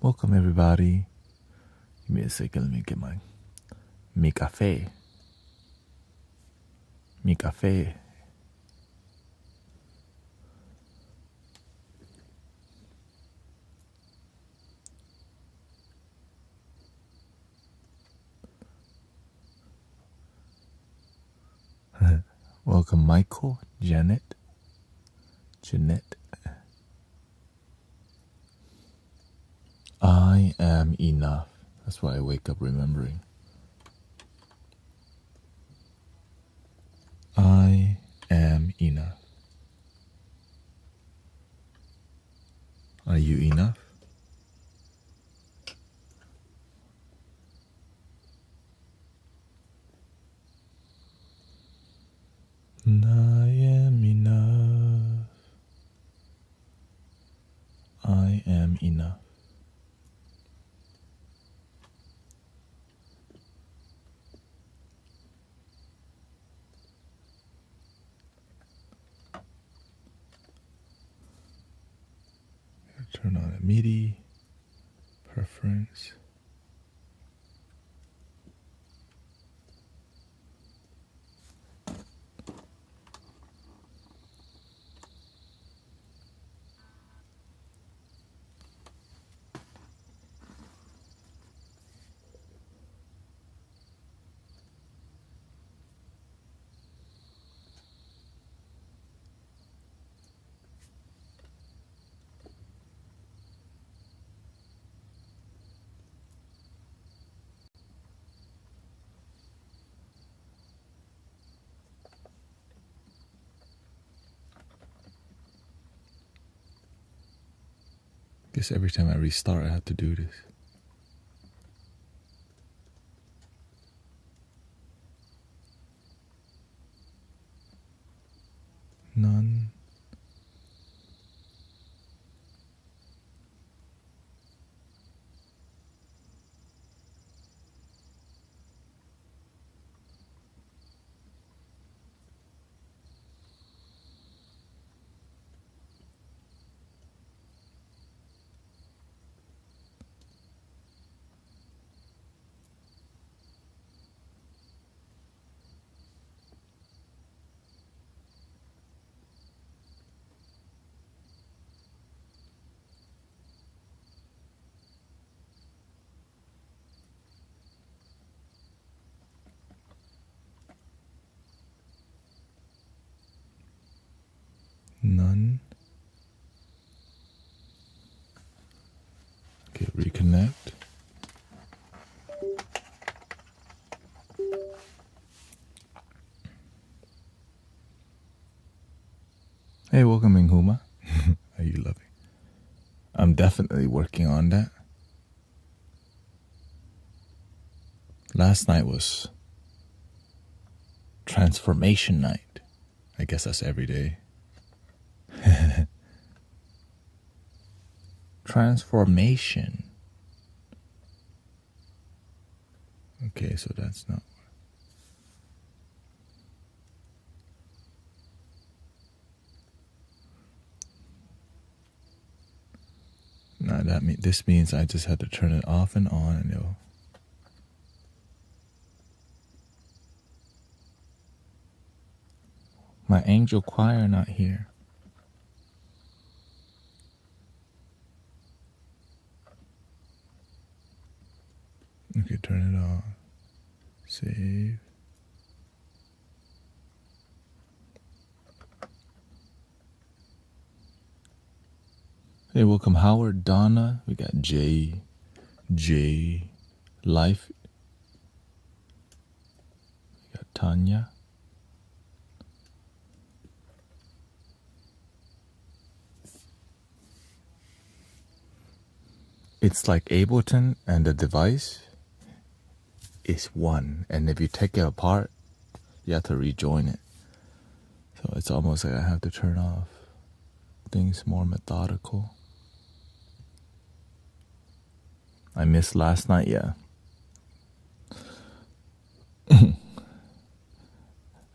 Welcome everybody. Give me a second, let me get mi café. Mi café. Welcome Michael, Jeanette. I am enough. That's why I wake up remembering. I am enough. Are you enough? I am enough. I am enough. Turn on a MIDI preference. Guess every time I restart I have to do this. None. None. Okay, reconnect. Hey, welcome Huma. Are you loving? I'm definitely working on that. Last night was transformation night. I guess that's every day. Transformation. Okay, so that's not. No, this means I just had to turn it off and on, and it'll. My angel choir not here. Okay, turn it off. Save. Hey, welcome Howard, Donna. We got J, Life. We got Tanya. It's like Ableton and the device is one, and if you take it apart, you have to rejoin it. So it's almost like I have to turn off things more methodical. I missed last night, yeah.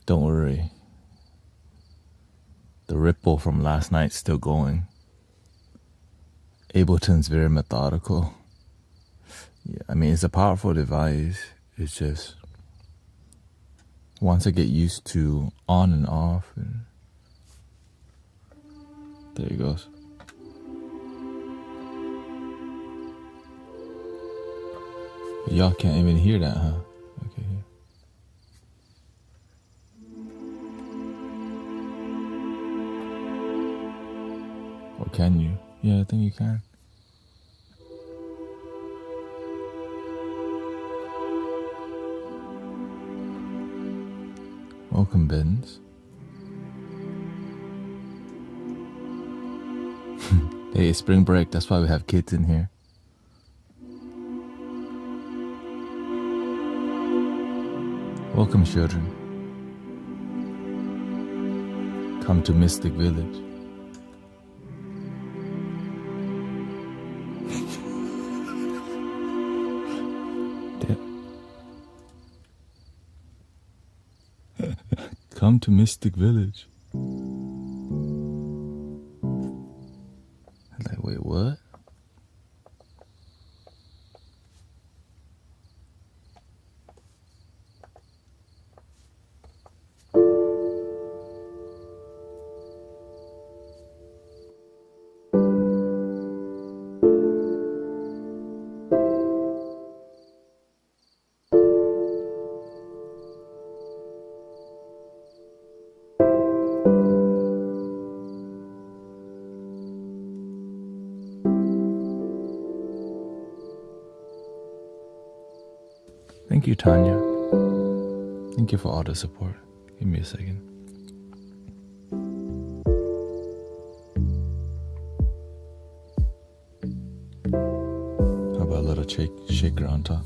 Don't worry. The ripple from last night's still going. Ableton's very methodical. Yeah, I mean, it's a powerful device. It's just once I get used to on and off, and there it goes. Y'all can't even hear that, huh? Okay. Or can you? Yeah, I think you can. Welcome, Benz. Hey, it's spring break. That's why we have kids in here. Welcome, children. Come to Mystic Village. Come to Mystic Village. I'm like, wait, what? Thank you, Tanya. Thank you for all the support. Give me a second. How about a little shaker on top?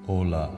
Hola.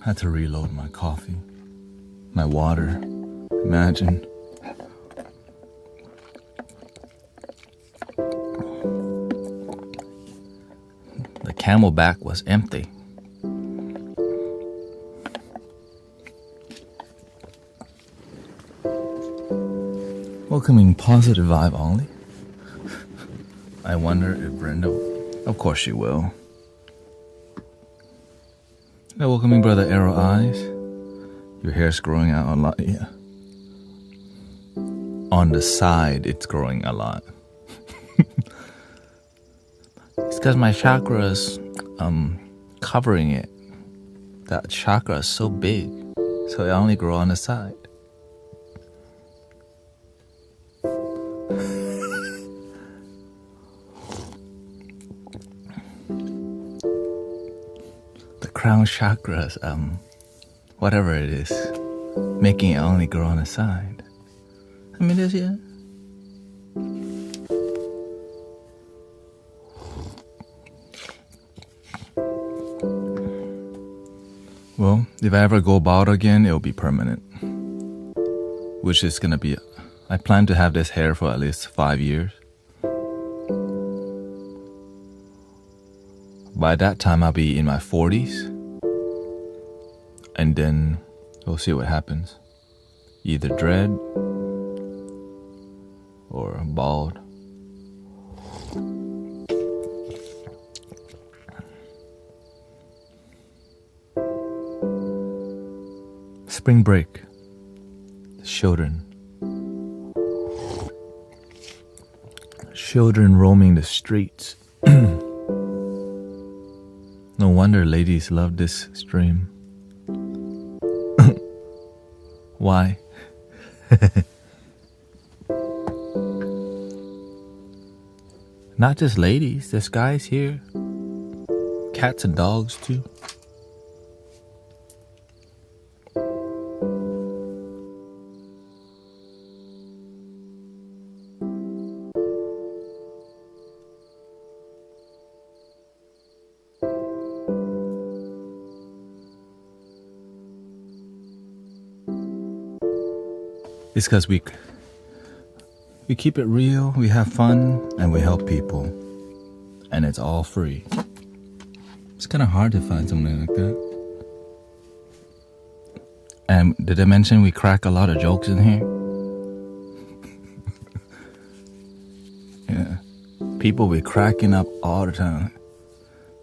Had to reload my coffee, my water. Imagine. The Camelback was empty. Welcoming positive vibe only. I wonder if Brenda... Of course she will. Hello, welcoming brother Arrow Eyes. Your hair's growing out a lot, yeah. On the side, it's growing a lot. It's because my chakra's covering it. That chakra is so big, so it only grow on the side. Crown chakras, whatever it is, making it only grow on the side. I mean, this, yeah. Well, if I ever go bald again, it'll be permanent. Which is gonna be, I plan to have this hair for at least 5 years. By that time, I'll be in my 40s. And then we'll see what happens. Either dread or bald. Spring break. Children. Children roaming the streets. No wonder ladies love this stream. Why? Not just ladies, there's guys here. Cats and dogs too. It's because we keep it real, we have fun, and we help people. And it's all free. It's kind of hard to find something like that. And did I mention we crack a lot of jokes in here? Yeah. People be cracking up all the time.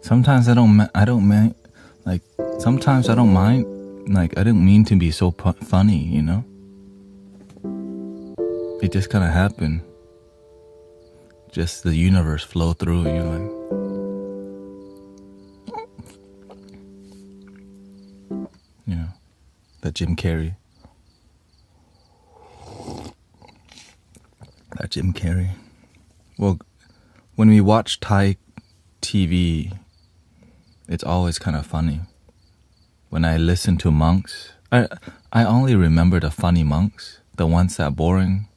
Sometimes I don't mind, like, sometimes I don't mind, like, I didn't mean to be so funny, you know? It just kind of happened. Just the universe flow through you, like. You know, that Jim Carrey. Well, when we watch Thai TV, it's always kind of funny. When I listen to monks, I only remember the funny monks, the ones that are boring.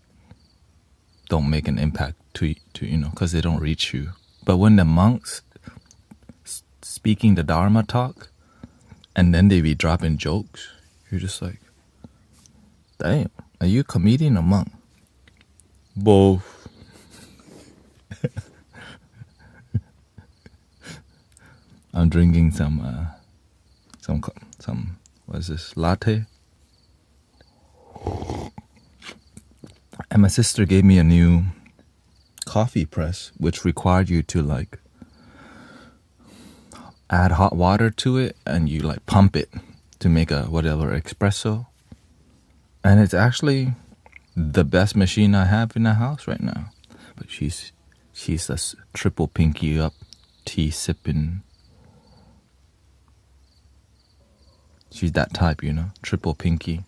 Don't make an impact to you know, because they don't reach you. But when the monks speaking the Dharma talk, and then they be dropping jokes, you're just like, damn, are you a comedian or monk? Both. I'm drinking some what is this, latte? And my sister gave me a new coffee press, which required you to like add hot water to it and you like pump it to make a whatever espresso. And it's actually the best machine I have in the house right now. But she's a triple pinky up, tea sipping. She's that type, you know, triple pinky.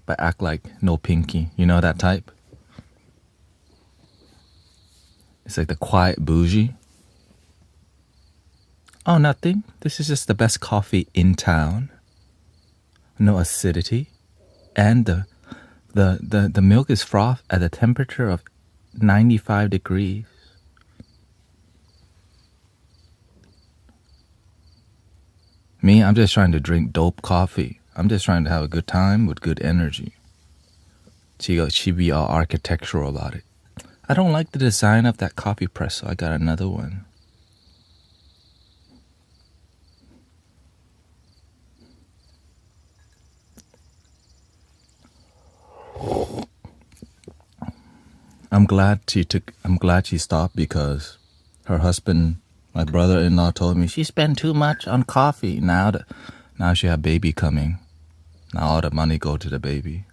But act like no pinky. You know that type? It's like the quiet bougie. Oh, nothing. This is just the best coffee in town. No acidity. And the milk is frothed at a temperature of 95 degrees. Me, I'm just trying to drink dope coffee. I'm just trying to have a good time with good energy. She be all architectural about it. I don't like the design of that coffee press, so I got another one. I'm glad she stopped because her husband, my brother-in-law, told me she spent too much on coffee. Now she have baby coming. Now all the money go to the baby.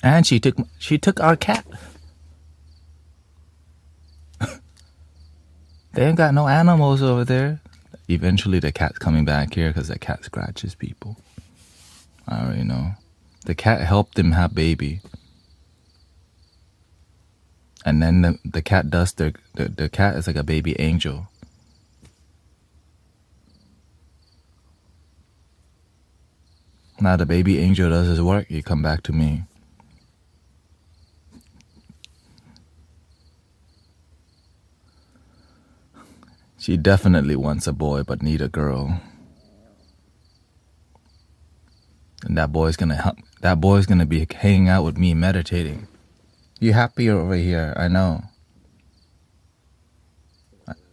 And she took our cat. They ain't got no animals over there. Eventually the cat's coming back here because the cat scratches people. I already know. The cat helped them have baby. And then the cat does the cat is like a baby angel. Now the baby angel does his work, you come back to me. She definitely wants a boy but need a girl. And that boy's gonna be hanging out with me meditating. You happy over here, I know.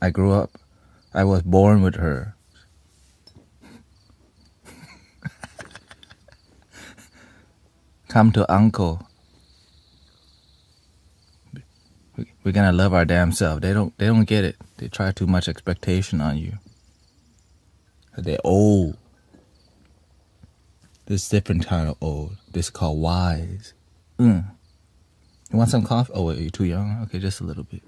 I grew up, I was born with her. Come to uncle. We're gonna love our damn self. They don't get it. They try too much expectation on you. They're old. This different kind of old. This called wise. You want some coffee? Oh wait, you're too young? Okay, just a little bit.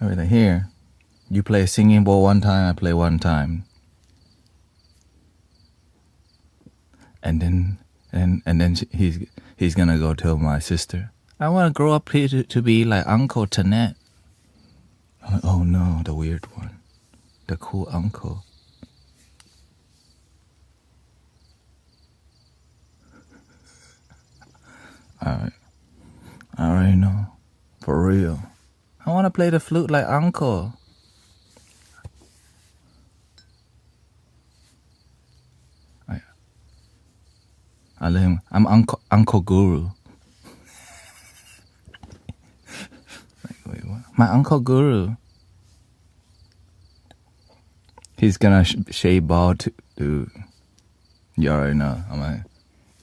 Everything here. You play singing bowl one time, I play one time. And then he's gonna go tell my sister, I want to grow up here to be like Uncle Tanet. I'm like, oh no, the weird one. The cool uncle. Alright. I already know. For real. I want to play the flute like uncle. I let him. I'm Uncle Guru. Like, wait, what? My Uncle Guru. He's gonna shave bald too. You already know. I'm like,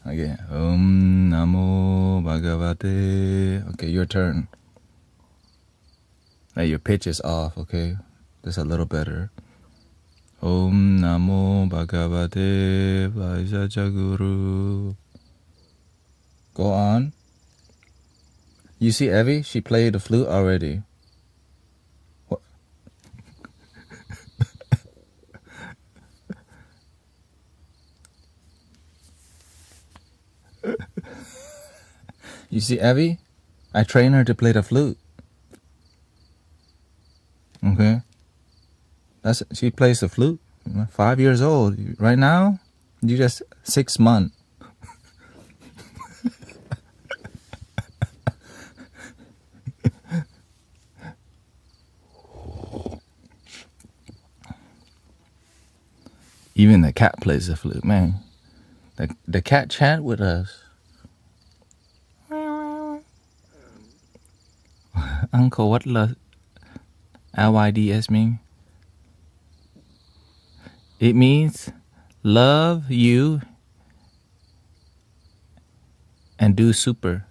okay. Om Namo Bhagavate. Okay, your turn. Hey, your pitch is off. Okay, just a little better. Om Namo Bhagavate Vaisajaguru. Go on. You see Evie? She played the flute already. What? You see Evie? I trained her to play the flute. Okay? She plays the flute. 5 years old. Right now, you just 6 months. Even the cat plays the flute, man. The cat chat with us. Uncle, what LYDS mean? It means love you and do super.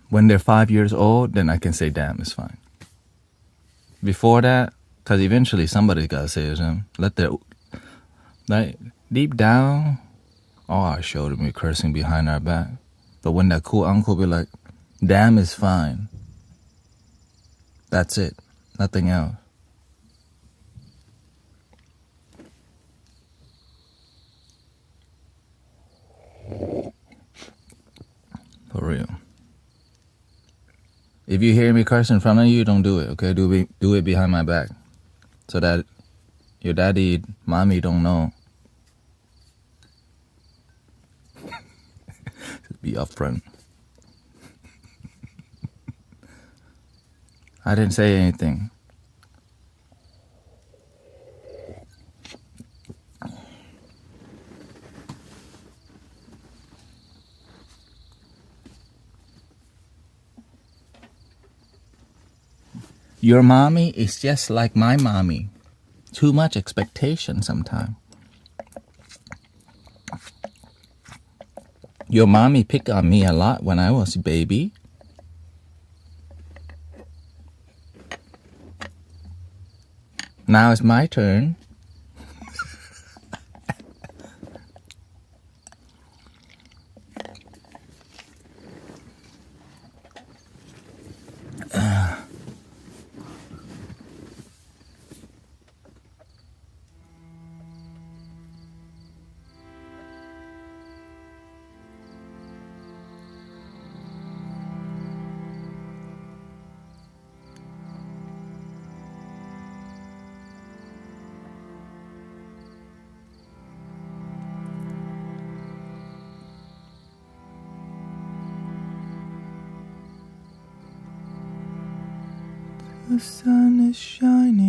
When they're 5 years old, then I can say damn, it's fine. Before that, because eventually somebody's got to say it to them. Let their, like, deep down, I showed me cursing behind our back. But when that cool uncle be like, damn is fine. That's it. Nothing else. For real. If you hear me curse in front of you, don't do it, okay? Do it behind my back. So that your daddy, mommy don't know. Just be upfront. I didn't say anything. Your mommy is just like my mommy. Too much expectation sometimes. Your mommy picked on me a lot when I was a baby. Now it's my turn. The sun is shining.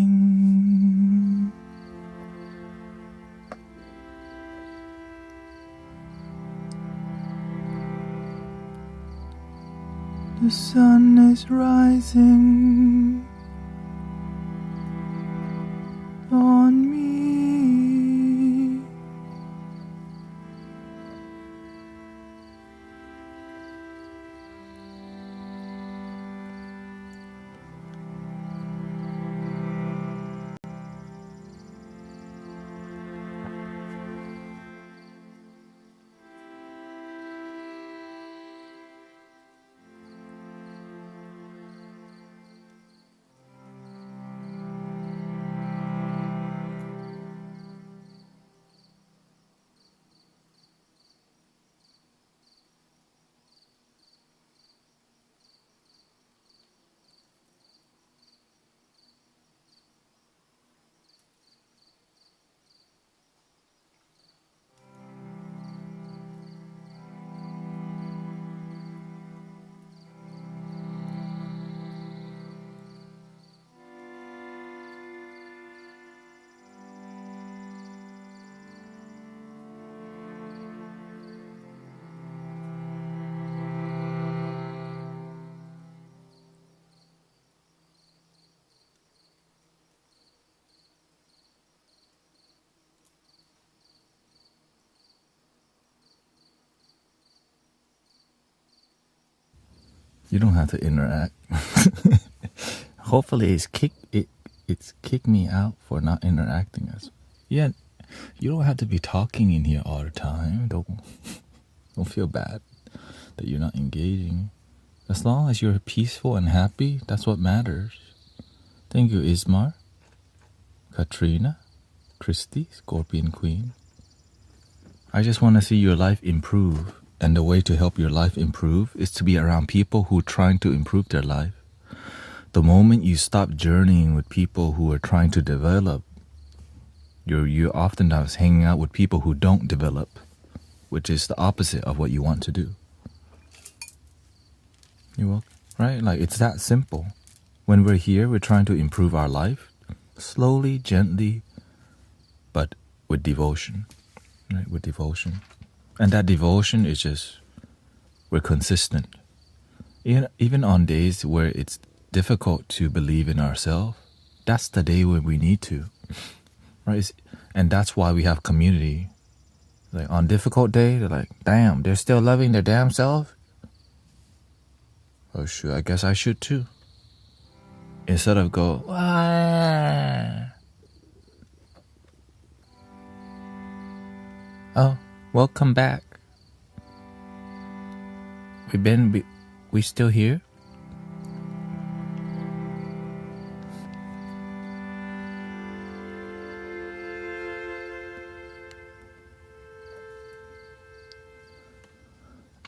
The The sun is rising on me. You don't have to interact. Hopefully it's kicked me out for not interacting as. Yeah, you don't have to be talking in here all the time. Don't feel bad that you're not engaging. As long as you're peaceful and happy, that's what matters. Thank you, Ismar, Katrina, Christy, Scorpion Queen. I just want to see your life improve. And the way to help your life improve is to be around people who are trying to improve their life. The moment you stop journeying with people who are trying to develop, you're oftentimes hanging out with people who don't develop, which is the opposite of what you want to do. You're welcome. Right? Like, it's that simple. When we're here, we're trying to improve our life, slowly, gently, but with devotion. Right? With devotion. And that devotion is just, we're consistent. Even on days where it's difficult to believe in ourselves, that's the day when we need to. Right? And that's why we have community. Like, on difficult day, they're like, damn, they're still loving their damn self? Oh shoot, I guess I should too. Instead of go, ah. Oh, welcome back. We still here?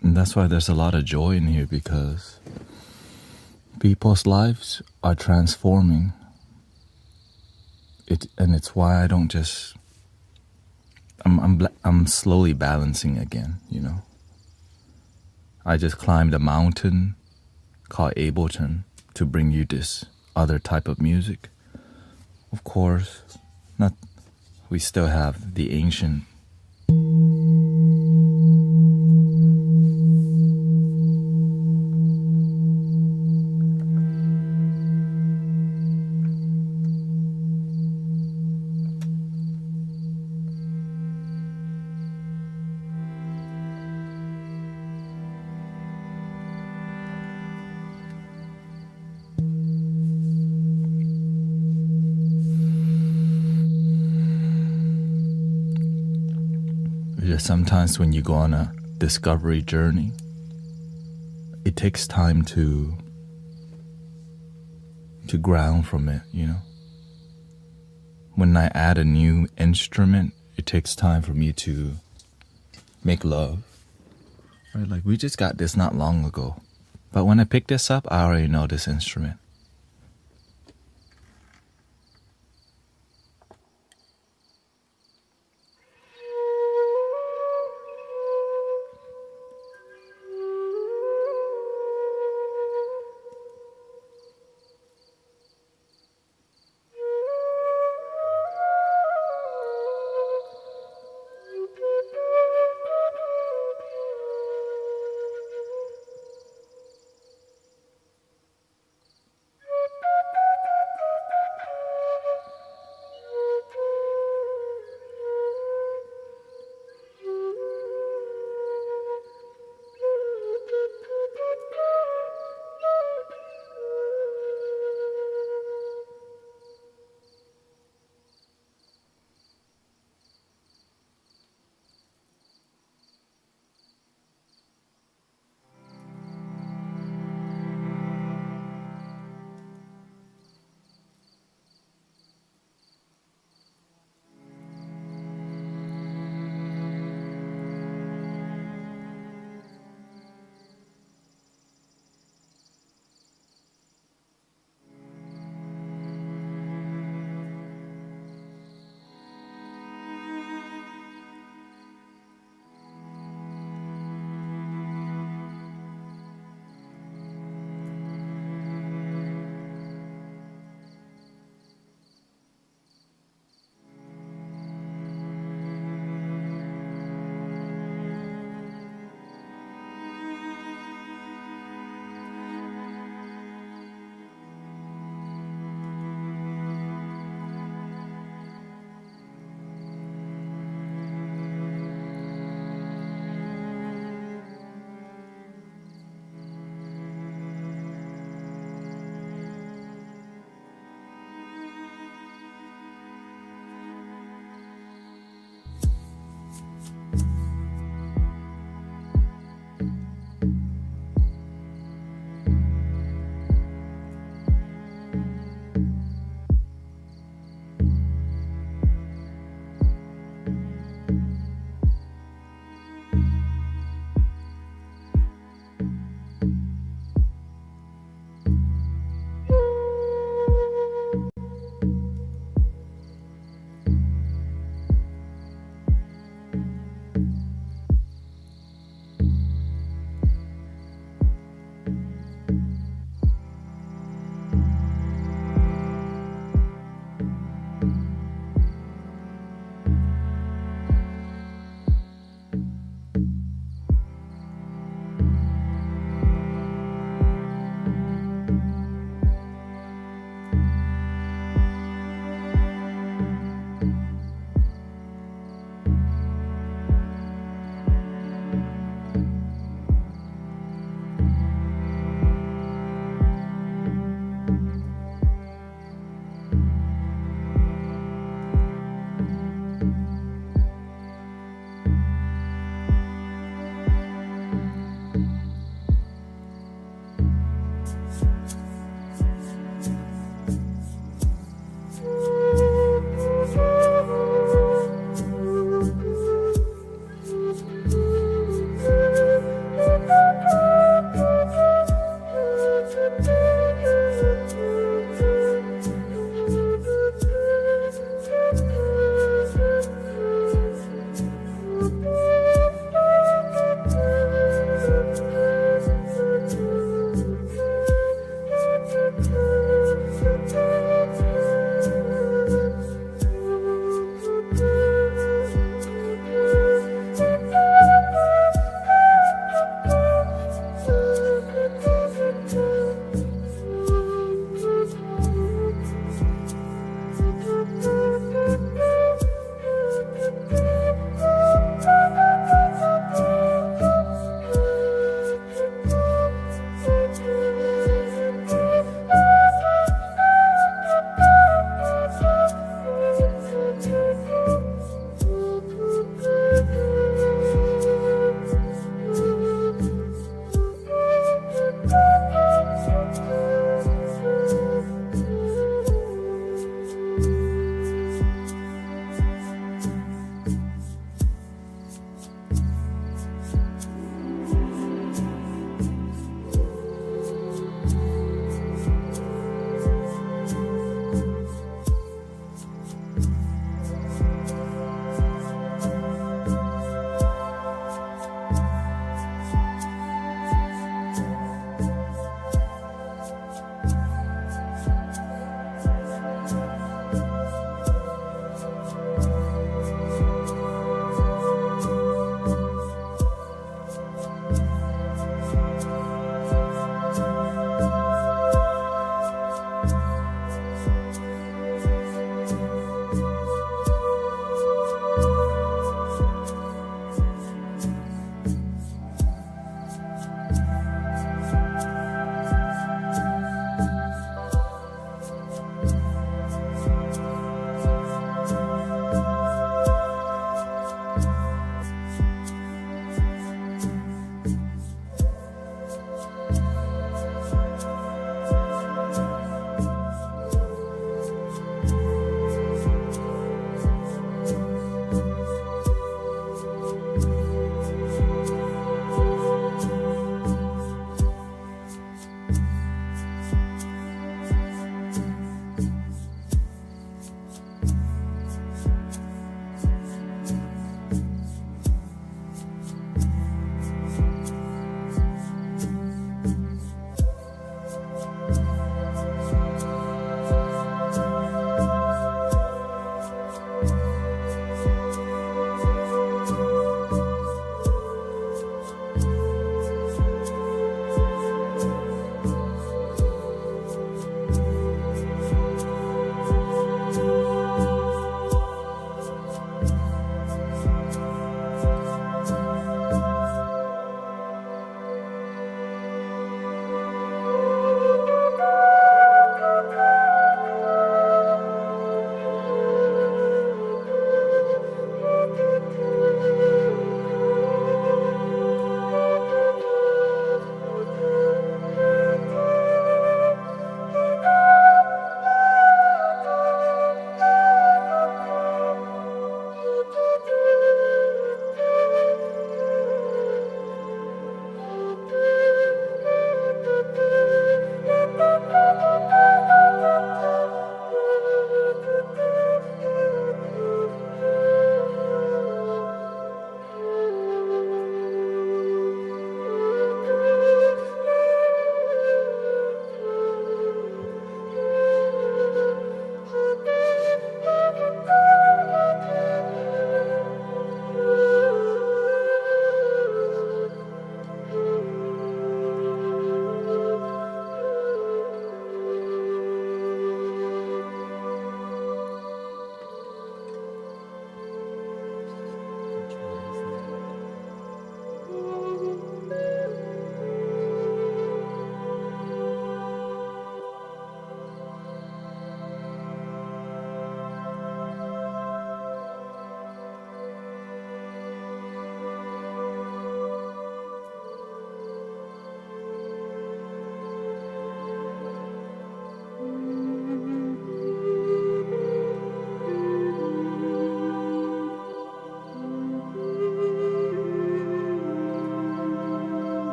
And that's why there's a lot of joy in here, because people's lives are transforming. And it's why I don't just. I'm slowly balancing again, you know. I just climbed a mountain called Ableton to bring you this other type of music. Of course, we still have the ancient. Sometimes when you go on a discovery journey, it takes time to ground from it, you know. When I add a new instrument, it takes time for me to make love. Right? Like, we just got this not long ago. But when I pick this up, I already know this instrument.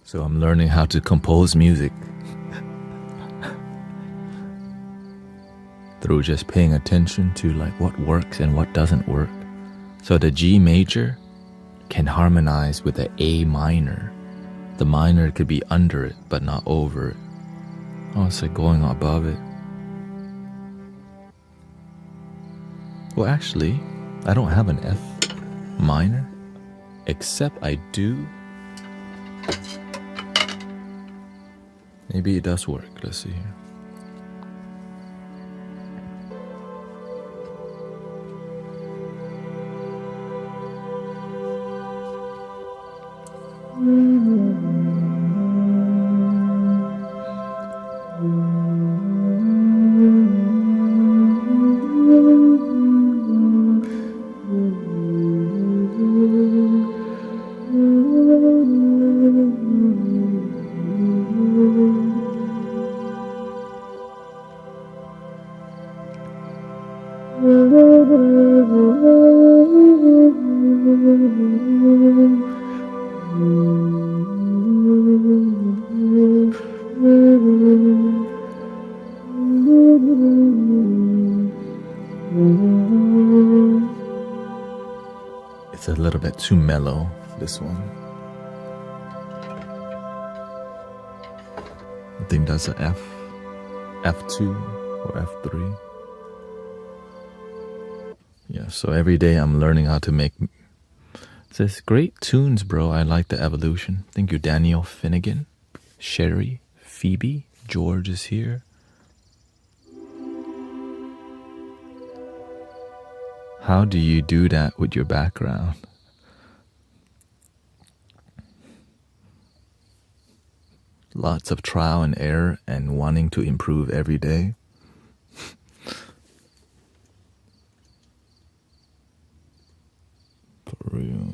So I'm learning how to compose music through just paying attention to like what works and what doesn't work. So the G major can harmonize with the A minor. The minor could be under it, but not over it. Oh, it's like going above it. Well, actually, I don't have an F minor, except I do. Maybe it does work. Let's see here. It's a little bit too mellow, this one. I think that's a F, F2 or F3. Yeah, so every day I'm learning how to make. It says, great tunes, bro. I like the evolution. Thank you, Daniel Finnegan, Sherry, Phoebe, George is here. How do you do that with your background? Lots of trial and error and wanting to improve every day. For real.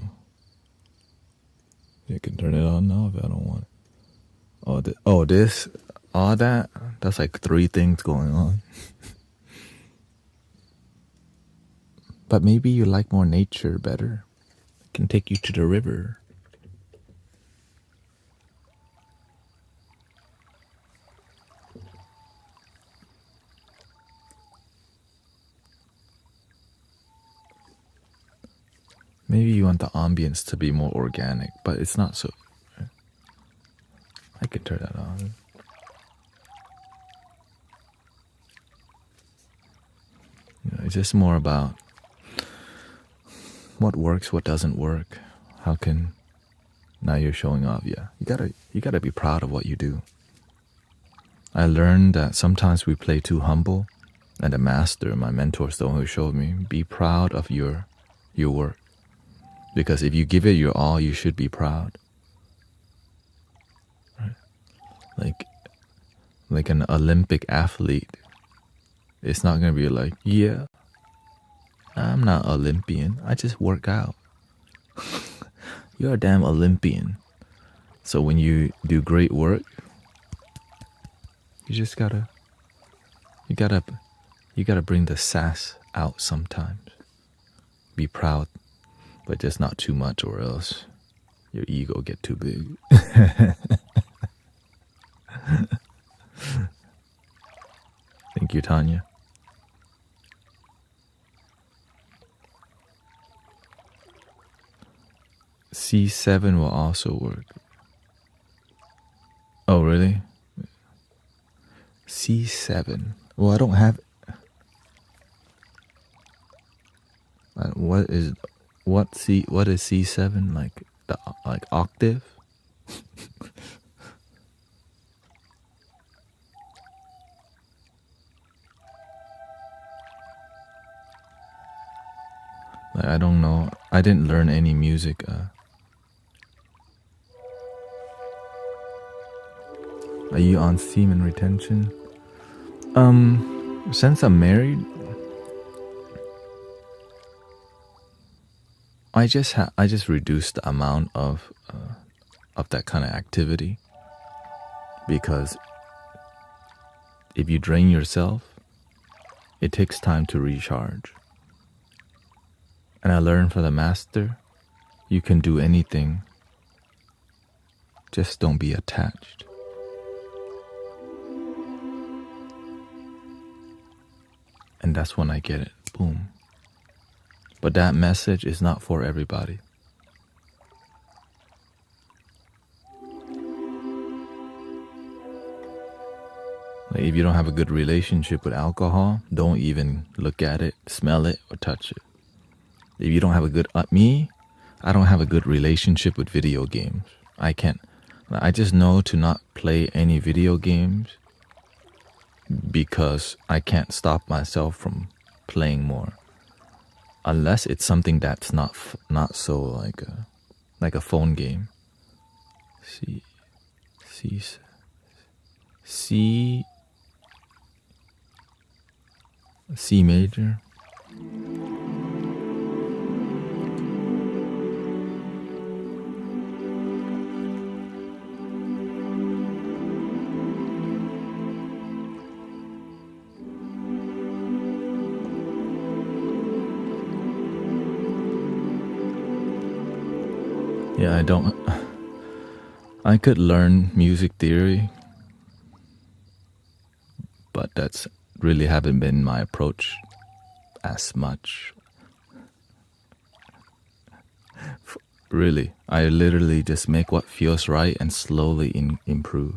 You can turn it on now if I don't want it. All that. That's like 3 things going on. But maybe you like more nature better. I can take you to the river. Maybe you want the ambience to be more organic, but it's not so. I can turn that on. It's just more about what works, what doesn't work. How can now you're showing off? Yeah, you gotta be proud of what you do. I learned that sometimes we play too humble, and the master, my mentor, is the one who showed me, be proud of your work. Because if you give it your all, you should be proud. Right? Like an Olympic athlete, it's not gonna be like, yeah, I'm not Olympian. I just work out. You're a damn Olympian. So when you do great work, you just gotta bring the sass out sometimes. Be proud, but just not too much, or else your ego get too big. Thank you, Tanya. C7 will also work. Oh, really? C7. Well, I don't have. What is C7 like? Like octave? Like, I don't know. I didn't learn any music. Are you on theme and retention? Since I'm married, I just reduced the amount of that kind of activity, because if you drain yourself, it takes time to recharge. And I learned from the master, you can do anything Just don't be attached. And that's when I get it. Boom. But that message is not for everybody. Like if you don't have a good relationship with alcohol, don't even look at it, smell it, or touch it. If you don't have a good... I don't have a good relationship with video games. I can't... I just know to not play any video games because I can't stop myself from playing more. Unless it's something that's not so like a phone game. C major. Yeah, I could learn music theory, but that's really haven't been my approach as much. Really, I literally just make what feels right and slowly improve.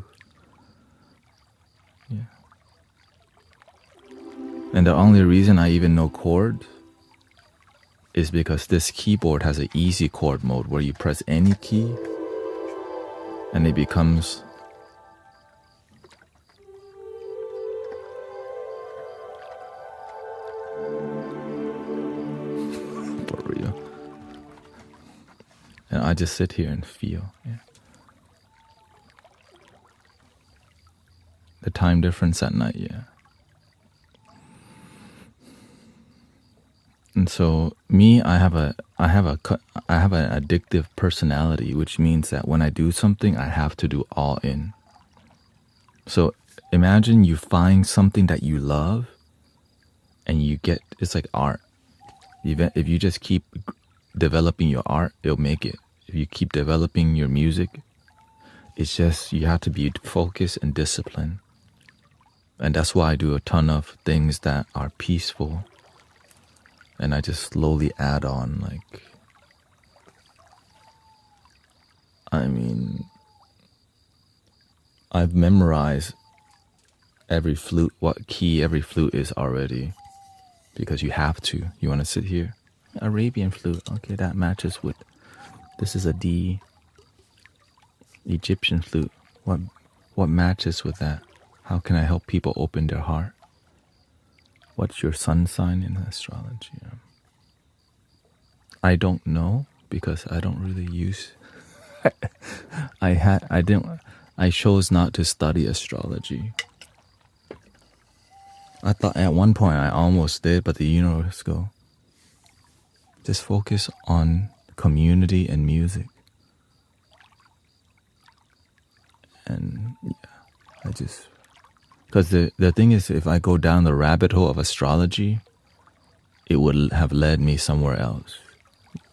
Yeah. And the only reason I even know chords is because this keyboard has an easy chord mode where you press any key and it becomes for real. And I just sit here and feel. Yeah. The time difference at night, yeah. And so me, I have an addictive personality, which means that when I do something, I have to do all in. So imagine you find something that you love and it's like art. If you just keep developing your art, it'll make it. If you keep developing your music, it's just, you have to be focused and disciplined. And that's why I do a ton of things that are peaceful. And I just slowly add on, like, I've memorized every flute, what key every flute is already, because you have to. You want to sit here, Arabian flute, okay, that matches with, this is a D, Egyptian flute, what matches with that? How can I help people open their heart? What's your sun sign in astrology? I don't know because I don't really use. I chose not to study astrology. I thought at one point I almost did, but the universe go, just focus on community and music. And yeah, because the thing is, if I go down the rabbit hole of astrology, it would have led me somewhere else,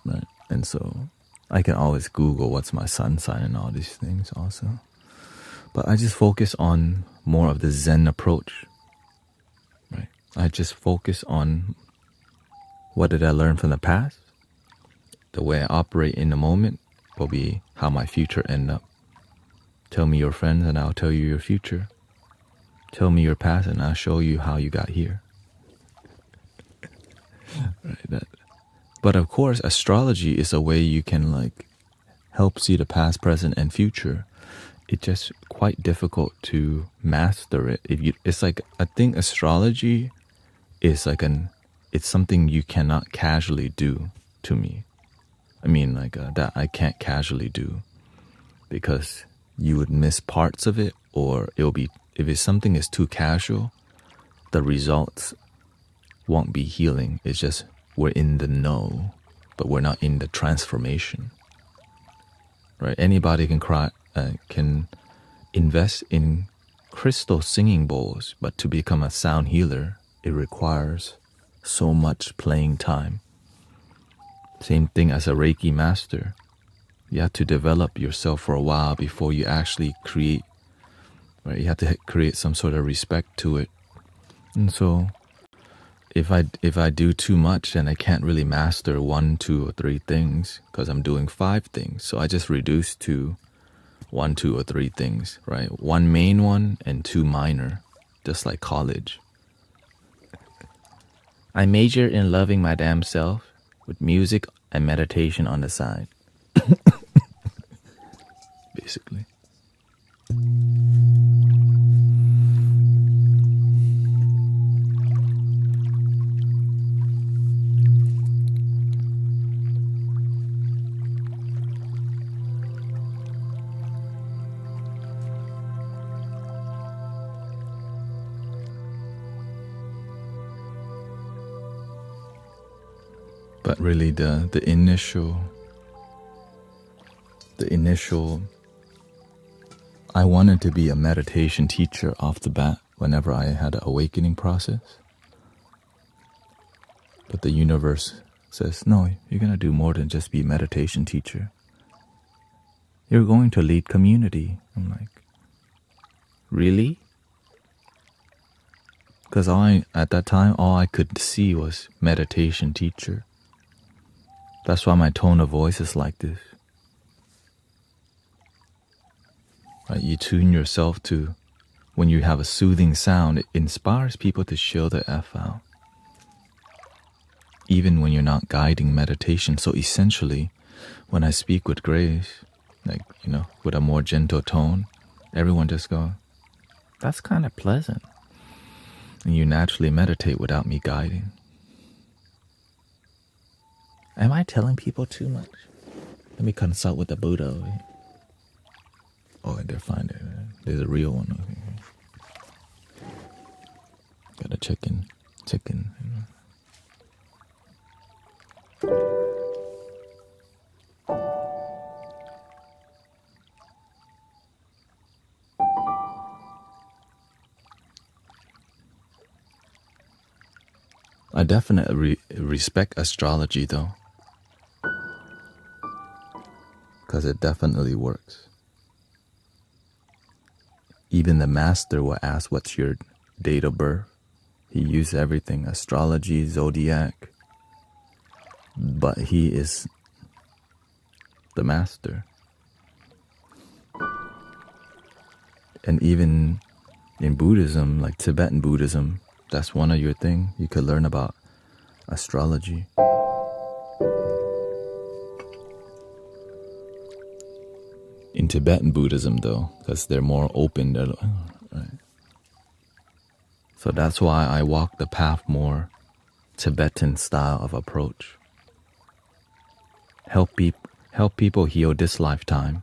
right? And so I can always Google what's my sun sign and all these things also. But I just focus on more of the Zen approach, right? I just focus on what did I learn from the past. The way I operate in the moment will be how my future end up. Tell me your friends and I'll tell you your future. Tell me your past and I'll show you how you got here. Right, but of course, astrology is a way you can like help see the past, present, and future. It's just quite difficult to master it. It's like, I think astrology is like it's something you cannot casually do to me. I mean, like that I can't casually do because you would miss parts of it, or it'll be, if it's something is too casual, the results won't be healing. It's just we're in the know, but we're not in the transformation. Right? Anybody can invest in crystal singing bowls, but to become a sound healer, it requires so much playing time. Same thing as a Reiki master. You have to develop yourself for a while before you actually create, right? You have to create some sort of respect to it. And so if I do too much, then I can't really master 1, 2, or 3 things because I'm doing 5 things. So I just reduce to 1, 2, or 3 things, right? 1 main one and 2 minor, just like college. I major in loving my damn self with music and meditation on the side. Basically. But really the initial I wanted to be a meditation teacher off the bat whenever I had an awakening process. But the universe says, no, you're going to do more than just be a meditation teacher. You're going to lead community. I'm like, really? Because at that time, all I could see was meditation teacher. That's why my tone of voice is like this. Right? You tune yourself to, when you have a soothing sound, it inspires people to chill the F out. Even when you're not guiding meditation. So essentially, when I speak with grace, like, with a more gentle tone, everyone just goes, that's kind of pleasant. And you naturally meditate without me guiding. Am I telling people too much? Let me consult with the Buddha. Oh, they're fine. There's a real one. Okay. Gotta check in. I definitely respect astrology though, because it definitely works. Even the master will ask, what's your date of birth? He used everything, astrology, zodiac, but he is the master. And even in Buddhism, like Tibetan Buddhism, that's one of your things. You could learn about astrology. In Tibetan Buddhism, though, because they're more open, right? So that's why I walk the path more Tibetan style of approach. Help people heal this lifetime.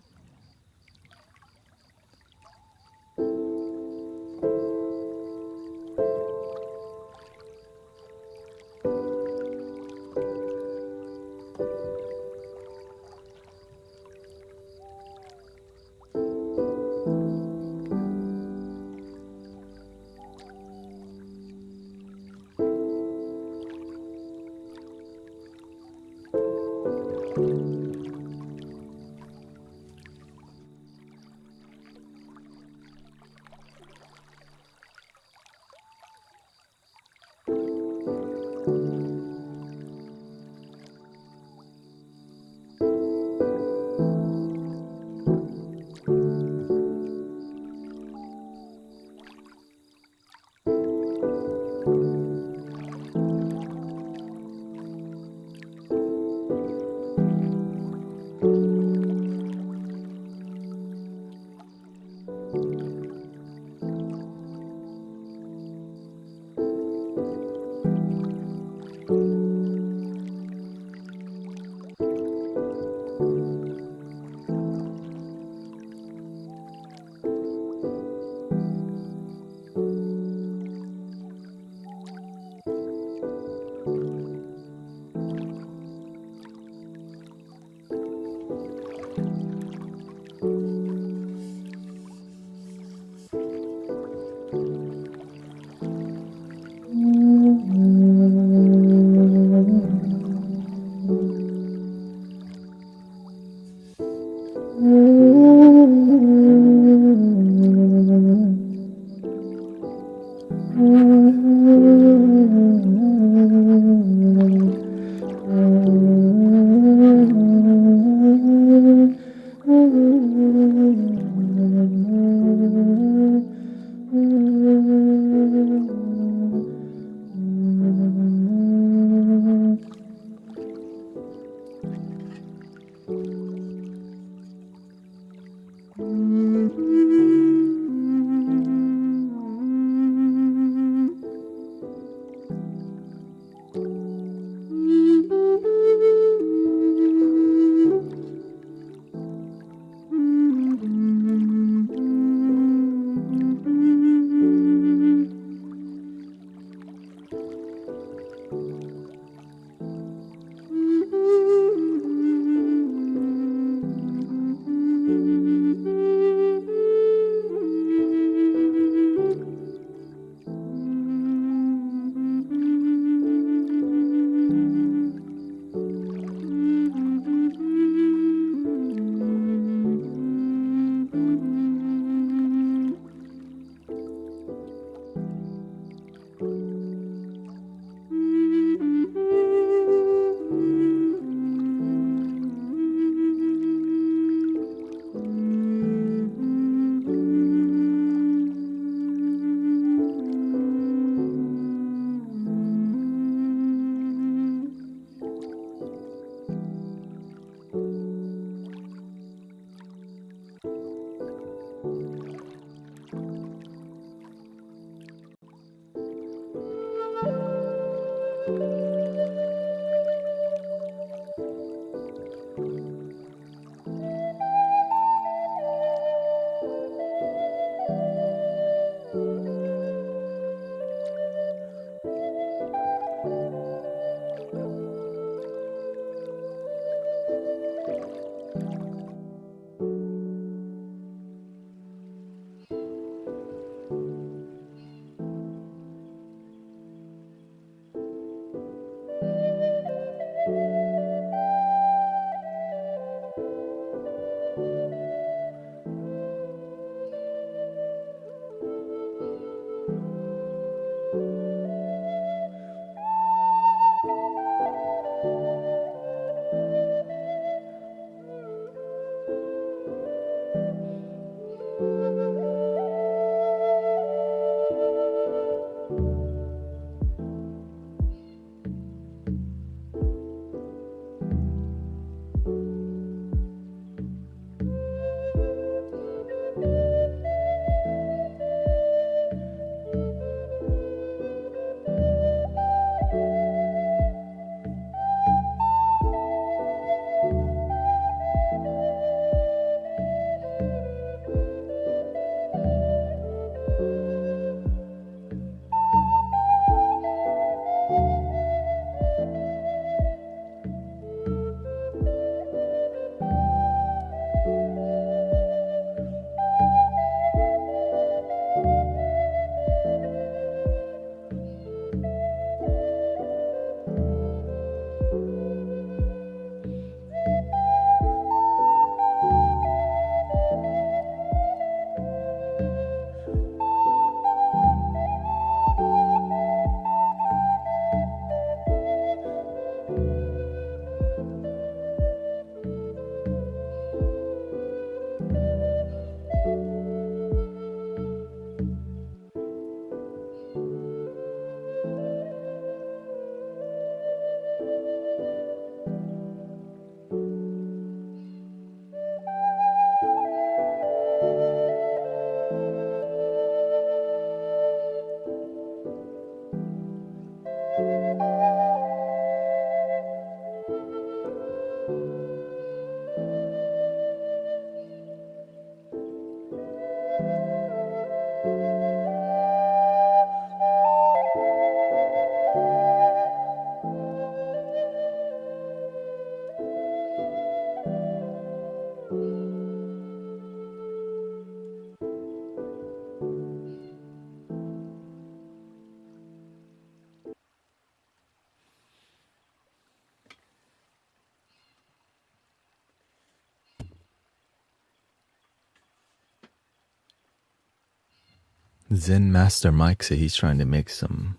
Zen Master Mike said he's trying to make some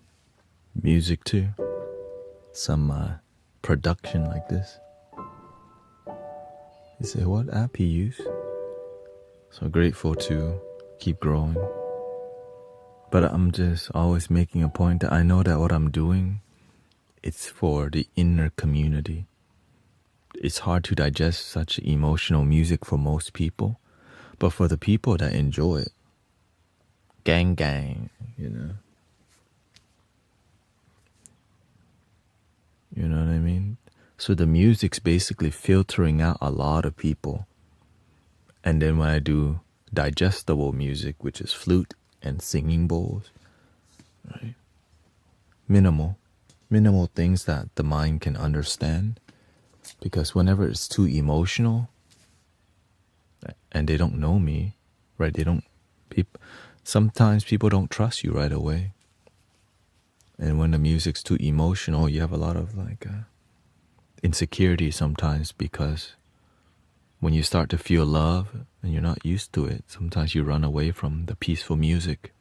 music too. Some production like this. He said, what app he used? So grateful to keep growing. But I'm just always making a point that I know that what I'm doing, it's for the inner community. It's hard to digest such emotional music for most people. But for the people that enjoy it, gang, you know. You know what I mean? So the music's basically filtering out a lot of people. And then when I do digestible music, which is flute and singing bowls, right? Minimal things that the mind can understand. Because whenever it's too emotional, and they don't know me, right? Sometimes people don't trust you right away. And when the music's too emotional, you have a lot of insecurity sometimes, because when you start to feel love and you're not used to it, sometimes you run away from the peaceful music.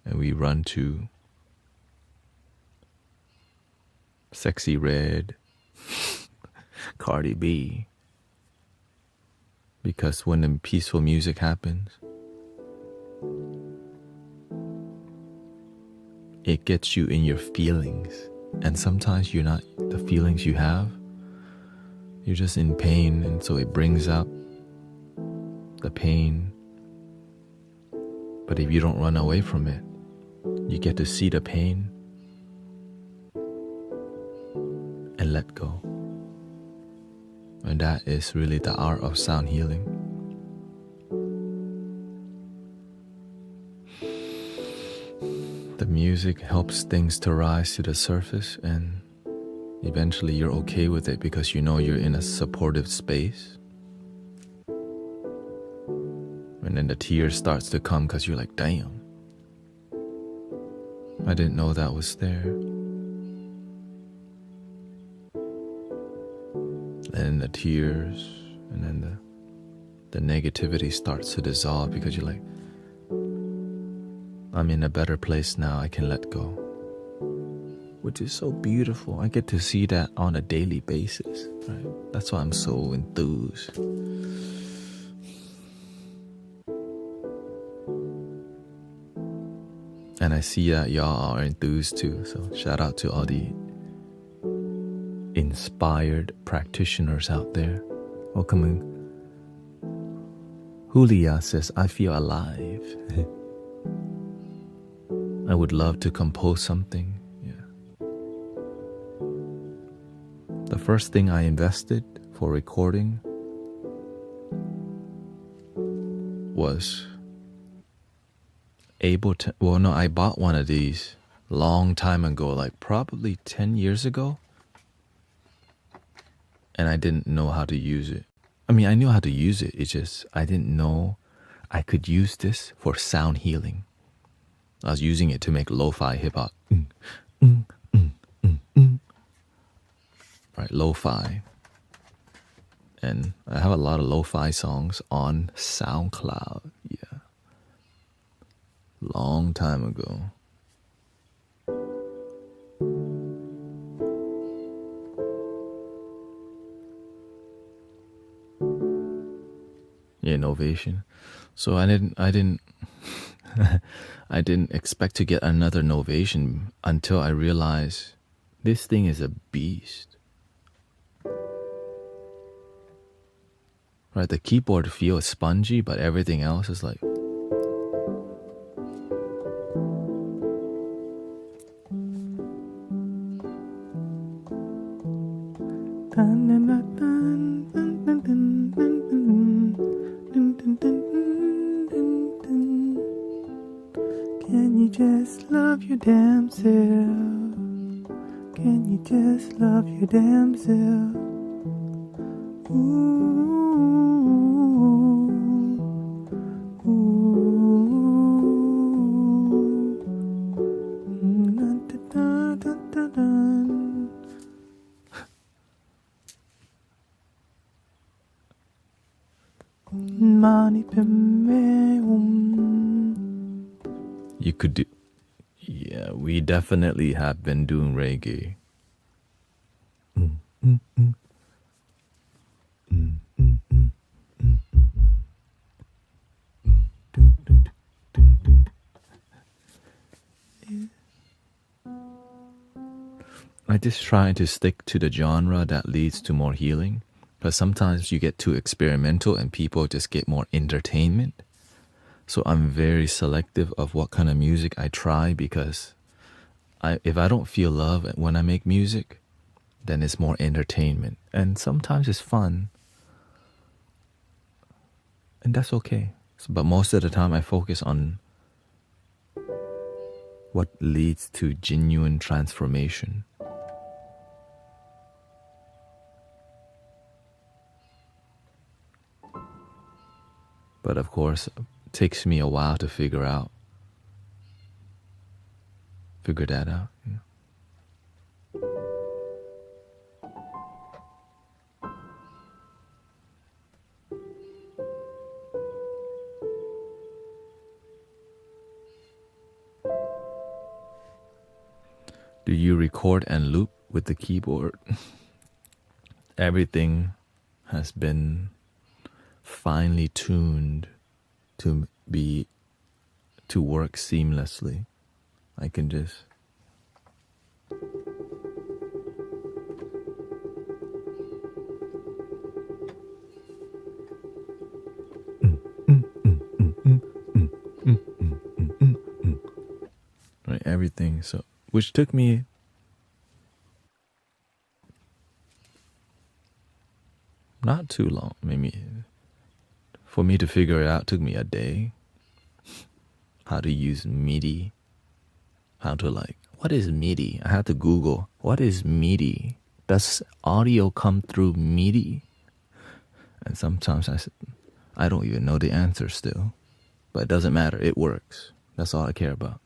And we run to Sexy Red, Cardi B. Because when the peaceful music happens, it gets you in your feelings. And sometimes you're not the feelings you have. You're just in pain, and so it brings up the pain. But if you don't run away from it, you get to see the pain and let go. And that is really the art of sound healing. The music helps things to rise to the surface, and eventually you're okay with it because you know you're in a supportive space. And then the tears starts to come because you're like, damn, I didn't know that was there. And the tears, and then the negativity starts to dissolve because you're like, I'm in a better place now, I can let go. Which is so beautiful. I get to see that on a daily basis, right? That's why I'm so enthused. And I see that y'all are enthused too. So shout out to all the inspired practitioners out there. Welcome in. Julia says, I feel alive. I would love to compose something. Yeah. The first thing I invested for recording was I bought one of these long time ago, like probably 10 years ago. And I didn't know how to use it. I mean, I knew how to use it. It's just, I didn't know I could use this for sound healing. I was using it to make lo-fi hip-hop. Right, lo-fi. And I have a lot of lo-fi songs on SoundCloud. Yeah. Long time ago. Yeah, Novation. So I didn't I didn't expect to get another Novation until I realized this thing is a beast. Right, the keyboard feels spongy, but everything else is like can you just love your damn self? Can you just love your damn self? Ooh, ooh, da, da, da, da. 많이 변해옴 You could do. Yeah, we definitely have been doing reggae. I just try to stick to the genre that leads to more healing. Because sometimes you get too experimental and people just get more entertainment. So I'm very selective of what kind of music I try, because if I don't feel love when I make music, then it's more entertainment. And sometimes it's fun. And that's okay. But most of the time I focus on what leads to genuine transformation. But of course, it takes me a while to figure that out. Yeah. Do you record and loop with the keyboard? Everything has been finely tuned to work seamlessly. I can just right, everything. So, which took me not too long. Maybe for me to figure it out, took me a day. How to use MIDI. What is MIDI? I had to Google, what is MIDI? Does audio come through MIDI? And sometimes I don't even know the answer still. But it doesn't matter, it works. That's all I care about.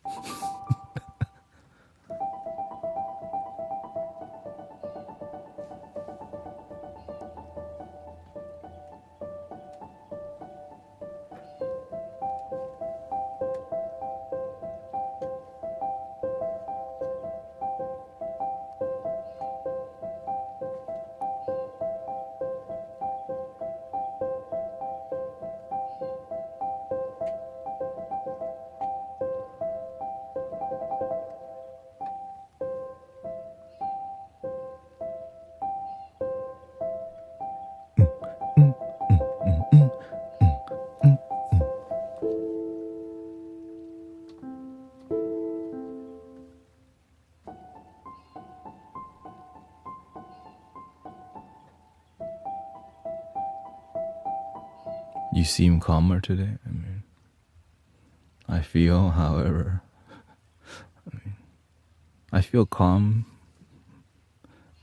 You seem calmer today. I feel, however, I feel calm,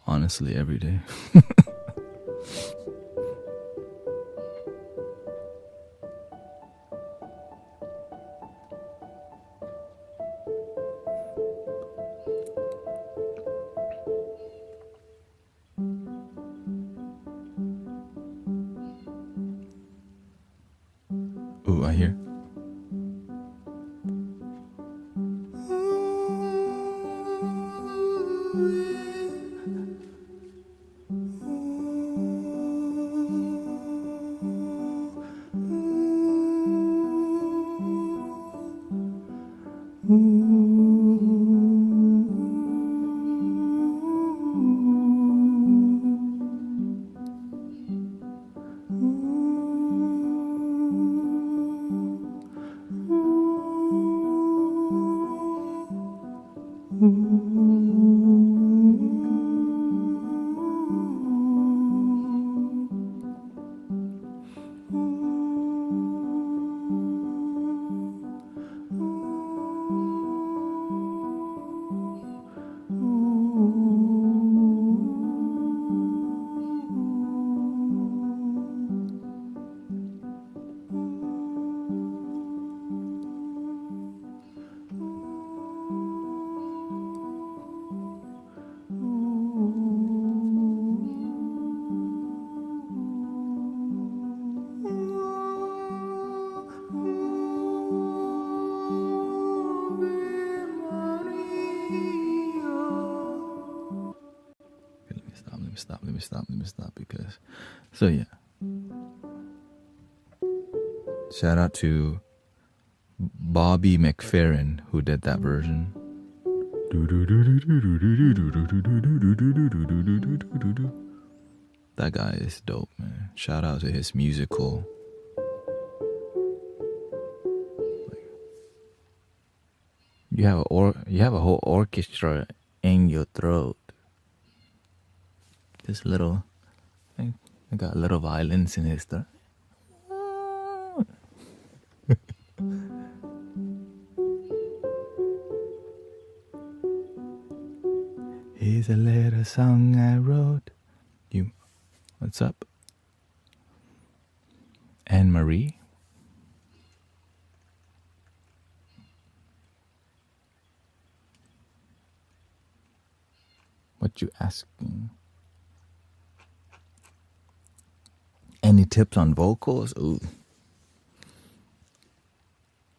honestly, every day. Ooh, I hear. Let me stop because. So yeah. Shout out to Bobby McFerrin who did that version. That guy is dope, man. Shout out to his musical. You have a whole orchestra in your throat. This little, I got little violins in his throat. Here's a little song I wrote. You, what's up? Anne Marie. What you asking? Any tips on vocals? Ooh.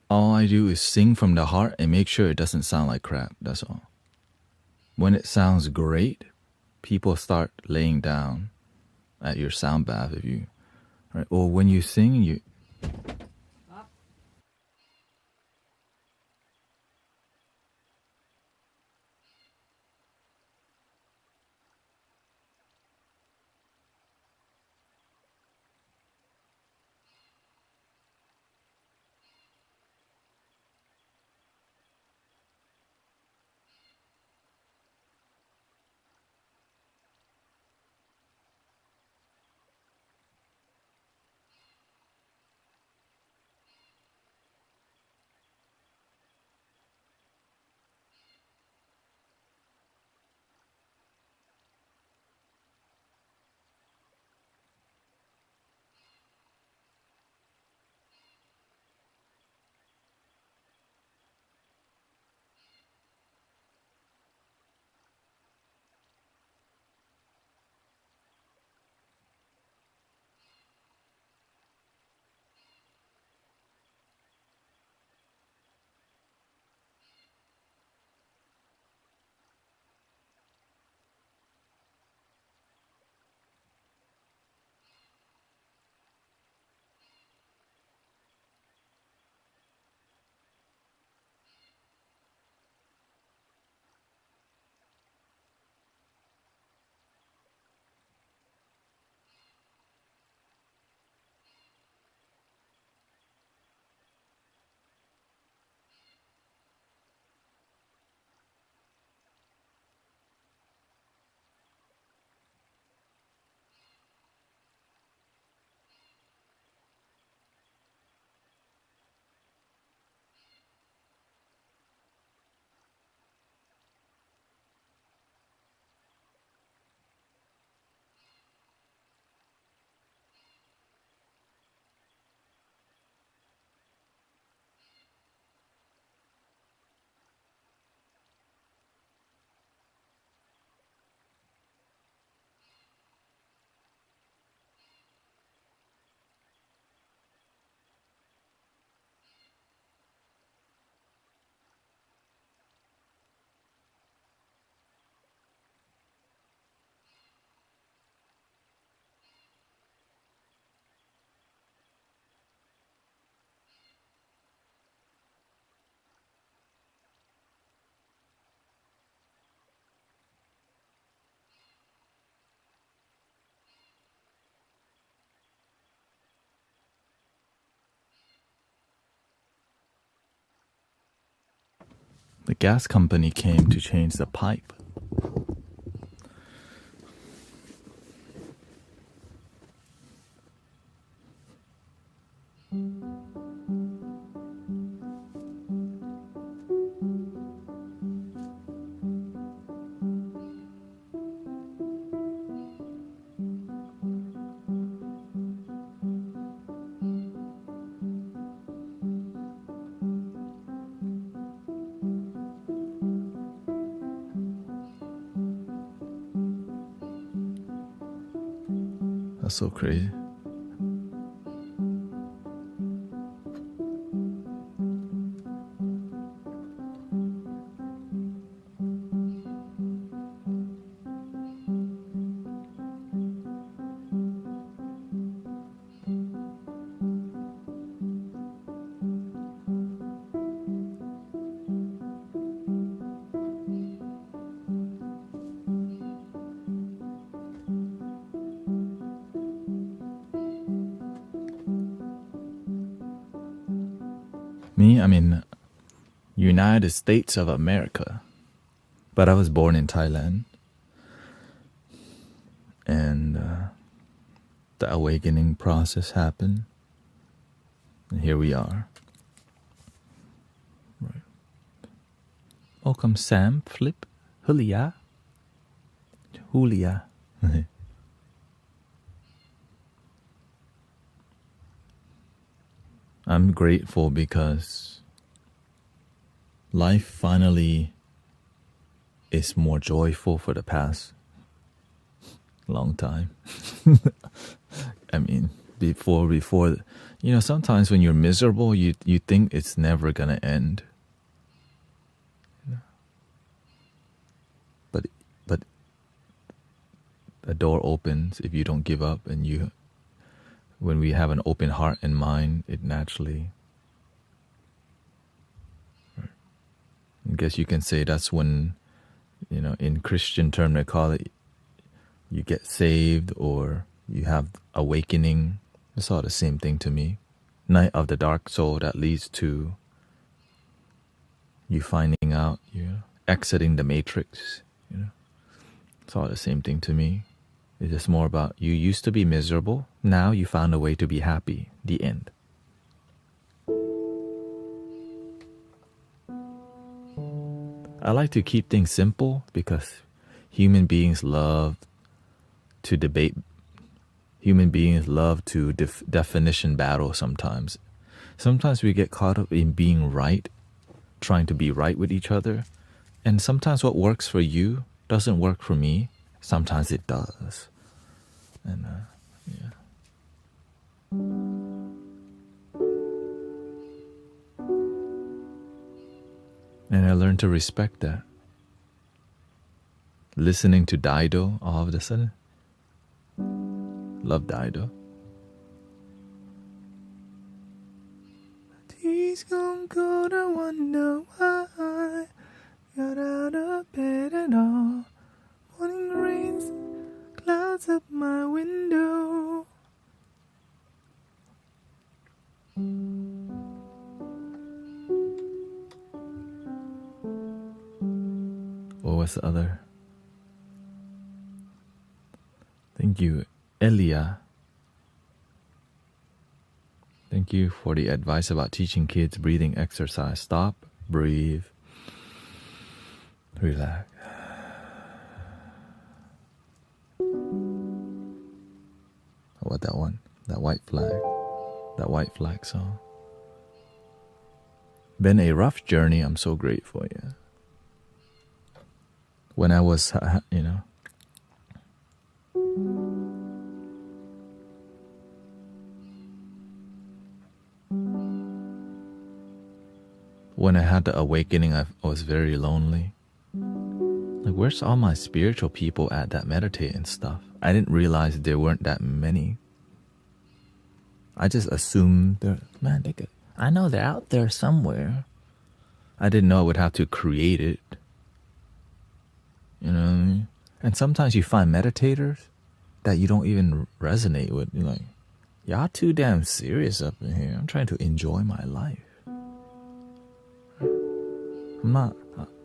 All I do is sing from the heart and make sure it doesn't sound like crap. That's all. When it sounds great, people start laying down at your sound bath if you, right? Or when you sing, you. The gas company came to change the pipe. That's so crazy. Me, I'm in United States of America, but I was born in Thailand, and the awakening process happened, and here we are. Right. Welcome, Sam, Flip, Julia. I'm grateful because life finally is more joyful for the past long time. I mean, before, sometimes when you're miserable, you think it's never gonna end. But a door opens if you don't give up, and when we have an open heart and mind, it naturally. I guess you can say that's when, in Christian term they call it, you get saved or you have awakening. It's all the same thing to me. Night of the dark soul that leads to you finding out, exiting the matrix. It's all the same thing to me. It's just more about you used to be miserable. Now you found a way to be happy. The end. I like to keep things simple because human beings love to debate. Human beings love to definition battle sometimes. Sometimes we get caught up in being right, trying to be right with each other. And sometimes what works for you doesn't work for me. Sometimes it does. And yeah. And I learned to respect that. Listening to Dido all of a sudden. Love Dido. He's gonna go to wonder why got out of bed at all. Morning rains, clouds up my window. What was the other? Thank you, Elia. Thank you for the advice about teaching kids breathing exercise. Stop, breathe, relax. How about that one? That white flag song. Been a rough journey. I'm so grateful, yeah. When I was, when I had the awakening, I was very lonely. Like, where's all my spiritual people at that meditate and stuff? I didn't realize there weren't that many. I just assumed I know they're out there somewhere. I didn't know I would have to create it. You know what I mean? And sometimes you find meditators that you don't even resonate with. You're like, y'all too damn serious up in here. I'm trying to enjoy my life.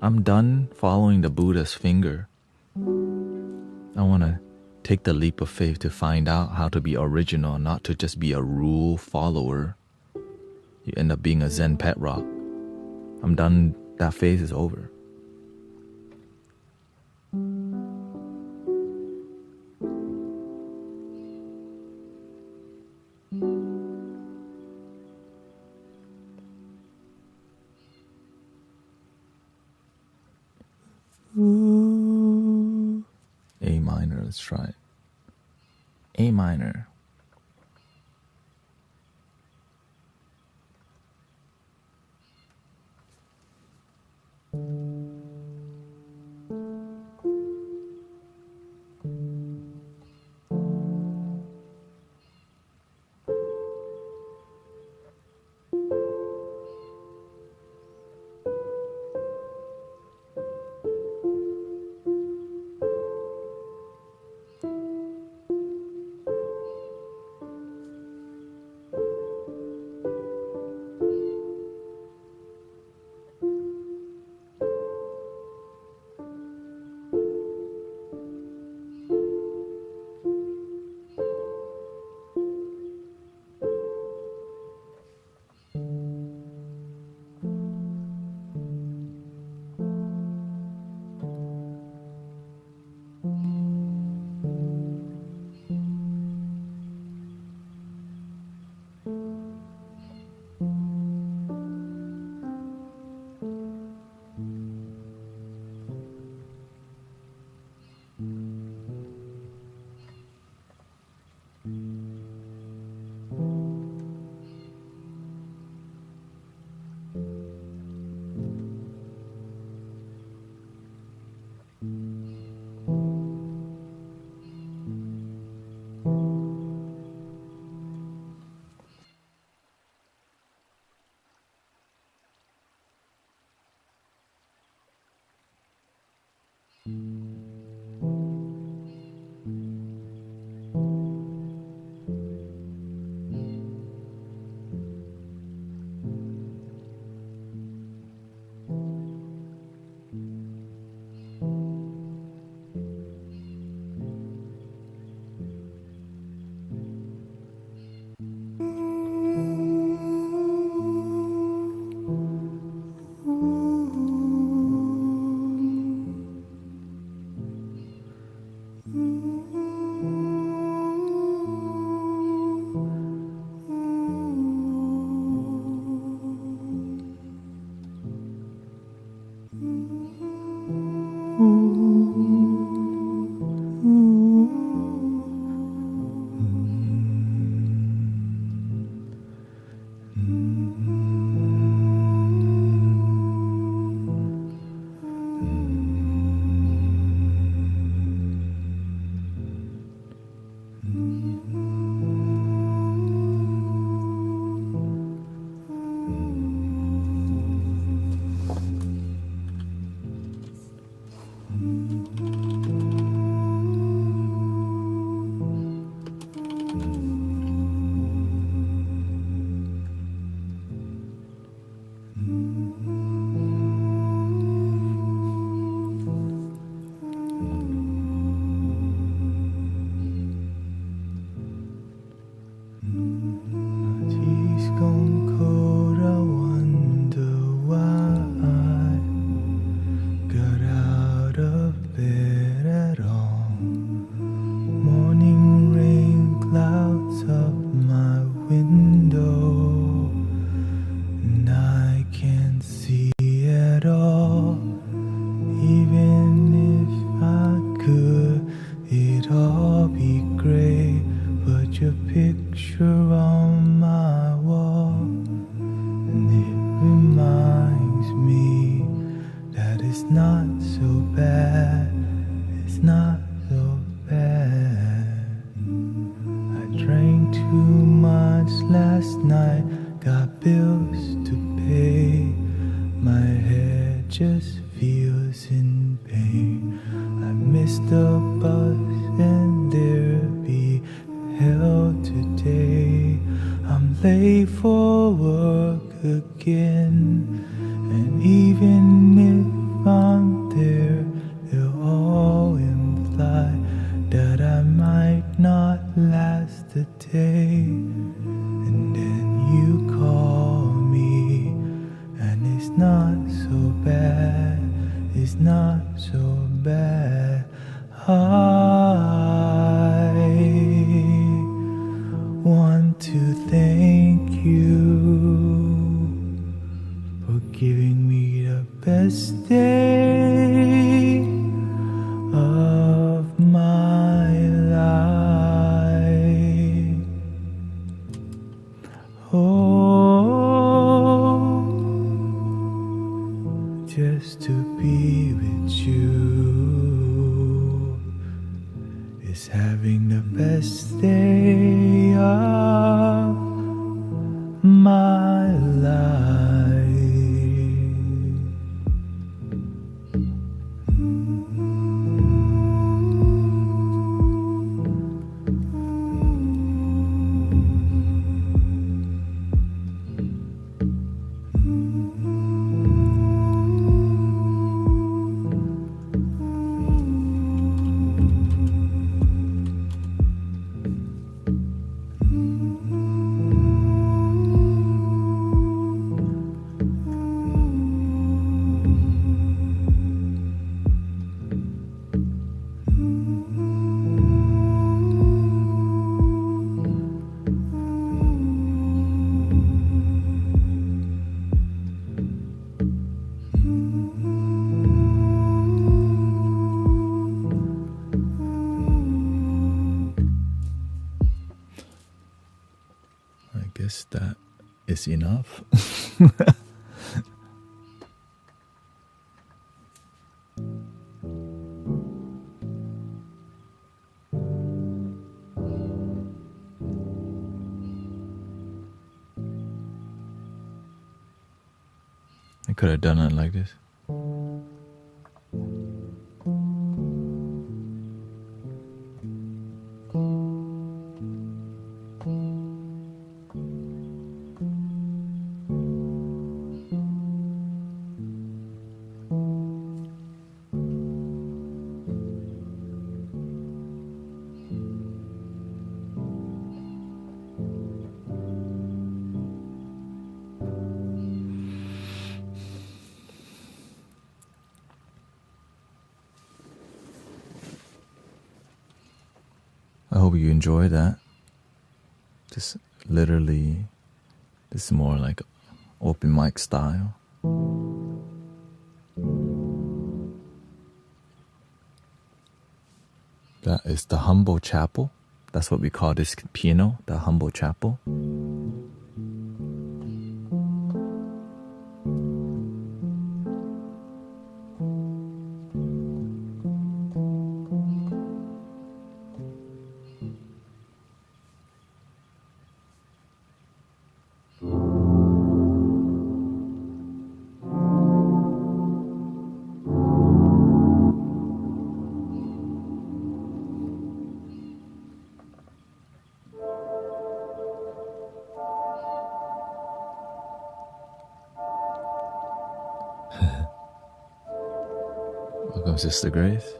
I'm done following the Buddha's finger. I want to take the leap of faith to find out how to be original, not to just be a rule follower. You end up being a Zen pet rock. I'm done. That phase is over. Ooh. A minor, let's try it. A minor. not so bad, it's not so bad. I drank too much last night, got bills to pay. My head just feels in pain. I missed the bus and there'll be hell today. I'm late for work again, and even if I'm there, they'll all imply that I might not last a day. And then you call me, and it's not so bad, it's not so bad. I want to thank you for giving me the best day of my life. Oh, just to be with you is having the best day of my life. I guess that is enough. I could have done it like this. I hope you enjoy that. Just literally, this is more like open mic style. That is the humble chapel. That's what we call this piano, the humble chapel. Welcome, Sister Grace.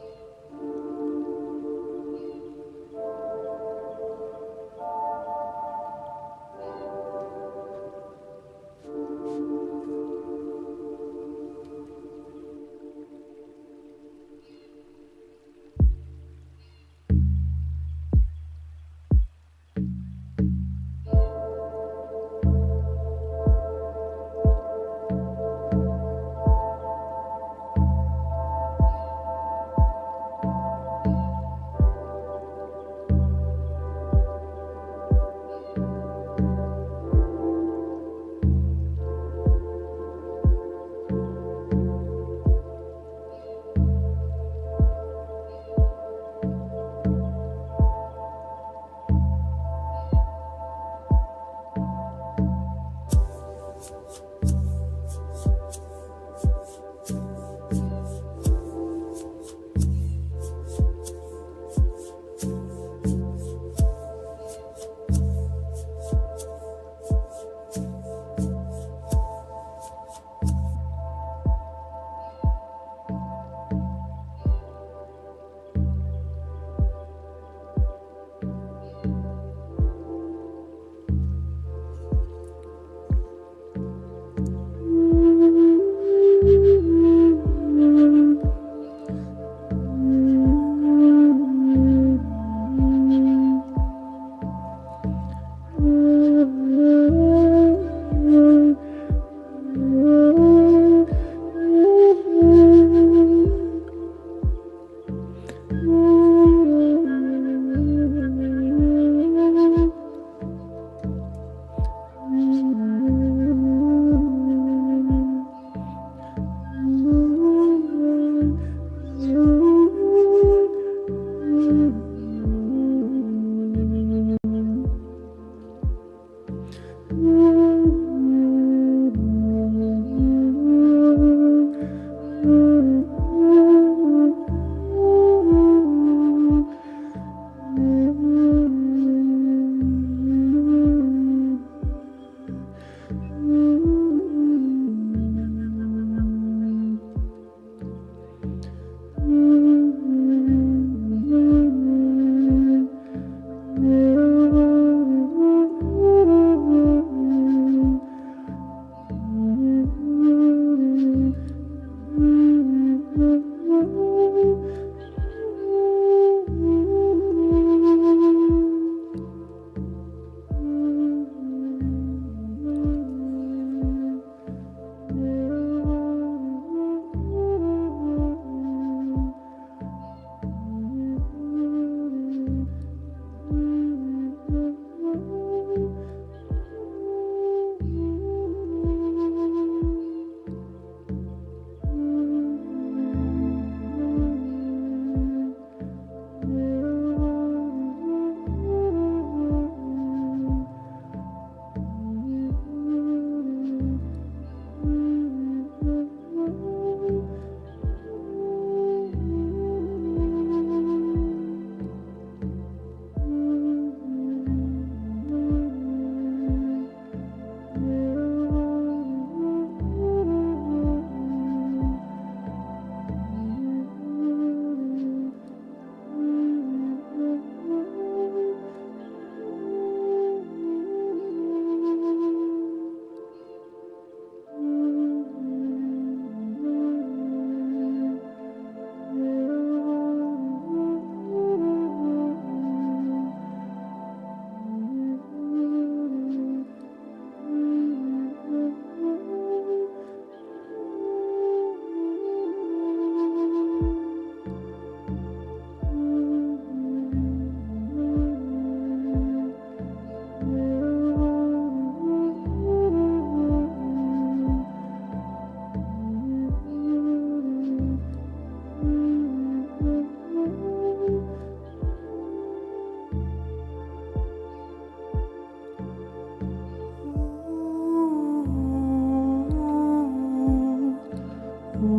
We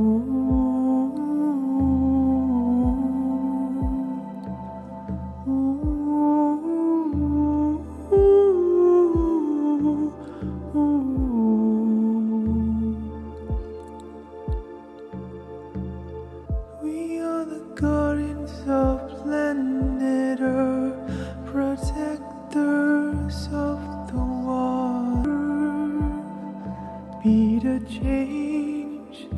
are the guardians of planet Earth, protectors of the water. Be the change,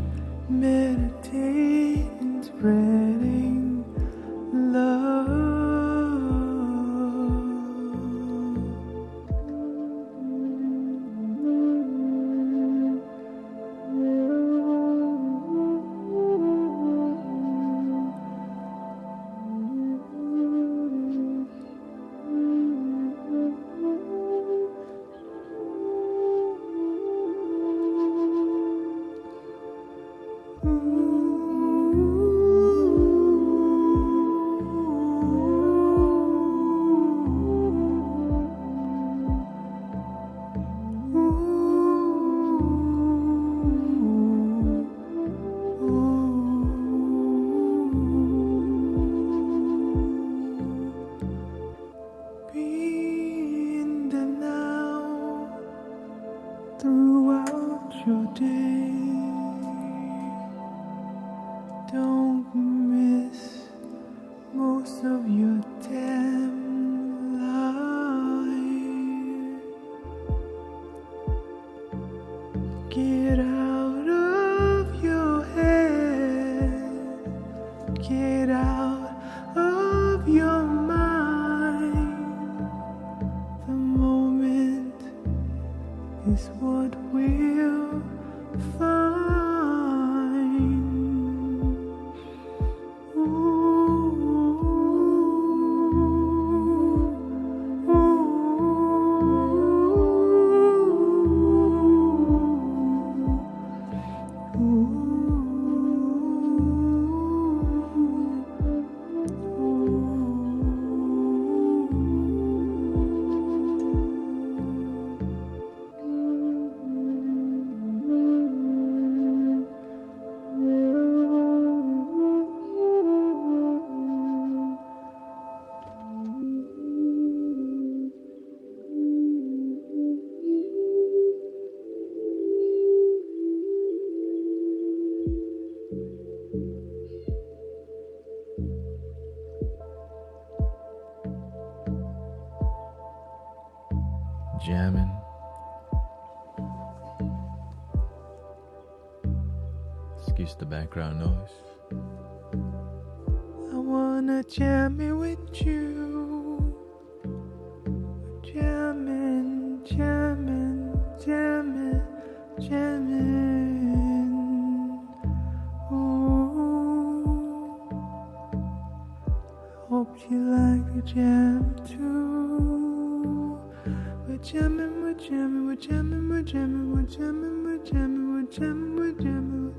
meditate and spreading love. Be in the now throughout your day. Don't miss most of your damn life. Get out of your head. Get out of your mind. The moment is what we'll find. Jamming. Excuse the background noise. I wanna jam it with you. Jamming, jamming, jamming, jamming. Ooh. Hope you like the jam too. We're jamming, we're jamming, we're jamming, we're jamming, we're jamming, we're jamming, we're jamming, we're jamming.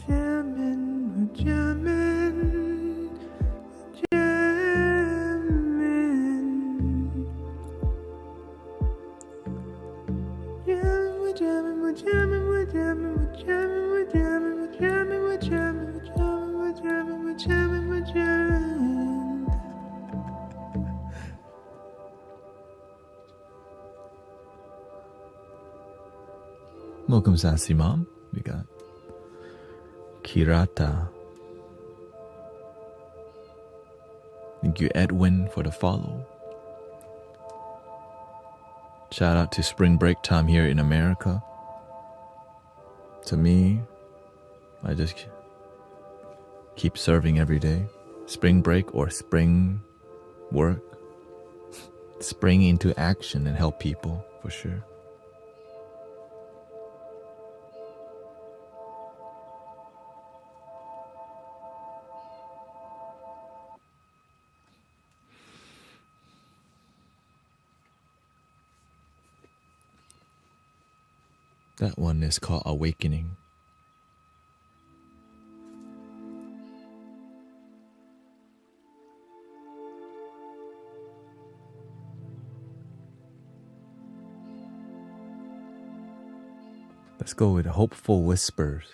Jamming, we're jamming, jamming. Jamming, we're jamming, we're jamming, we're jamming, we're jamming, we're jamming, we're jamming, we're jamming, we're jamming, we're jamming, we're jamming, we're jamming. Welcome, Sassy Mom. We got Kirata. Thank you, Edwin, for the follow. Shout out to spring break time here in America. To me, I just keep serving every day. Spring break or spring work. Spring into action and help people, for sure. That one is called Awakening. Let's go with hopeful whispers.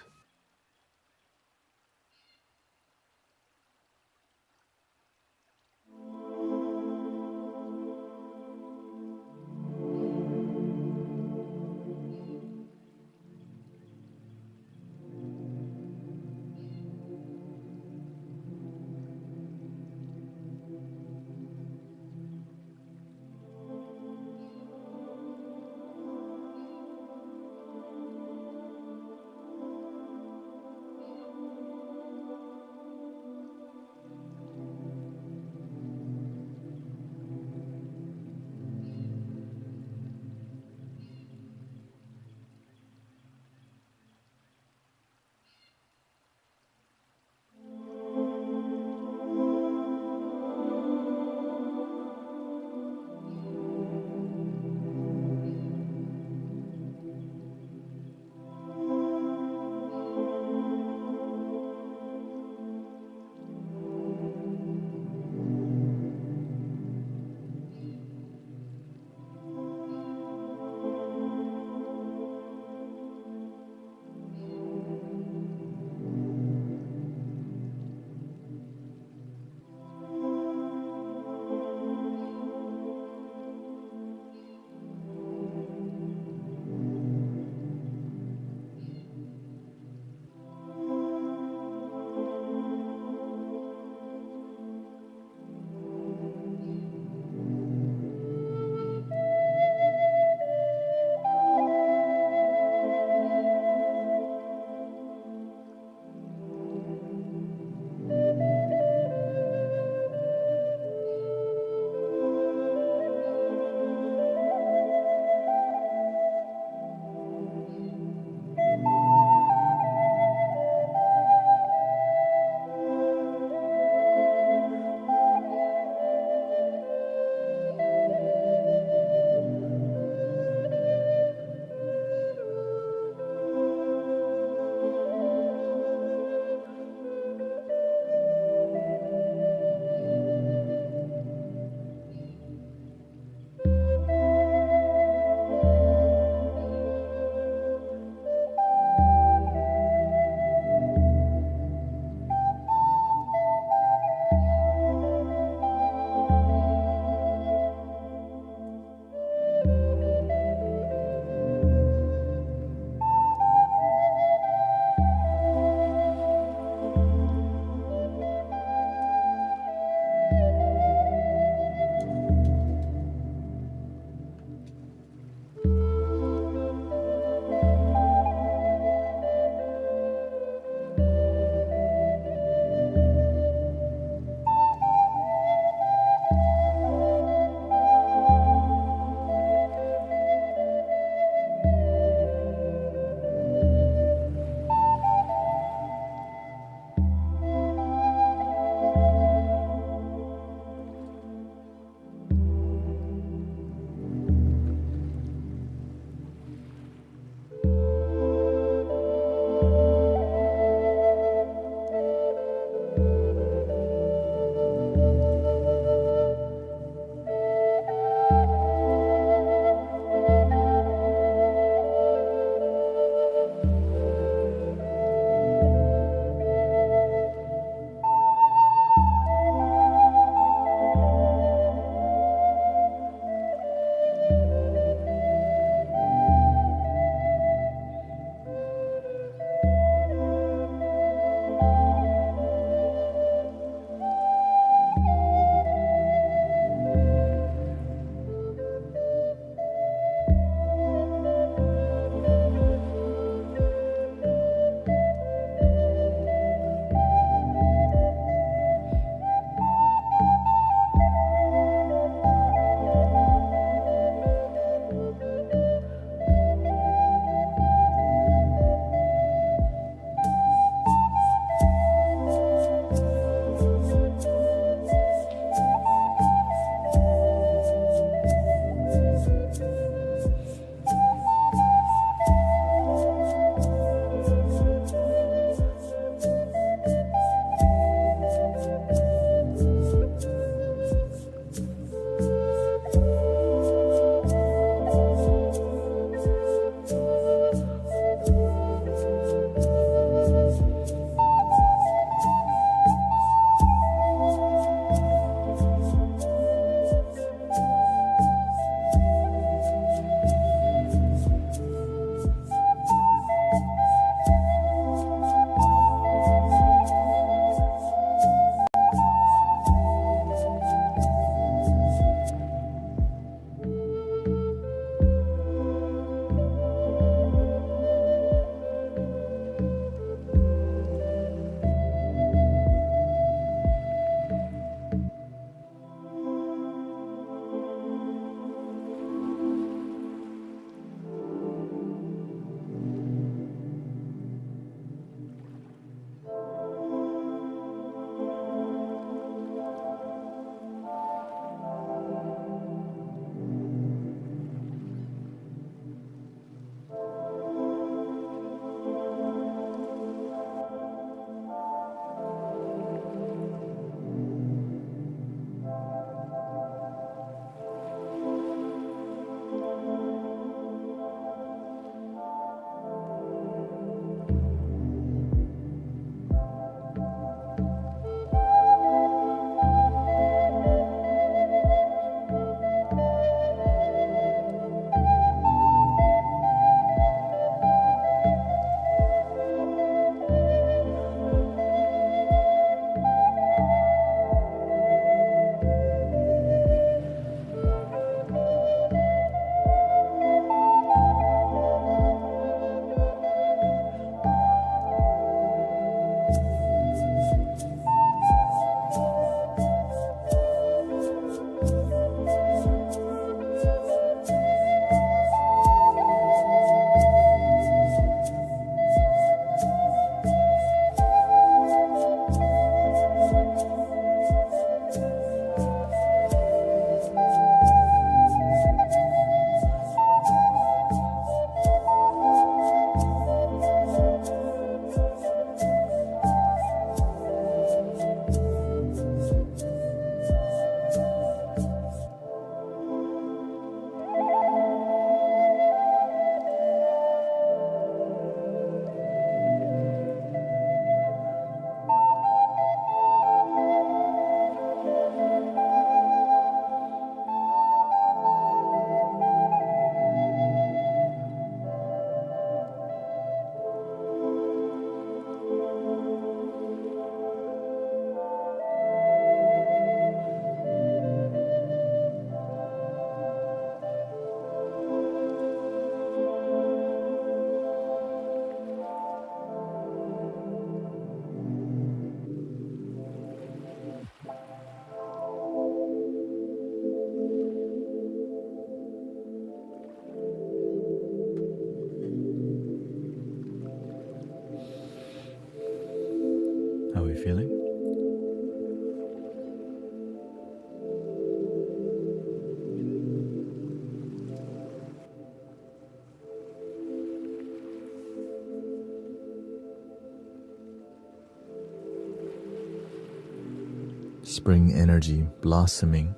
spring energy blossoming.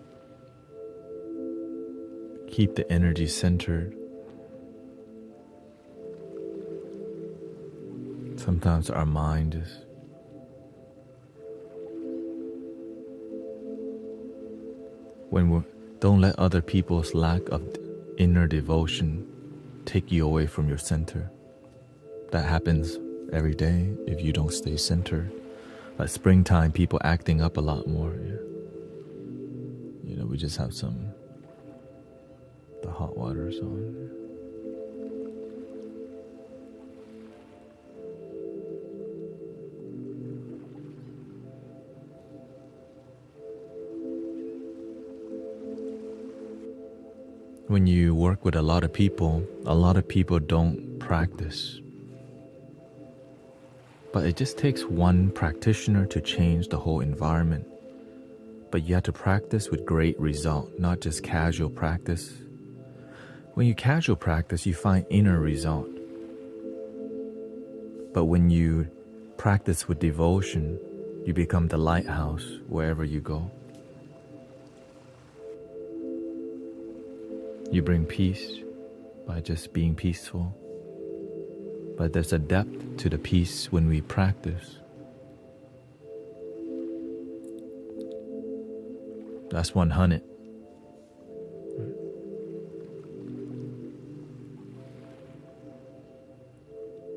Keep the energy centered. Sometimes our mind is don't let other people's lack of inner devotion take you away from your center. That happens every day if you don't stay centered. Like springtime, people acting up a lot more. Yeah. You know, we just have the hot water's on. When you work with a lot of people don't practice. But it just takes one practitioner to change the whole environment. But you have to practice with great result, not just casual practice. When you casual practice, you find inner result. But when you practice with devotion, you become the lighthouse wherever you go. You bring peace by just being peaceful. But there's a depth to the peace when we practice. That's 100.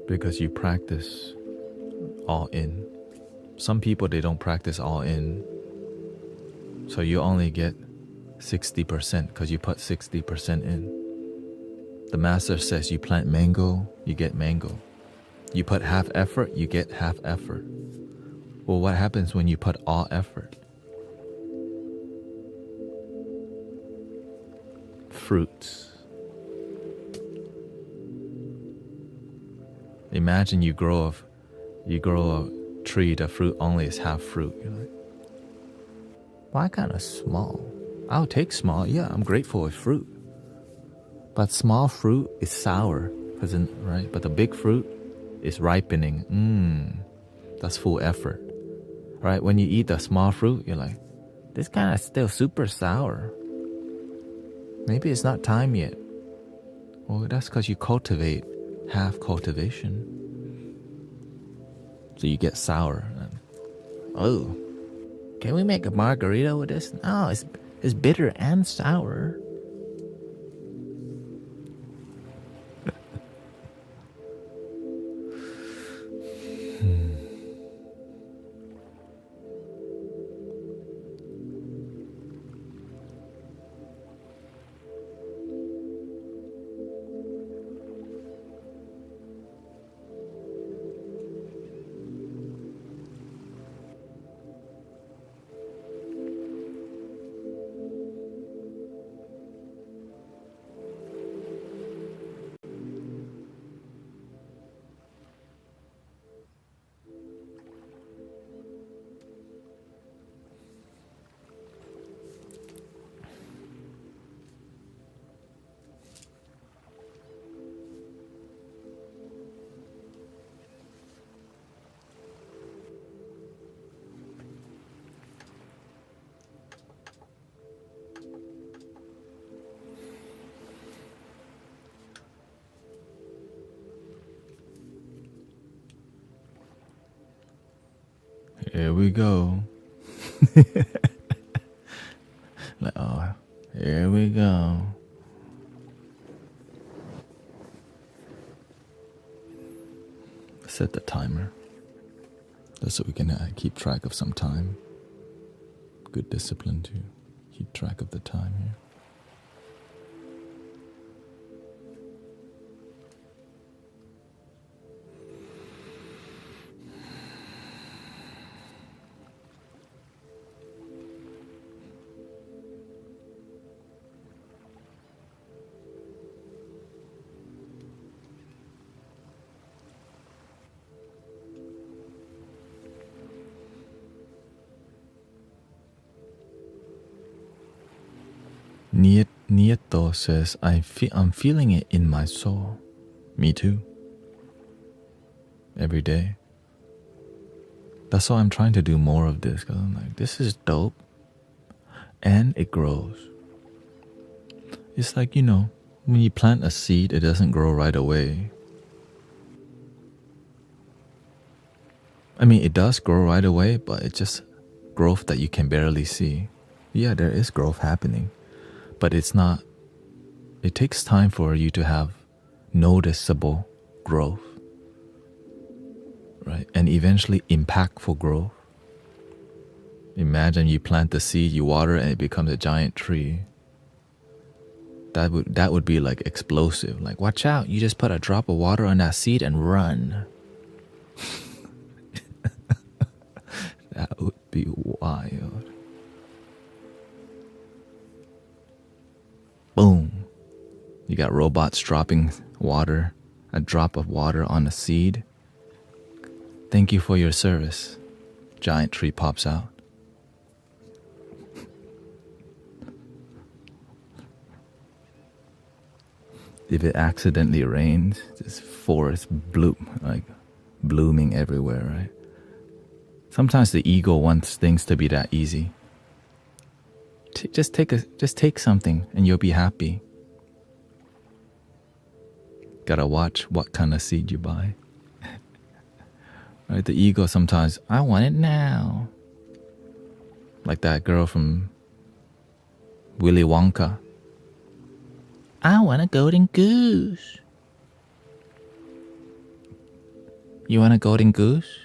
Because you practice all in. Some people, they don't practice all in. So you only get 60% because you put 60% in. The master says you plant mango, you get mango. You put half effort, you get half effort. Well, what happens when you put all effort? Fruits. Imagine you grow a tree, the fruit only is half fruit. You're like, why kind of small? I'll take small. Yeah, I'm grateful with fruit. But small fruit is sour, right? But the big fruit is ripening. That's full effort, right? When you eat the small fruit, you're like, this kind of still super sour. Maybe it's not time yet. Well, that's because you cultivate half cultivation. So you get sour. Oh, can we make a margarita with this? No, it's bitter and sour. Here we go. Here we go. Set the timer. Just so we can keep track of some time. Good discipline to keep track of the time here. Nieto says, I'm feeling it in my soul. Me too. Every day. That's why I'm trying to do more of this, because I'm like, this is dope. And it grows. It's like, when you plant a seed, it doesn't grow right away. I mean, it does grow right away, but it's just growth that you can barely see. Yeah, there is growth happening, but it's not. It takes time for you to have noticeable growth, right? And eventually impactful growth. Imagine you plant the seed, you water, and it becomes a giant tree. That would be like explosive. Like, watch out, you just put a drop of water on that seed and run. That would be wild. Boom. You got robots dropping water, a drop of water on a seed. Thank you for your service. Giant tree pops out. If it accidentally rains, this forest blooming everywhere, right? Sometimes the ego wants things to be that easy. Just take something and you'll be happy. Gotta watch what kind of seed you buy. Right? The ego sometimes, I want it now. Like that girl from Willy Wonka. I want a golden goose. You want a golden goose?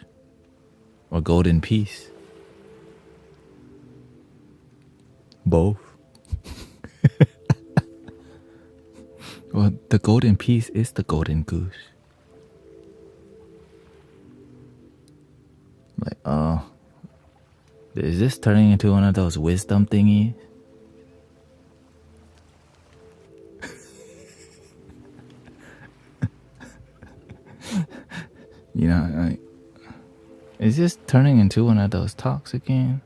Or golden piece? Both. Well, the golden piece is the golden goose. Like, is this turning into one of those wisdom thingies? Like, is this turning into one of those talks again?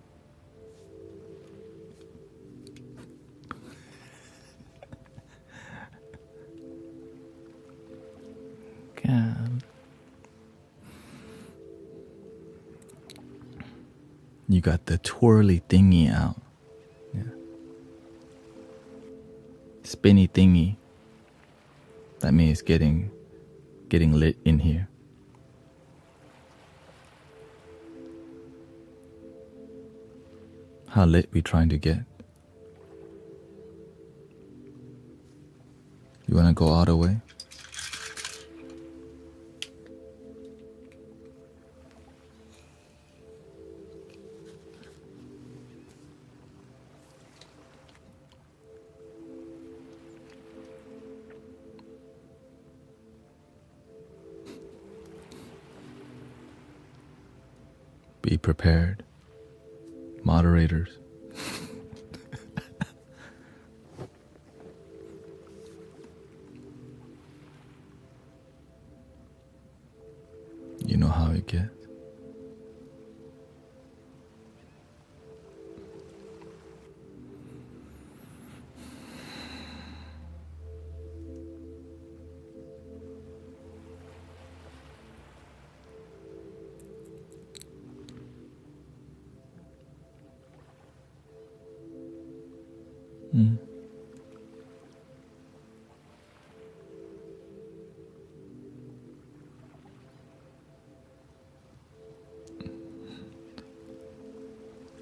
God. You got the twirly thingy out. Yeah. Spinny thingy. That means getting lit in here. How lit we trying to get? You wanna go all the way? Be prepared. Moderators. You know how it gets.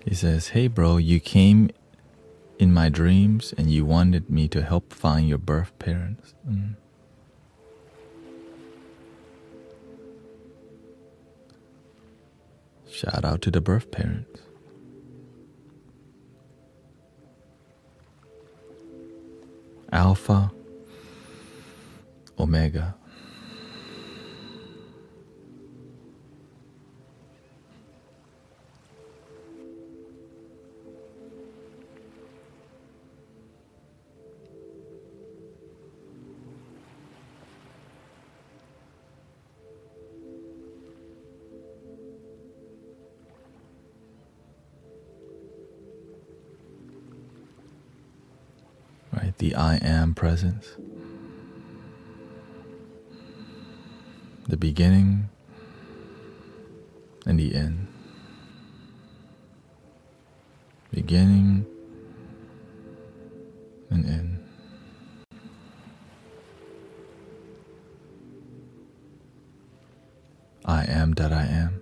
He says, hey bro, you came in my dreams and you wanted me to help find your birth parents. Shout out to the birth parents. Alpha, Omega. Right, the I am presence. The beginning and the end. beginning and end. I am that I am.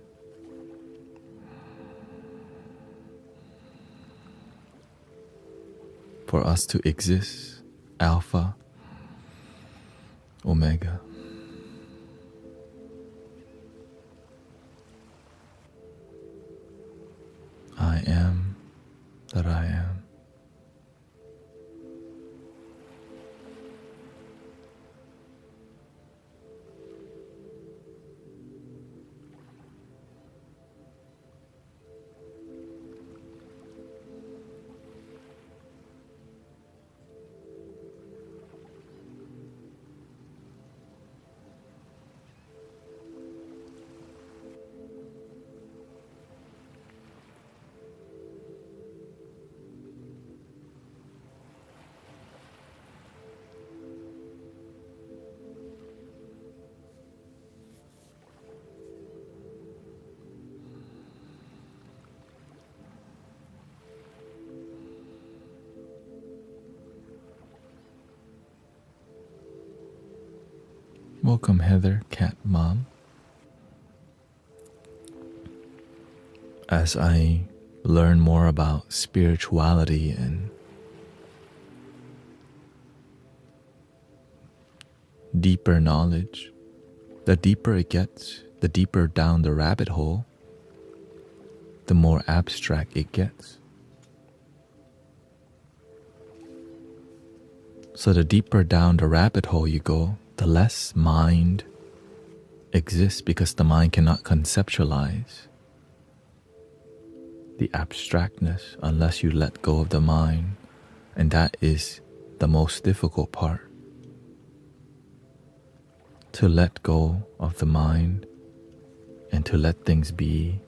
For us to exist, Alpha, Omega. I am that I am. Welcome, Heather, Cat Mom. As I learn more about spirituality and deeper knowledge, the deeper it gets, the deeper down the rabbit hole, the more abstract it gets. So the deeper down the rabbit hole you go, the less mind exists, because the mind cannot conceptualize the abstractness unless you let go of the mind. And that is the most difficult part. To let go of the mind and to let things be.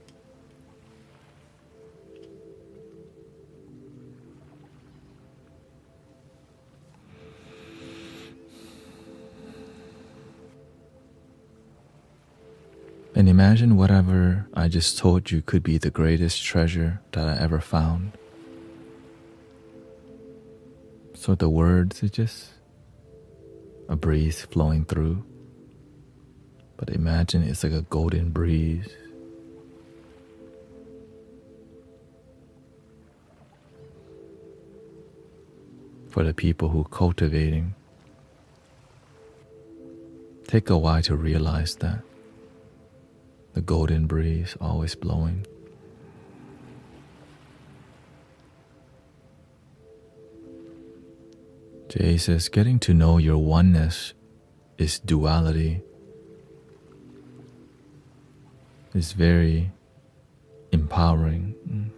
And imagine whatever I just told you could be the greatest treasure that I ever found. So the words are just a breeze flowing through. But imagine it's like a golden breeze. For the people who are cultivating, take a while to realize that. The golden breeze always blowing. Jay says, getting to know your oneness is duality. Is very empowering.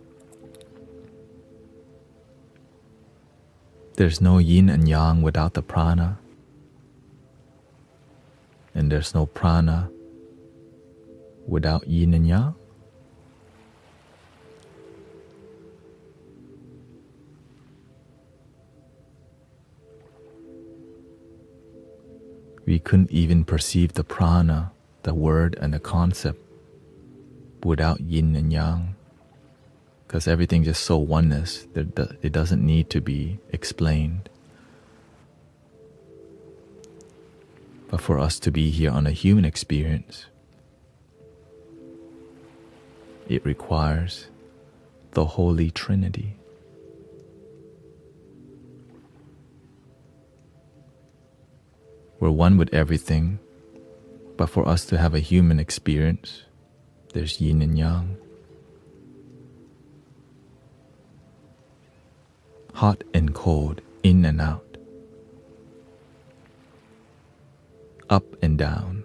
There's no yin and yang without the prana. And there's no prana without yin and yang. We couldn't even perceive the prana, the word and the concept, without yin and yang, because everything just so oneness that it doesn't need to be explained. But for us to be here on a human experience, it requires the Holy Trinity. We're one with everything, but for us to have a human experience, there's yin and yang. Hot and cold, in and out. Up and down.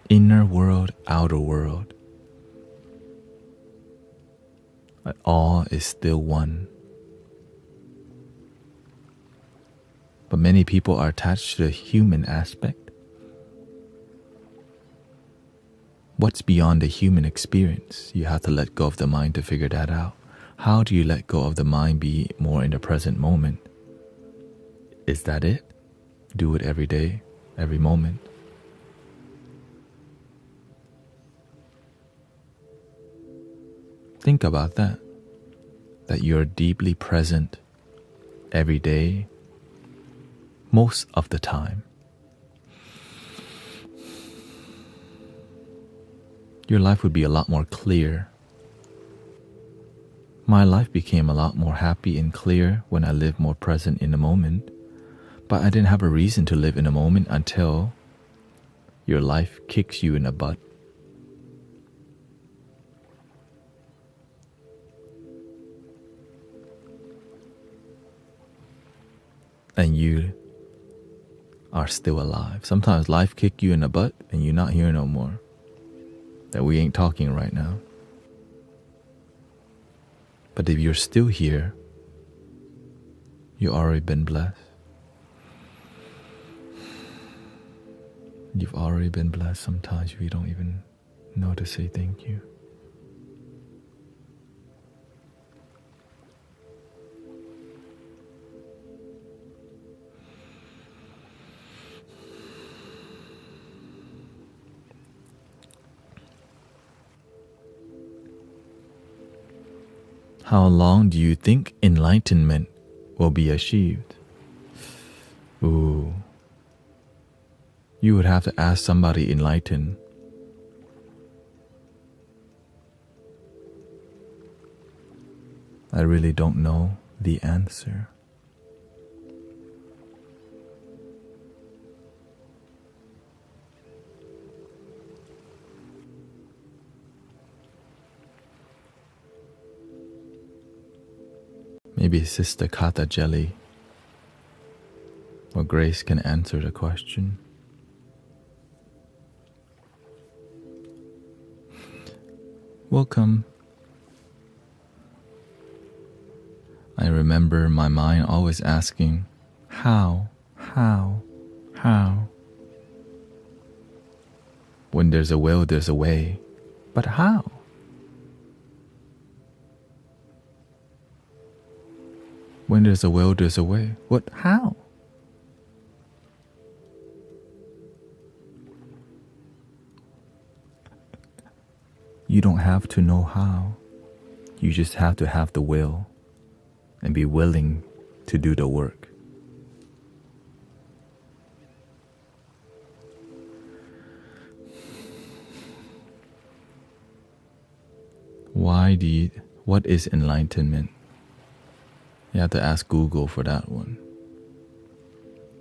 Inner world, outer world. But all is still one. But many people are attached to the human aspect. What's beyond the human experience? You have to let go of the mind to figure that out. How do you let go of the mind, be more in the present moment? Is that it? Do it every day, every moment. Think about that. That you're deeply present every day, most of the time. Your life would be a lot more clear. My life became a lot more happy and clear when I lived more present in the moment. But I didn't have a reason to live in the moment until your life kicks you in the butt. And you are still alive. Sometimes life kick you in the butt and you're not here no more. That we ain't talking right now. But if you're still here, you've already been blessed. You've already been blessed. Sometimes we don't even know to say thank you. How long do you think enlightenment will be achieved? Ooh. You would have to ask somebody enlightened. I really don't know the answer. Maybe Sister Kata Jelly or Grace can answer the question. Welcome. I remember my mind always asking, how? When there's a will, there's a way. But how? When there's a will, there's a way. What? How? You don't have to know how. You just have to have the will and be willing to do the work. What is enlightenment? You have to ask Google for that one.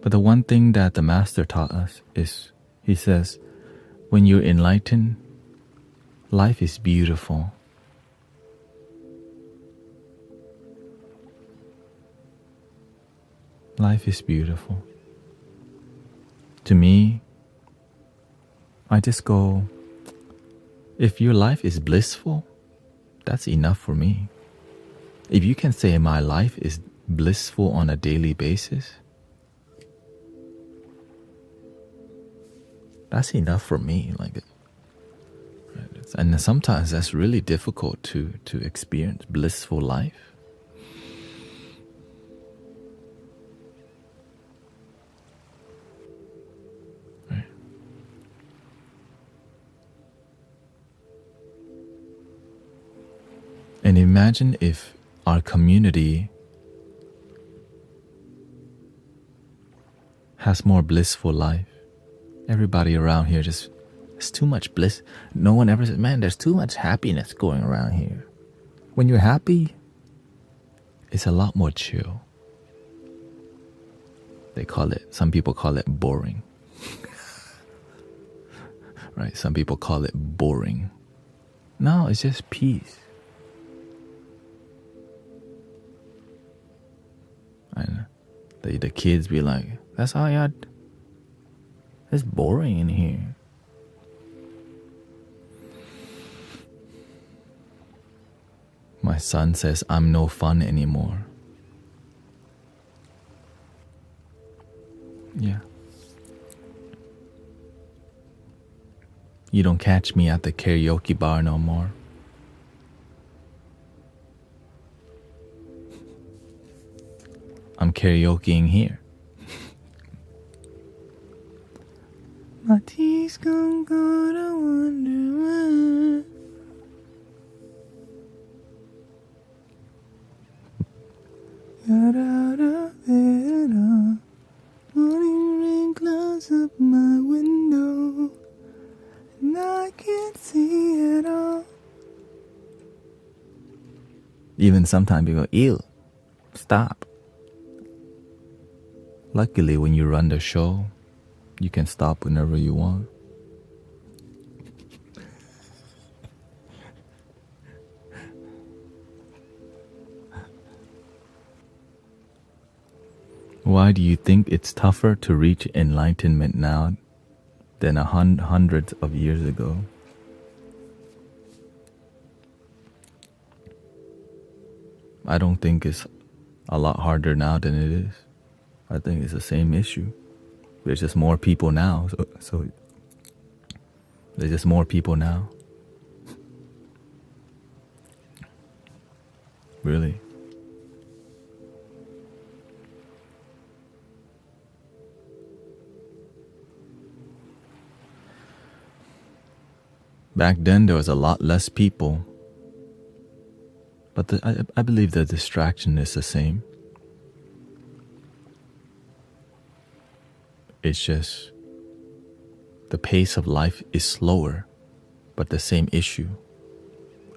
But the one thing that the Master taught us is, he says, when you're enlightened, life is beautiful. Life is beautiful. To me, I just go, if your life is blissful, that's enough for me. If you can say my life is blissful on a daily basis, that's enough for me. And sometimes that's really difficult to experience blissful life. Right? And imagine if our community has more blissful life. Everybody around here just, there's too much bliss. No one ever says, man, there's too much happiness going around here. When you're happy, it's a lot more chill. Some people call it boring. Right? Some people call it boring. No, it's just peace. And the kids be like, that's all y'all, it's boring in here. My son says, I'm no fun anymore. Yeah. You don't catch me at the karaoke bar no more. I'm karaokeing here. My tea's gone, I wonder why. Got out of it all. Morning rain clouds up my window, and I can't see it all. Even sometimes you go, ew, stop. Luckily, when you run the show, you can stop whenever you want. Why do you think it's tougher to reach enlightenment now than hundreds of years ago? I don't think it's a lot harder now than it is. I think it's the same issue. There's just more people now. So there's just more people now. Really. Back then, there was a lot less people. But I believe the distraction is the same. It's just the pace of life is slower, but the same issue.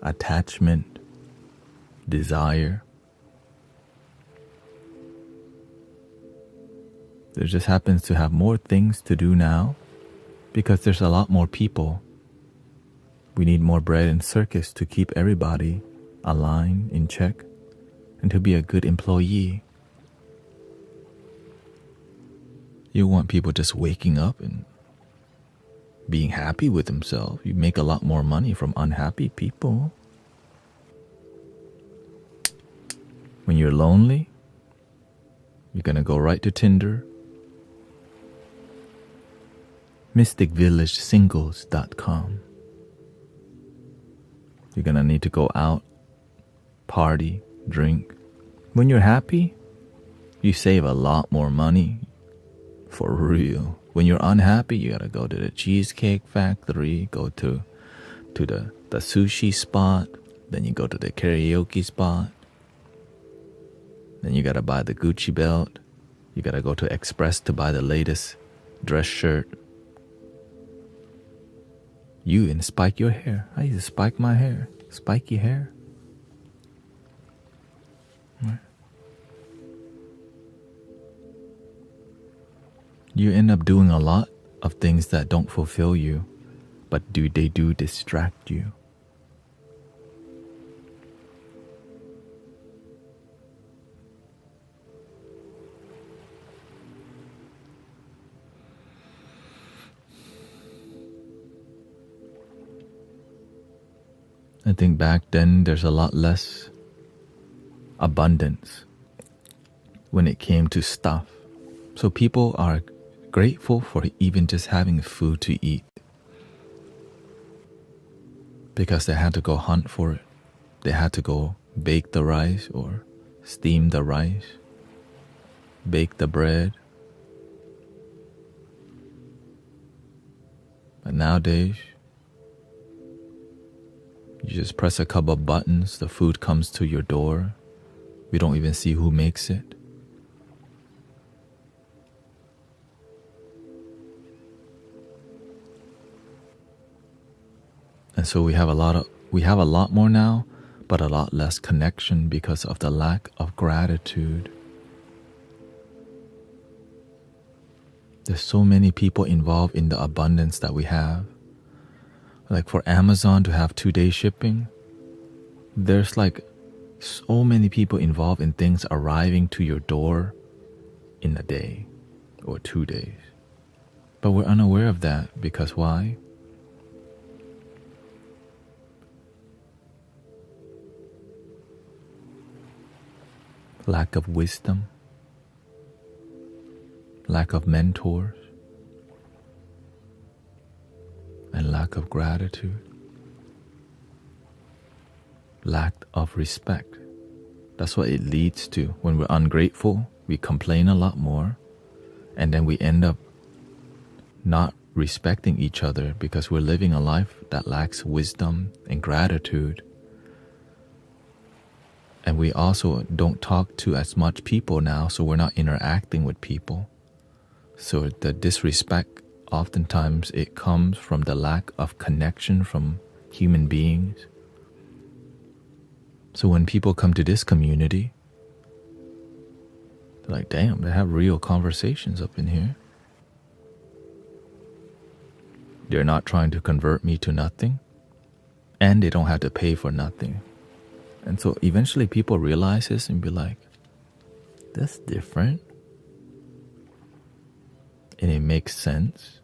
Attachment, desire. There just happens to have more things to do now because there's a lot more people. We need more bread and circus to keep everybody aligned, in check, and to be a good employee. You want people just waking up and being happy with themselves. You make a lot more money from unhappy people. When you're lonely, you're gonna go right to Tinder. mysticvillagesingles.com. You're gonna need to go out, party, drink. When you're happy, you save a lot more money. For real. When you're unhappy, you gotta go to the Cheesecake Factory, go to the sushi spot, then you go to the karaoke spot, then you gotta buy the Gucci belt, you gotta go to Express to buy the latest dress shirt. You and spike your hair. I used to spike my hair. Spiky hair. Right. You end up doing a lot of things that don't fulfill you, but they do distract you. I think back then there's a lot less abundance when it came to stuff. So people are grateful for even just having food to eat because they had to go hunt for it. They had to go bake the rice or steam the rice, bake the bread. But nowadays, you just press a couple of buttons, the food comes to your door. We don't even see who makes it. And so we have a lot more now, but a lot less connection because of the lack of gratitude. There's so many people involved in the abundance that we have. Like for Amazon to have 2-day shipping, there's like so many people involved in things arriving to your door in a day or 2 days. But we're unaware of that because why? Lack of wisdom, lack of mentors, and lack of gratitude, lack of respect. That's what it leads to. When we're ungrateful, we complain a lot more, and then we end up not respecting each other because we're living a life that lacks wisdom and gratitude. And we also don't talk to as much people now, so we're not interacting with people. So the disrespect, oftentimes it comes from the lack of connection from human beings. So when people come to this community, they're like, damn, they have real conversations up in here. They're not trying to convert me to nothing, and they don't have to pay for nothing. And so eventually people realize this and be like, that's different. And it makes sense.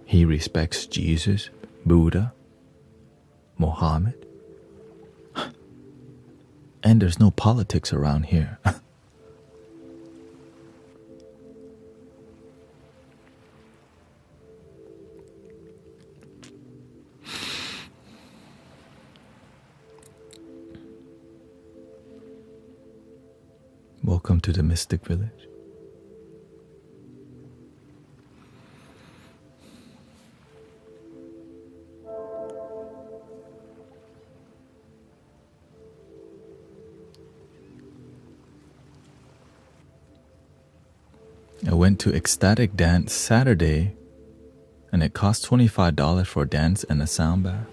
He respects Jesus, Buddha, Muhammad. And there's no politics around here. Welcome to the Mystic Village. I went to Ecstatic Dance Saturday, and it cost $25 for a dance and a sound bath.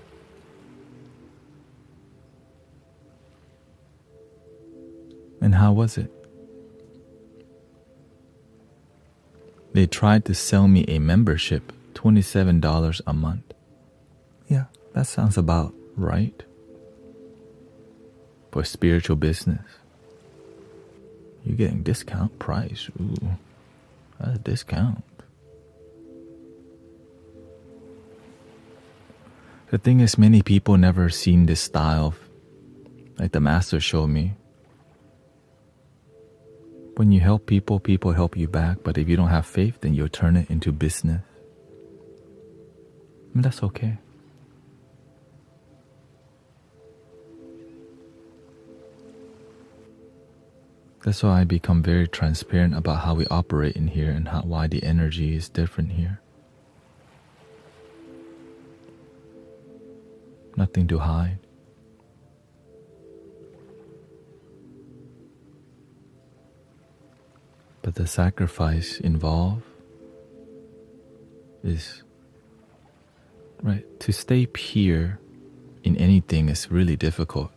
And how was it? They tried to sell me a membership, $27 a month. Yeah, that sounds about right. For spiritual business. You're getting discount price. Ooh, that's a discount. The thing is, many people never seen this style. Like the master showed me. When you help people, people help you back. But if you don't have faith, then you'll turn it into business. And that's okay. That's why I become very transparent about how we operate in here and why the energy is different here. Nothing to hide. But the sacrifice involved is, right, to stay pure in anything is really difficult.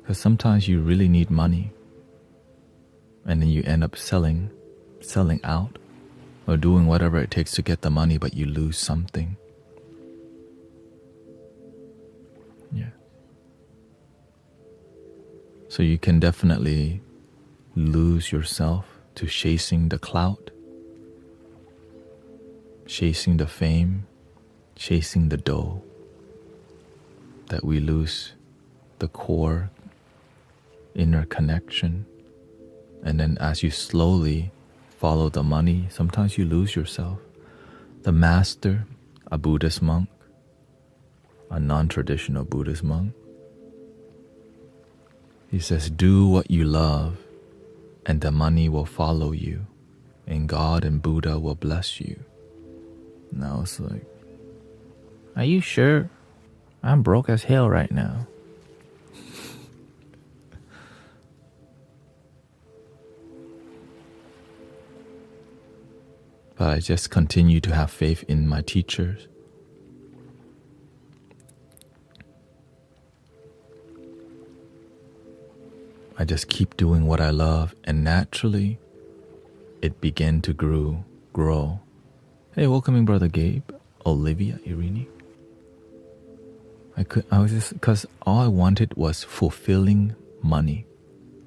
Because sometimes you really need money, and then you end up selling out, or doing whatever it takes to get the money, but you lose something. Yeah. So you can definitely lose yourself to chasing the clout, chasing the fame, chasing the dough, that we lose the core inner connection. And then as you slowly follow the money, sometimes you lose yourself. The master, a Buddhist monk, a non-traditional Buddhist monk, he says, do what you love and the money will follow you, and God and Buddha will bless you. And I was like, are you sure? I'm broke as hell right now. But I just continue to have faith in my teachers. I just keep doing what I love, and naturally, it began to grow. Hey, welcoming Brother Gabe, Olivia, Irene. I was just, because all I wanted was fulfilling money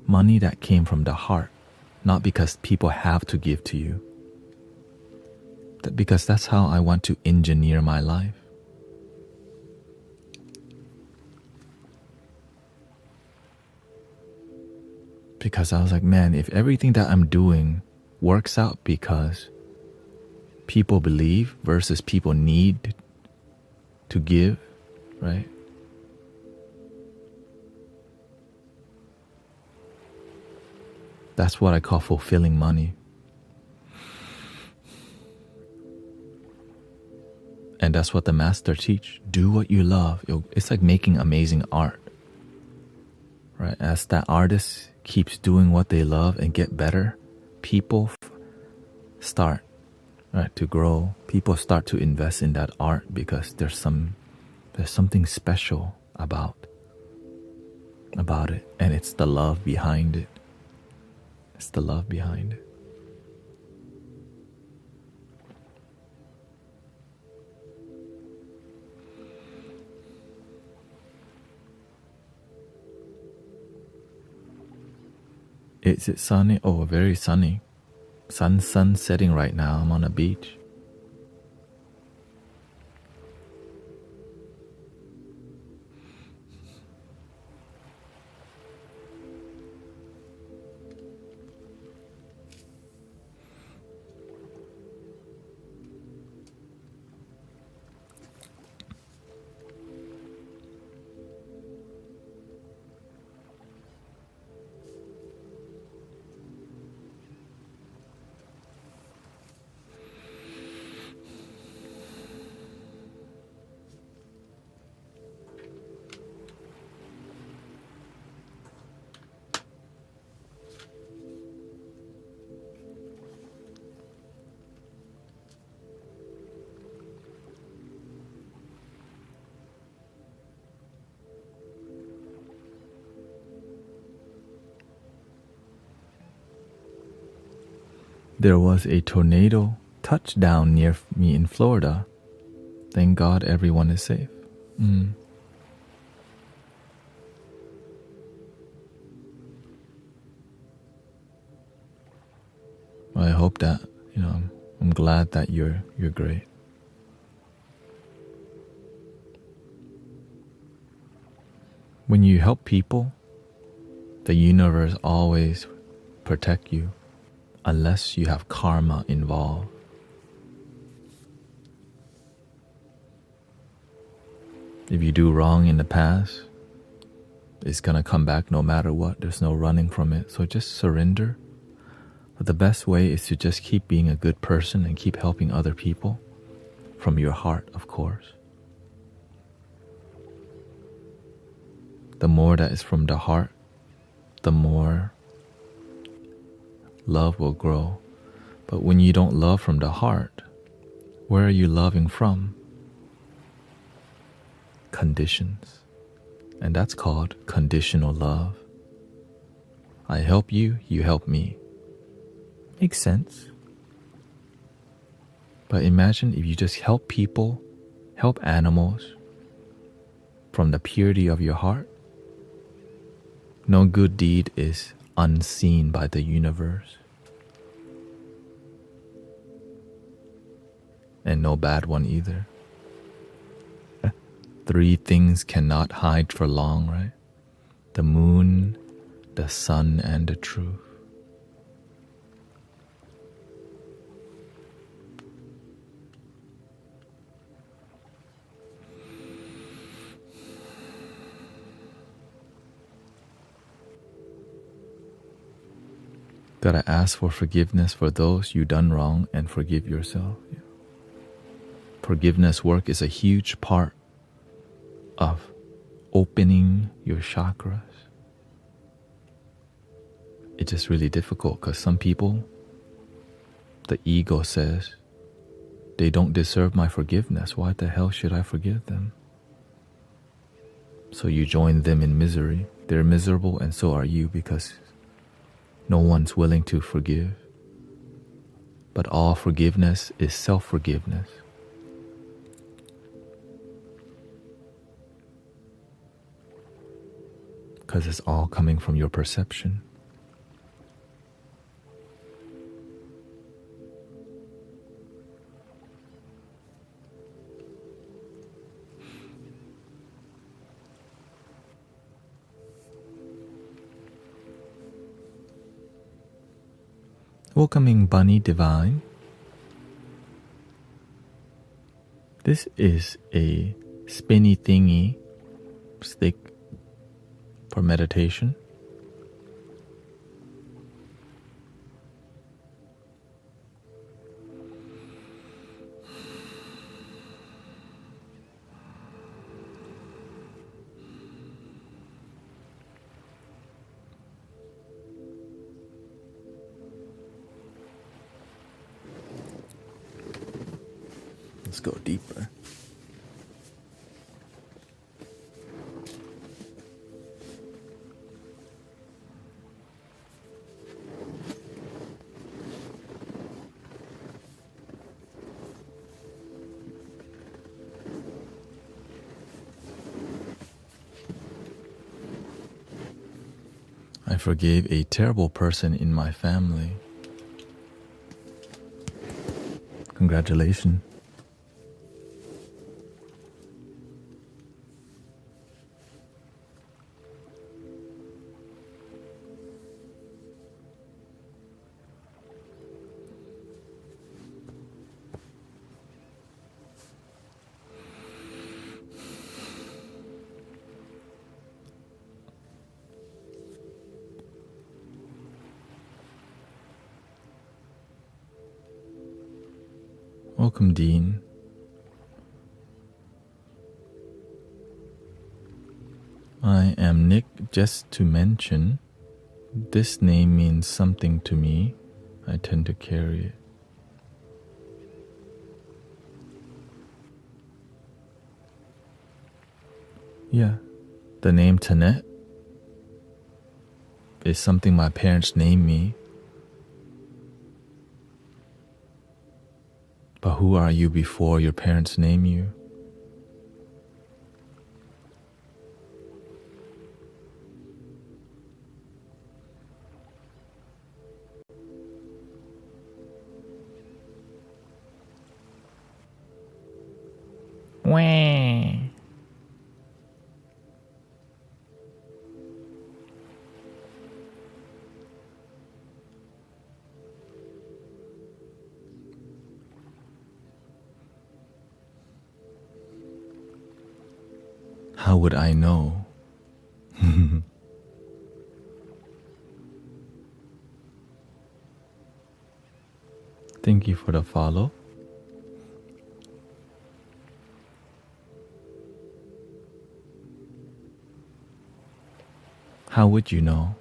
that came from the heart, not because people have to give to you. Because that's how I want to engineer my life. Because I was like, man, if everything that I'm doing works out because people believe versus people need to give, right? That's what I call fulfilling money. And that's what the master teach. Do what you love. It's like making amazing art. Right? As that artist keeps doing what they love and get better, people start, right, to grow. People start to invest in that art because there's something special about it, and it's the love behind it. It's the love behind it. Is it sunny? Oh, very sunny. Sun setting right now. I'm on a beach. There was a tornado touchdown near me in Florida. Thank God everyone is safe. I hope that, I'm glad that you're great. When you help people, the universe always protect you unless you have karma involved. If you do wrong in the past, it's gonna come back no matter what. There's no running from it. So just surrender. But the best way is to just keep being a good person and keep helping other people from your heart, of course. The more that is from the heart, the more love will grow. But when you don't love from the heart, where are you loving from? Conditions. And that's called conditional love. I help you, you help me. Makes sense. But imagine if you just help people, help animals from the purity of your heart. No good deed is unseen by the universe. And no bad one either. 3 things cannot hide for long, right? The moon, the sun, and the truth. Gotta ask for forgiveness for those you done wrong and forgive yourself. Yeah. Forgiveness work is a huge part of opening your chakras. It's just really difficult because some people, the ego says, they don't deserve my forgiveness. Why the hell should I forgive them? So you join them in misery. They're miserable and so are you because no one's willing to forgive. But all forgiveness is self-forgiveness. Because it's all coming from your perception. Welcoming Bunny Divine. This is a spinny thingy stick for meditation. Let's go deeper. I forgave a terrible person in my family. Congratulations. Welcome, Dean. I am Nick. Just to mention, this name means something to me. I tend to carry it. Yeah, the name Tanet is something my parents named me. But who are you before your parents name you? Wah. How would I know? Thank you for the follow. How would you know?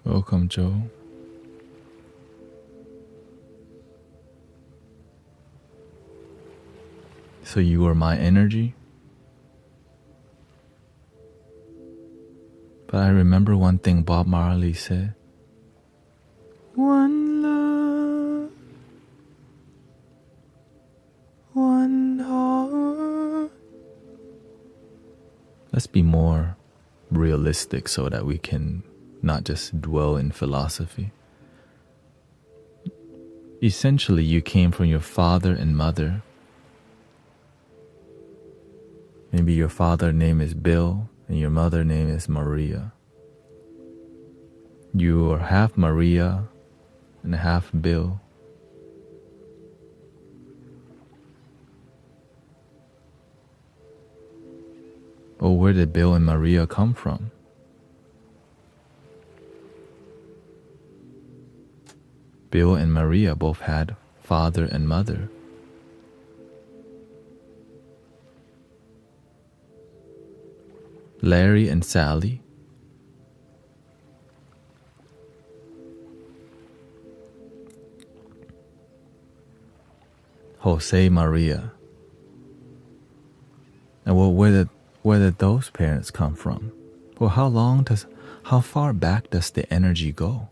Welcome, Joe. So you were my energy? But I remember one thing Bob Marley said. One love, one heart. Let's be more realistic so that we can not just dwell in philosophy. Essentially, you came from your father and mother. Maybe your father's name is Bill and your mother's name is Maria. You are half Maria and half Bill. Oh, where did Bill and Maria come from? Bill and Maria both had father and mother. Larry and Sally. Jose Maria. And well, where did those parents come from? Well, how far back does the energy go?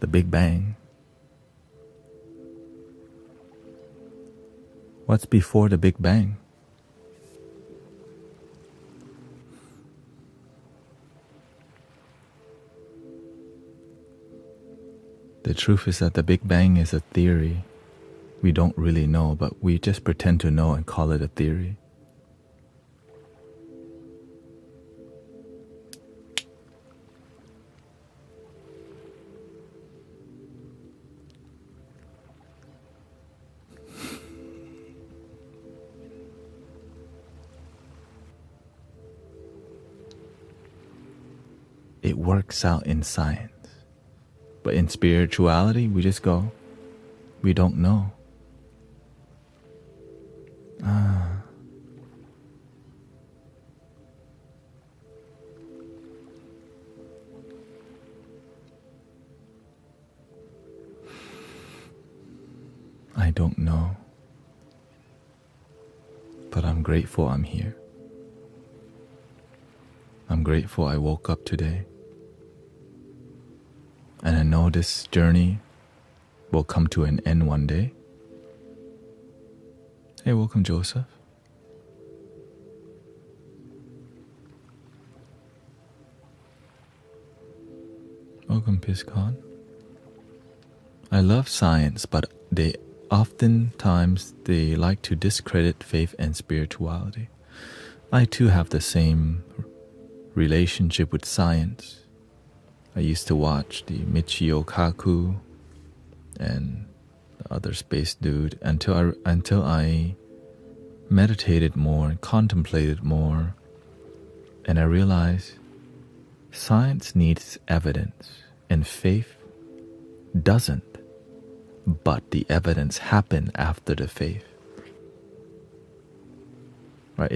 The Big Bang. What's before the Big Bang? The truth is that the Big Bang is a theory. We don't really know, but we just pretend to know and call it a theory. it works out in science. But in spirituality, we just go, we don't know. I don't know. But I'm grateful I'm here. I'm grateful I woke up today. And I know this journey will come to an end one day. Hey, welcome, Joseph. Welcome, Piscon. I love science, but oftentimes they like to discredit faith and spirituality. I too have the same relationship with science. I used to watch the Michio Kaku and the other space dude until I meditated more and contemplated more, and I realized science needs evidence and faith doesn't. But the evidence happened after the faith. Right?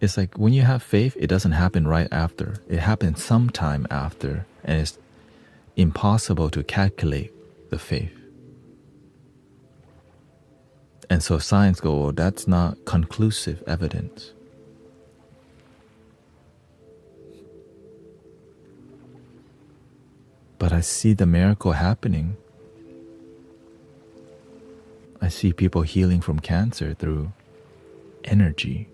It's like when you have faith, it doesn't happen right after. It happens sometime after, and it's impossible to calculate the faith. And so science goes, well, that's not conclusive evidence. But I see the miracle happening. I see people healing from cancer through energy.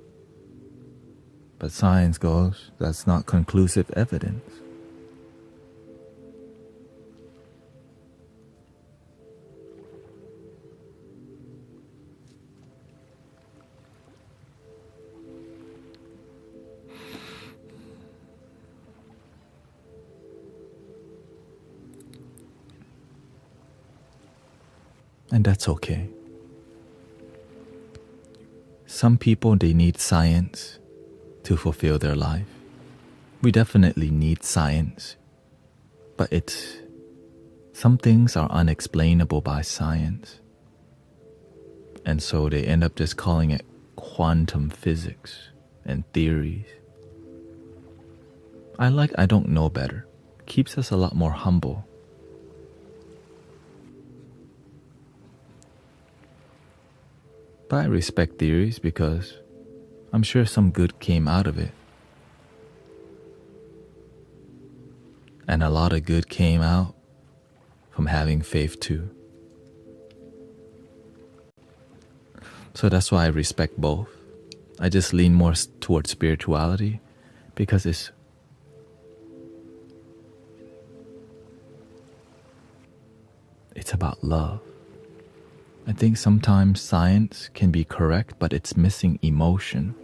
But science goes, that's not conclusive evidence. And that's okay. Some people, they need science to fulfill their life. We definitely need science, but some things are unexplainable by science. And so they end up just calling it quantum physics and theories. I don't know better. Keeps us a lot more humble. But I respect theories because I'm sure some good came out of it. And a lot of good came out from having faith too. So that's why I respect both. I just lean more towards spirituality because it's about love. I think sometimes science can be correct, but it's missing emotion.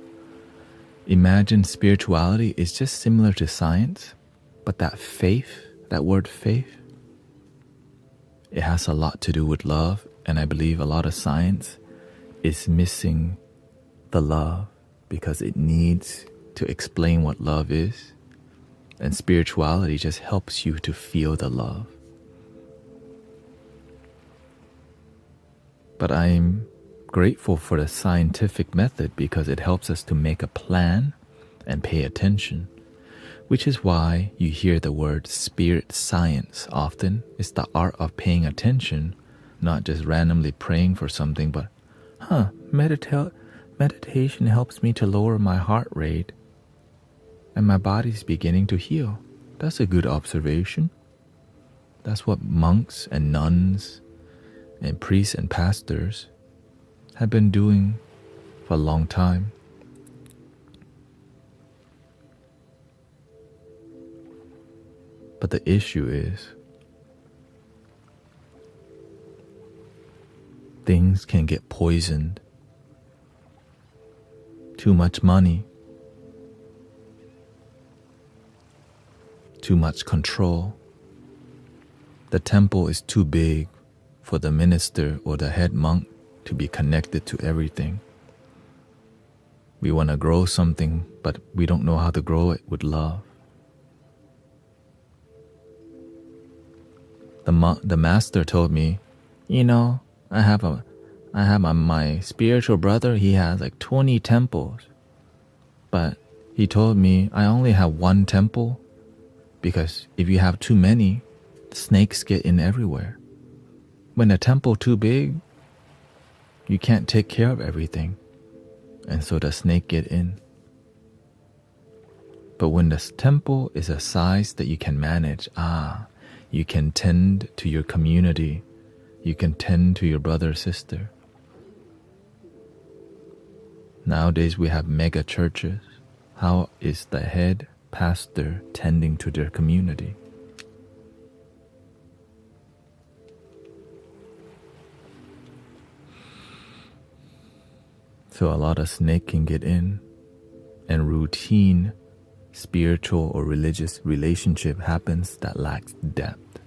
Imagine spirituality is just similar to science, but that word faith, it has a lot to do with love, and I believe a lot of science is missing the love because it needs to explain what love is, and spirituality just helps you to feel the love. But I'm grateful for the scientific method because it helps us to make a plan and pay attention, which is why you hear the word spirit science often. It's the art of paying attention, not just randomly praying for something, but meditation helps me to lower my heart rate and my body's beginning to heal. That's a good observation. That's what monks and nuns and priests and pastors have been doing for a long time. But the issue is things can get poisoned. Too much money, too much control. The temple is too big for the minister or the head monk to be connected to everything. We want to grow something, but we don't know how to grow it with love. the master told me, you know, my spiritual brother, he has like 20 temples. But he told me I only have one temple because if you have too many, snakes get in everywhere. When a temple too big, you can't take care of everything. And so the snake get in. But when the temple is a size that you can manage, you can tend to your community. You can tend to your brother or sister. Nowadays we have mega churches. How is the head pastor tending to their community? So a lot of snake can get in, and routine spiritual or religious relationship happens that lacks depth.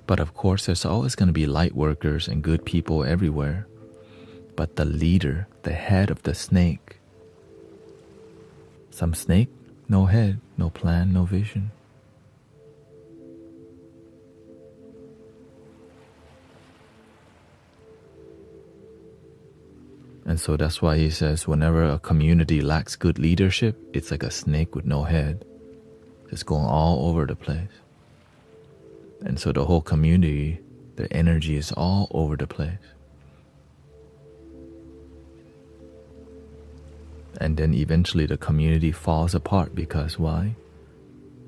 But of course, there's always going to be light workers and good people everywhere. But the leader, the head of the snake, some snake, no head, no plan, no vision. And so that's why he says whenever a community lacks good leadership, it's like a snake with no head, just going all over the place. And so the whole community, their energy is all over the place. And then eventually the community falls apart because why?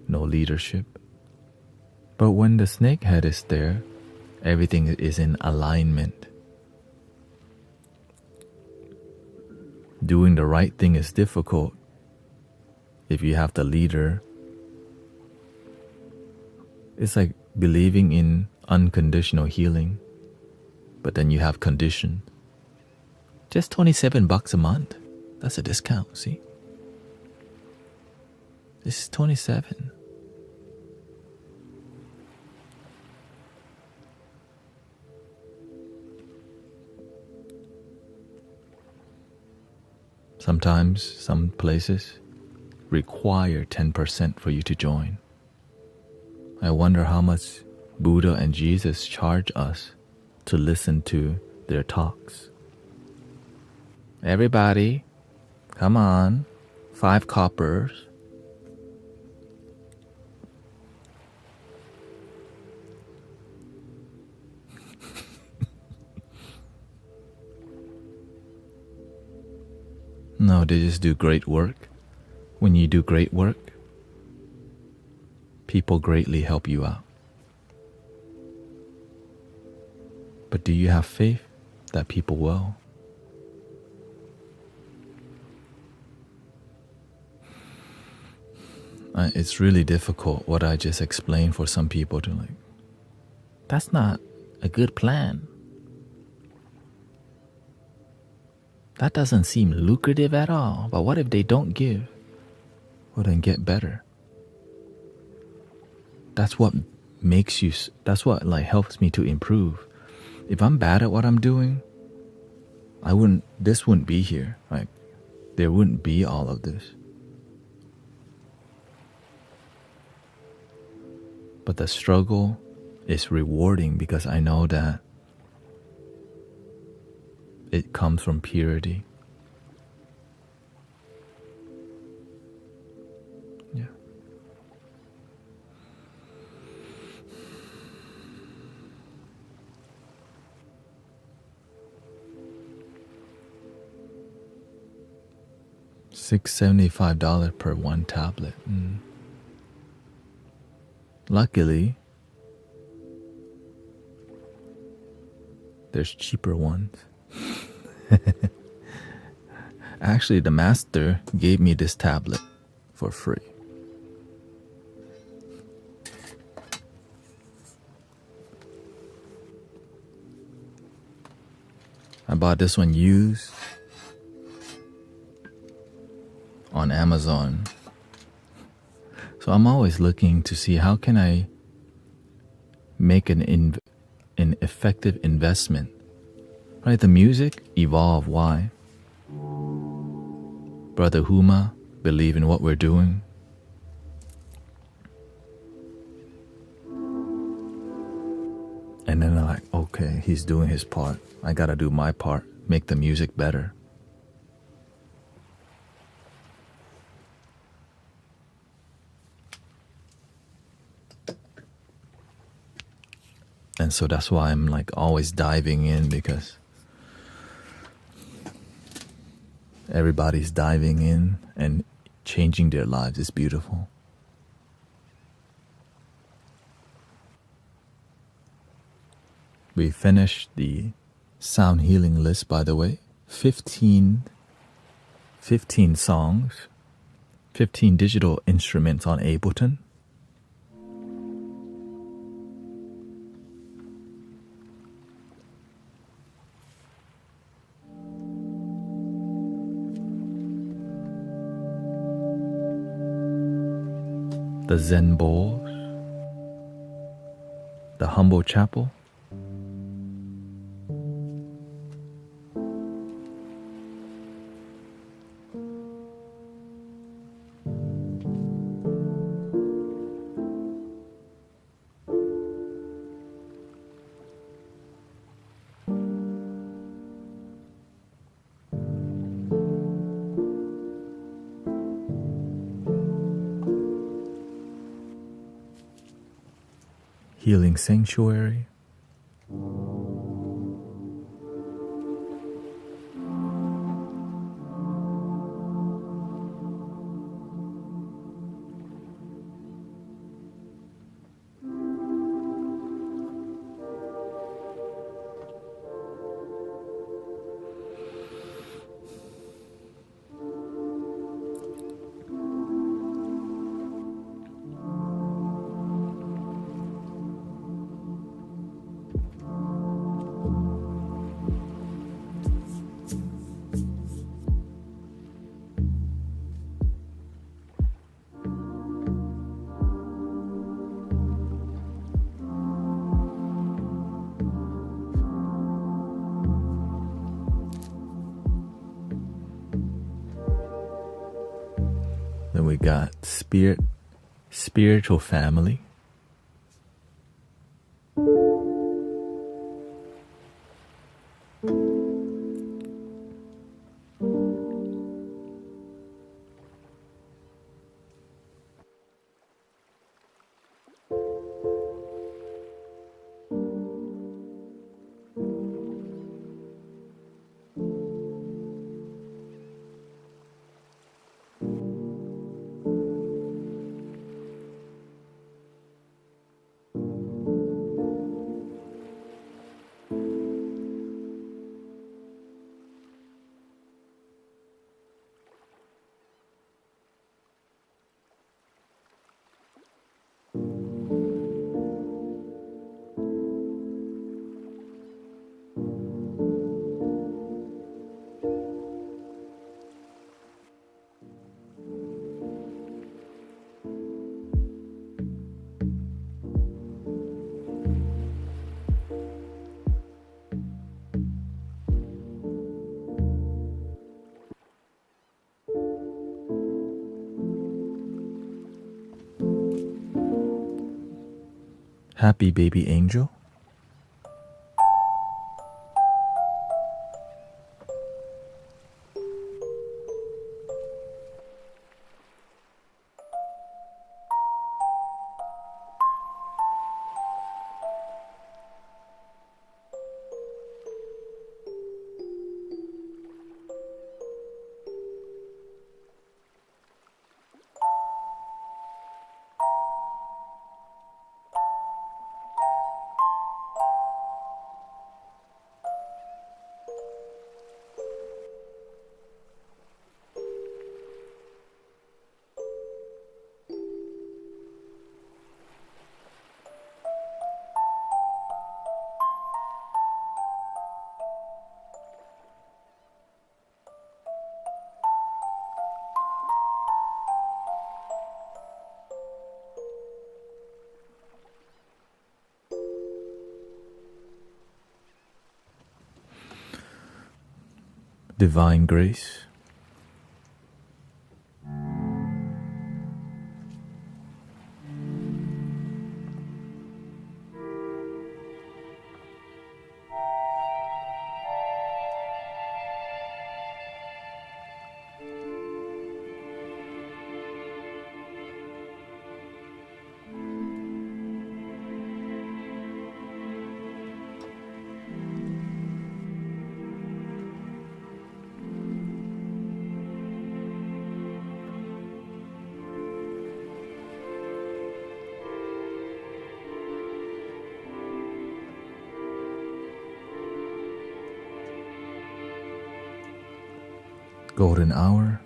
No leadership. But when the snake head is there, everything is in alignment. Doing the right thing is difficult if you have the leader. It's like believing in unconditional healing, but then you have condition. Just $27 a month. That's a discount, see? This is 27. Sometimes some places require 10% for you to join. I wonder how much Buddha and Jesus charge us to listen to their talks. Everybody, come on, 5 coppers. No, they just do great work. When you do great work, people greatly help you out. But do you have faith that people will? It's really difficult what I just explained for some people to like, that's not a good plan. That doesn't seem lucrative at all. But what if they don't give? Well, then get better. That's what makes you, that's what like helps me to improve. If I'm bad at what I'm doing, this wouldn't be here. Like, there wouldn't be all of this. But the struggle is rewarding because I know that it comes from purity. Yeah. $675 per one tablet. Luckily, there's cheaper ones. Actually, the master gave me this tablet for free. I bought this one used on Amazon. So I'm always looking to see how can I make an effective investment. Right, the music evolve. Why? Brother Huma believe in what we're doing. And then I'm like, okay, he's doing his part. I gotta do my part, make the music better. And so that's why I'm like always diving in, because everybody's diving in and changing their lives. It's beautiful. We finished the sound healing list, by the way. 15 songs, 15 digital instruments on Ableton. The Zen Bowls, the Humble Chapel, Healing Sanctuary, then we got Spiritual Family, Happy Baby Angel, Divine Grace, golden hour.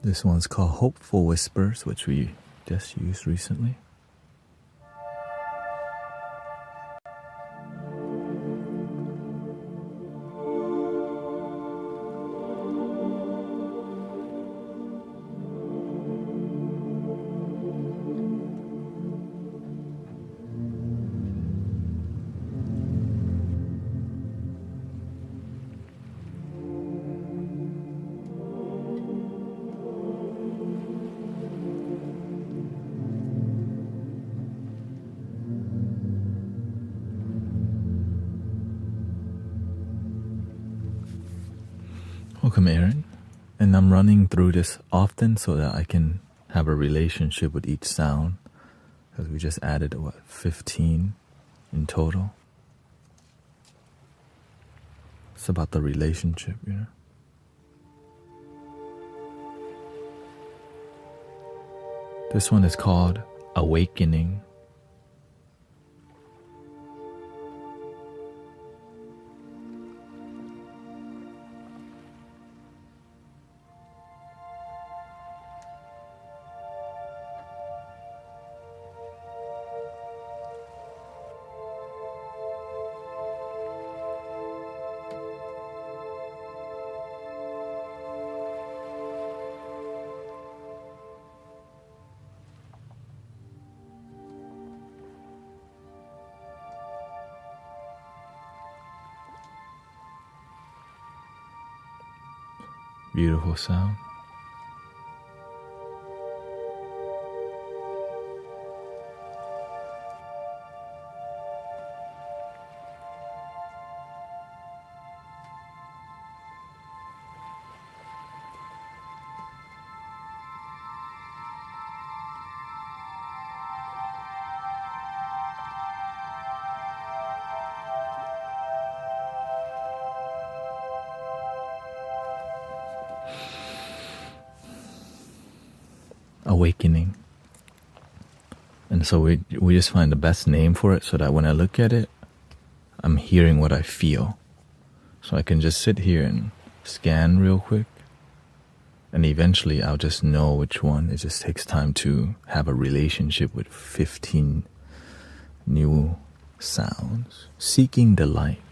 This one's called Hopeful Whispers, which we just used recently. Welcome, Aaron. And I'm running through this often so that I can have a relationship with each sound, because we just added, 15 in total. It's about the relationship, you know. This one is called Awakening. Beautiful sound. Awakening. And so we just find the best name for it so that when I look at it, I'm hearing what I feel. So I can just sit here and scan real quick, and eventually I'll just know which one. It just takes time to have a relationship with 15 new sounds. Seeking delight.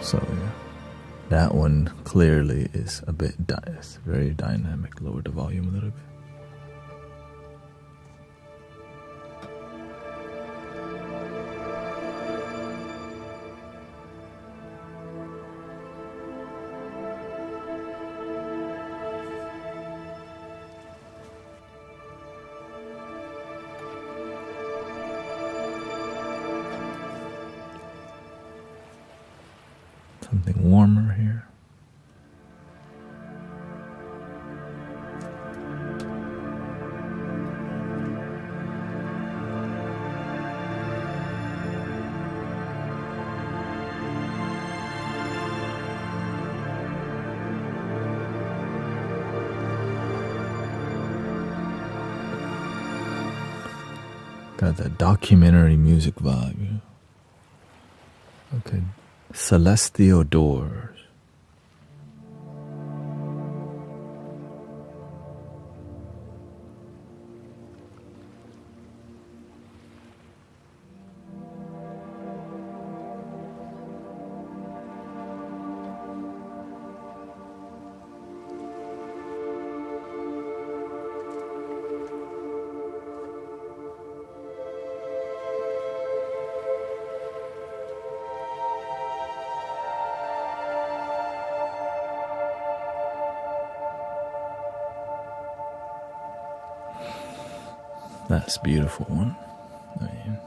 So yeah, that one clearly is a bit, it's very dynamic. Lower the volume a little bit. Something warmer here. Got that documentary music vibe. You know? Okay. Celestial Doors. That's a beautiful one. I mean,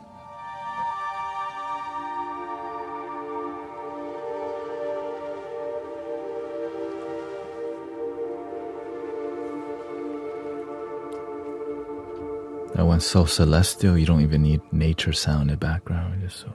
that one's so celestial, you don't even need nature sound in the background. Just so.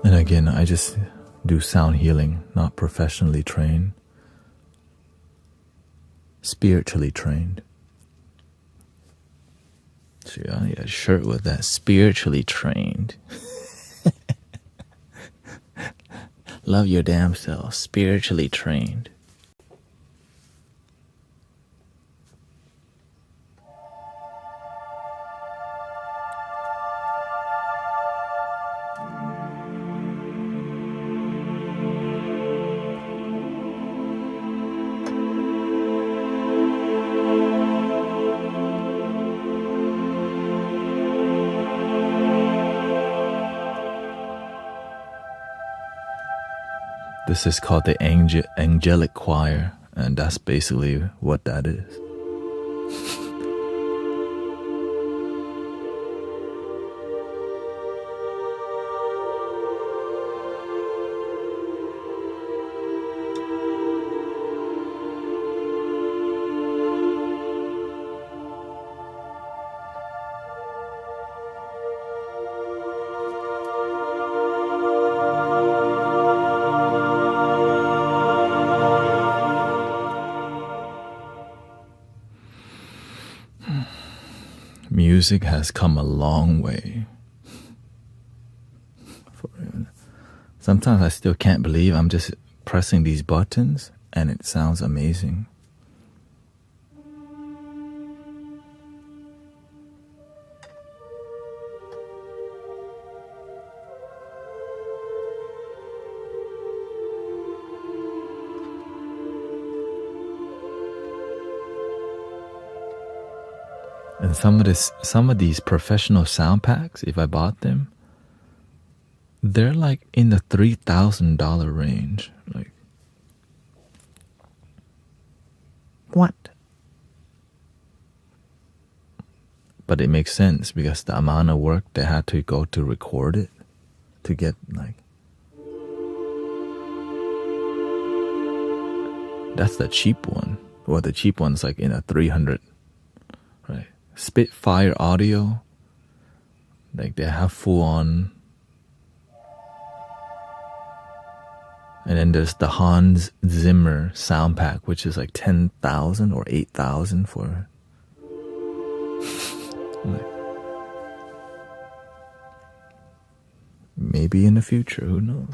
And again, I just do sound healing, not professionally trained, spiritually trained. See, I need a shirt with that, spiritually trained. Love your damn self, spiritually trained. This is called the angelic choir, and that's basically what that is. Music has come a long way. Sometimes I still can't believe I'm just pressing these buttons and it sounds amazing. And some of these professional sound packs, if I bought them, they're like in the $3,000 range. Like, what? But it makes sense because the amount of work they had to go to record it to get like. That's the cheap one. Well, the cheap one's like in a 300, right? Spitfire audio, like they have full on. And then there's the Hans Zimmer sound pack, which is like 10,000 or 8,000 for. Like, maybe in the future, who knows?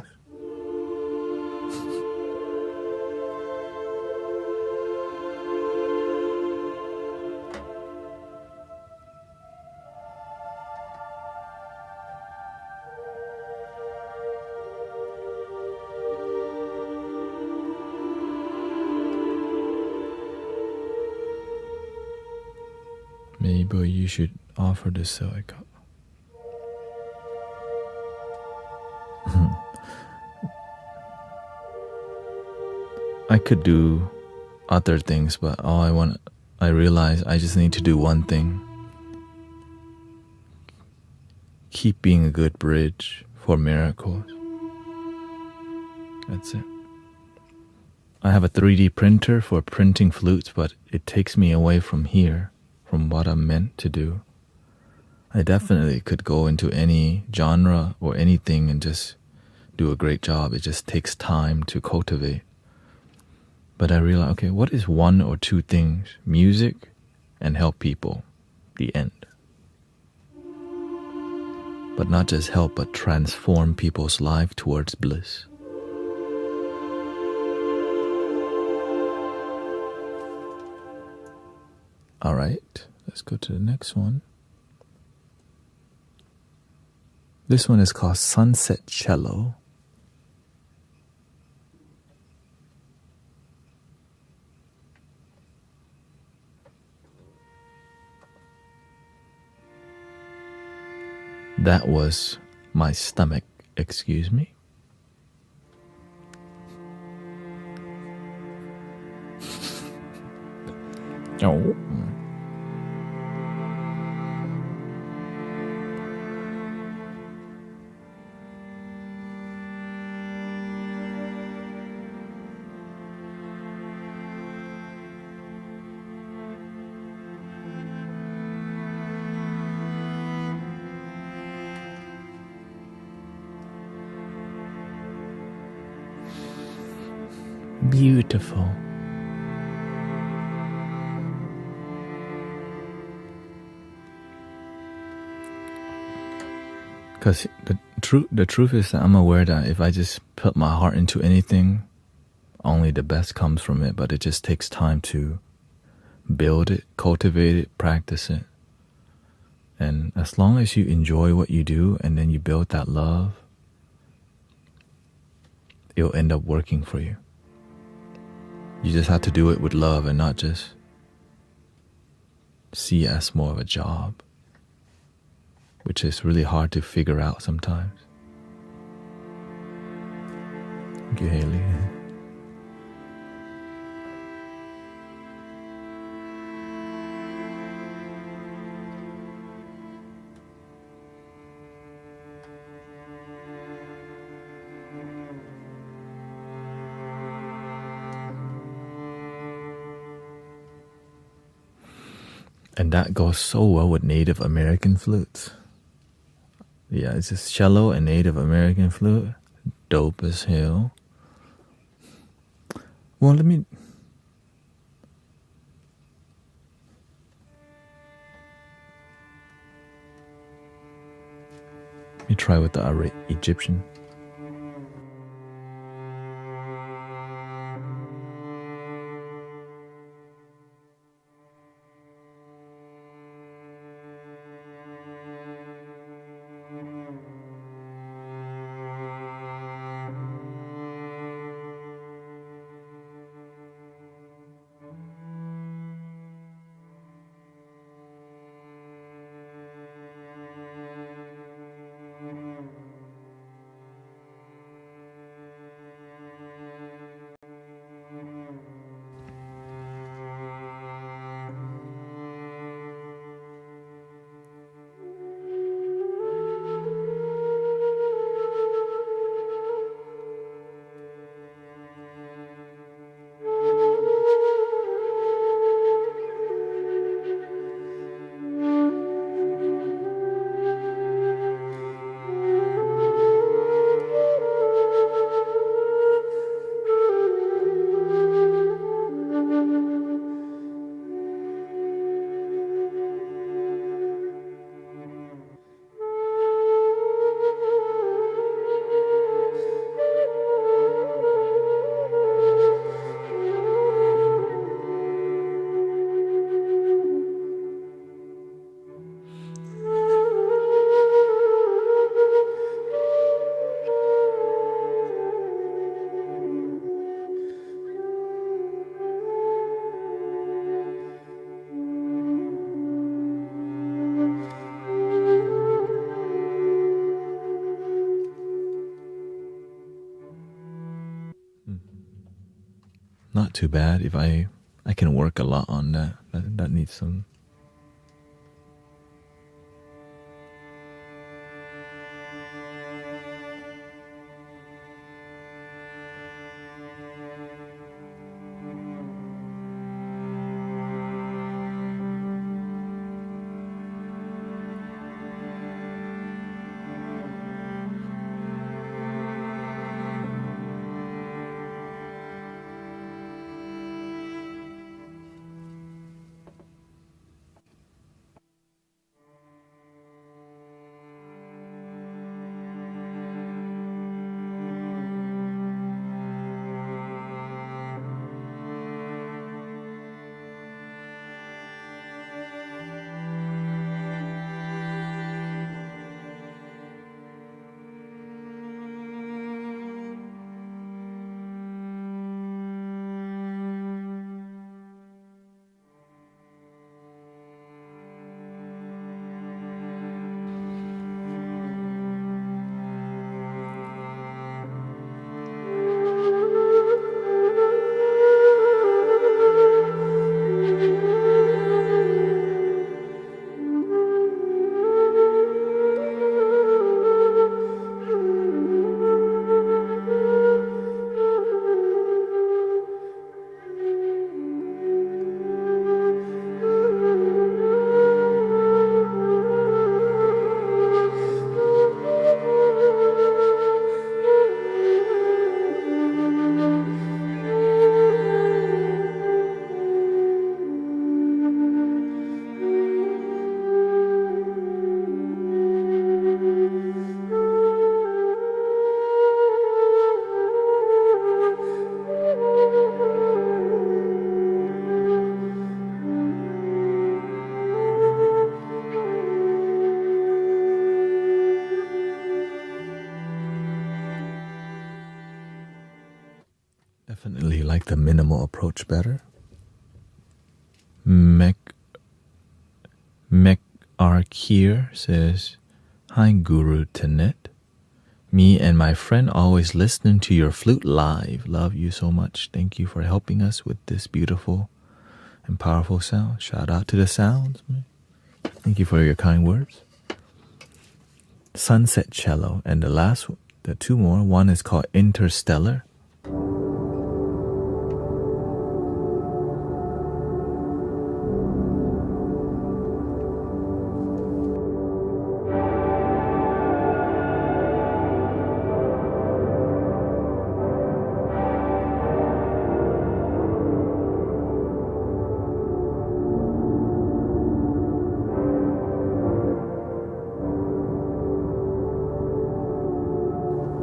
Maybe you should offer to sell a cup. I could do other things, but I realize I just need to do one thing. Keep being a good bridge for miracles. That's it. I have a 3D printer for printing flutes, but it takes me away from here, from what I'm meant to do. I definitely could go into any genre or anything and just do a great job. It just takes time to cultivate. But I realized, okay, what is one or two things? Music and help people. The end. But not just help, but transform people's life towards bliss. All right, let's go to the next one. This one is called Sunset Cello. That was my stomach, excuse me. Oh. Beautiful. Because the truth is that I'm aware that if I just put my heart into anything, only the best comes from it, but it just takes time to build it, cultivate it, practice it. And as long as you enjoy what you do and then you build that love, it'll end up working for you. You just have to do it with love and not just see it as more of a job, which is really hard to figure out sometimes. Thank you, Haley. And that goes so well with Native American flutes. Yeah, it's just cello and Native American flute. Dope as hell. Well, let me try with the Egyptian. too bad. If I can work a lot on that. That needs some. Definitely like the minimal approach better. Arkir says, "Hi Guru Tanet. Me and my friend always listening to your flute live. Love you so much. Thank you for helping us with this beautiful and powerful sound." Shout out to the sounds, man. Thank you for your kind words. Sunset Cello, and the two more. One is called Interstellar.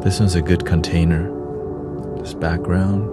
This one's a good container. This background.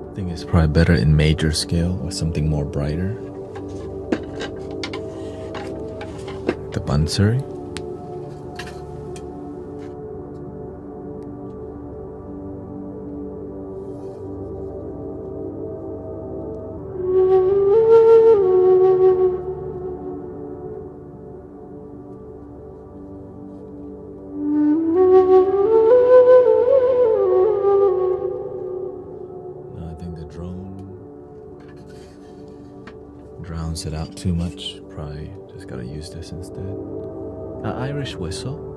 I think it's probably better in major scale or something more brighter. The Bansuri. Drowns it out too much. Probably just gotta use this instead. An Irish whistle.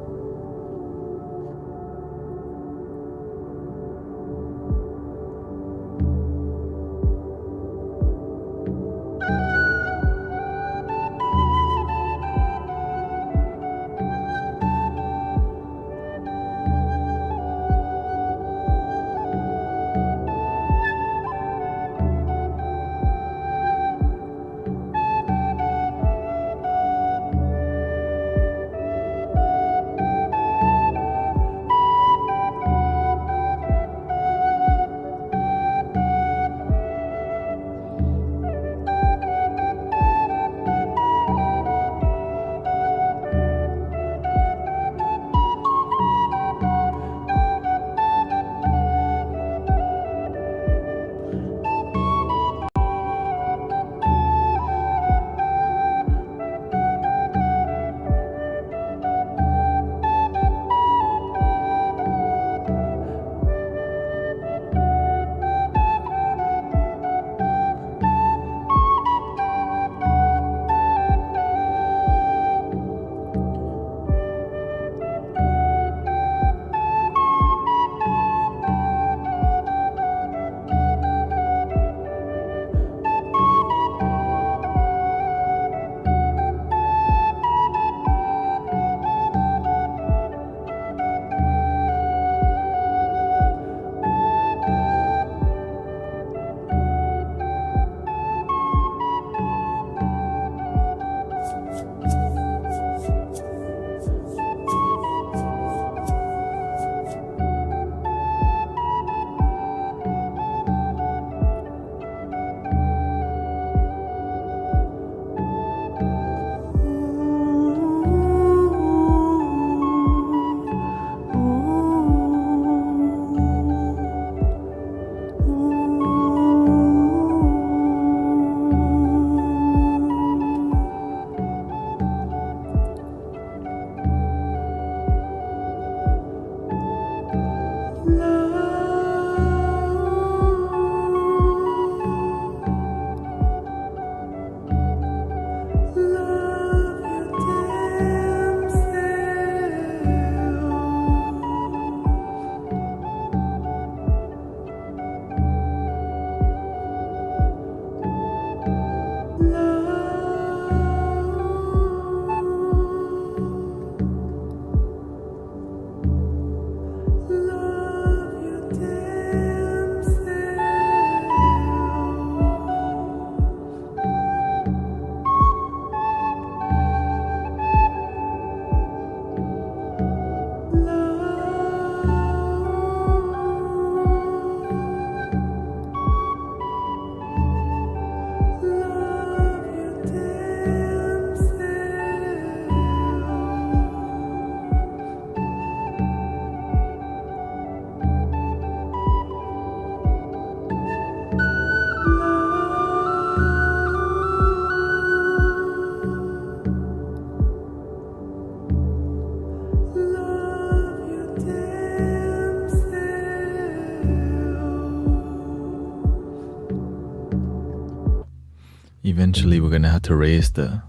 eventually we're gonna have to raise the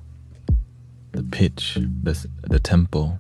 pitch, the tempo.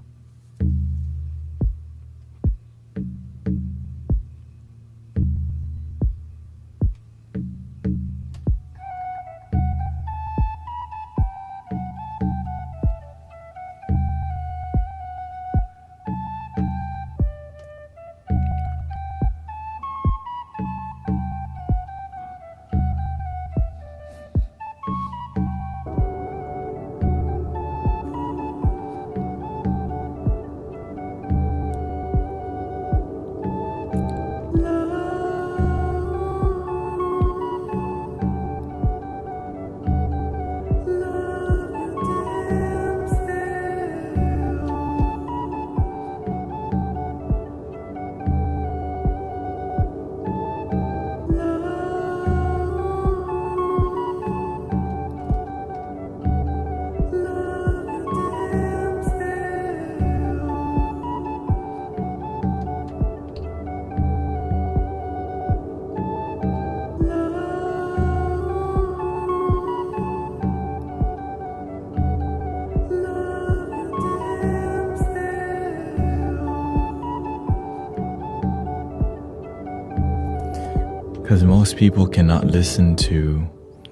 Because most people cannot listen to,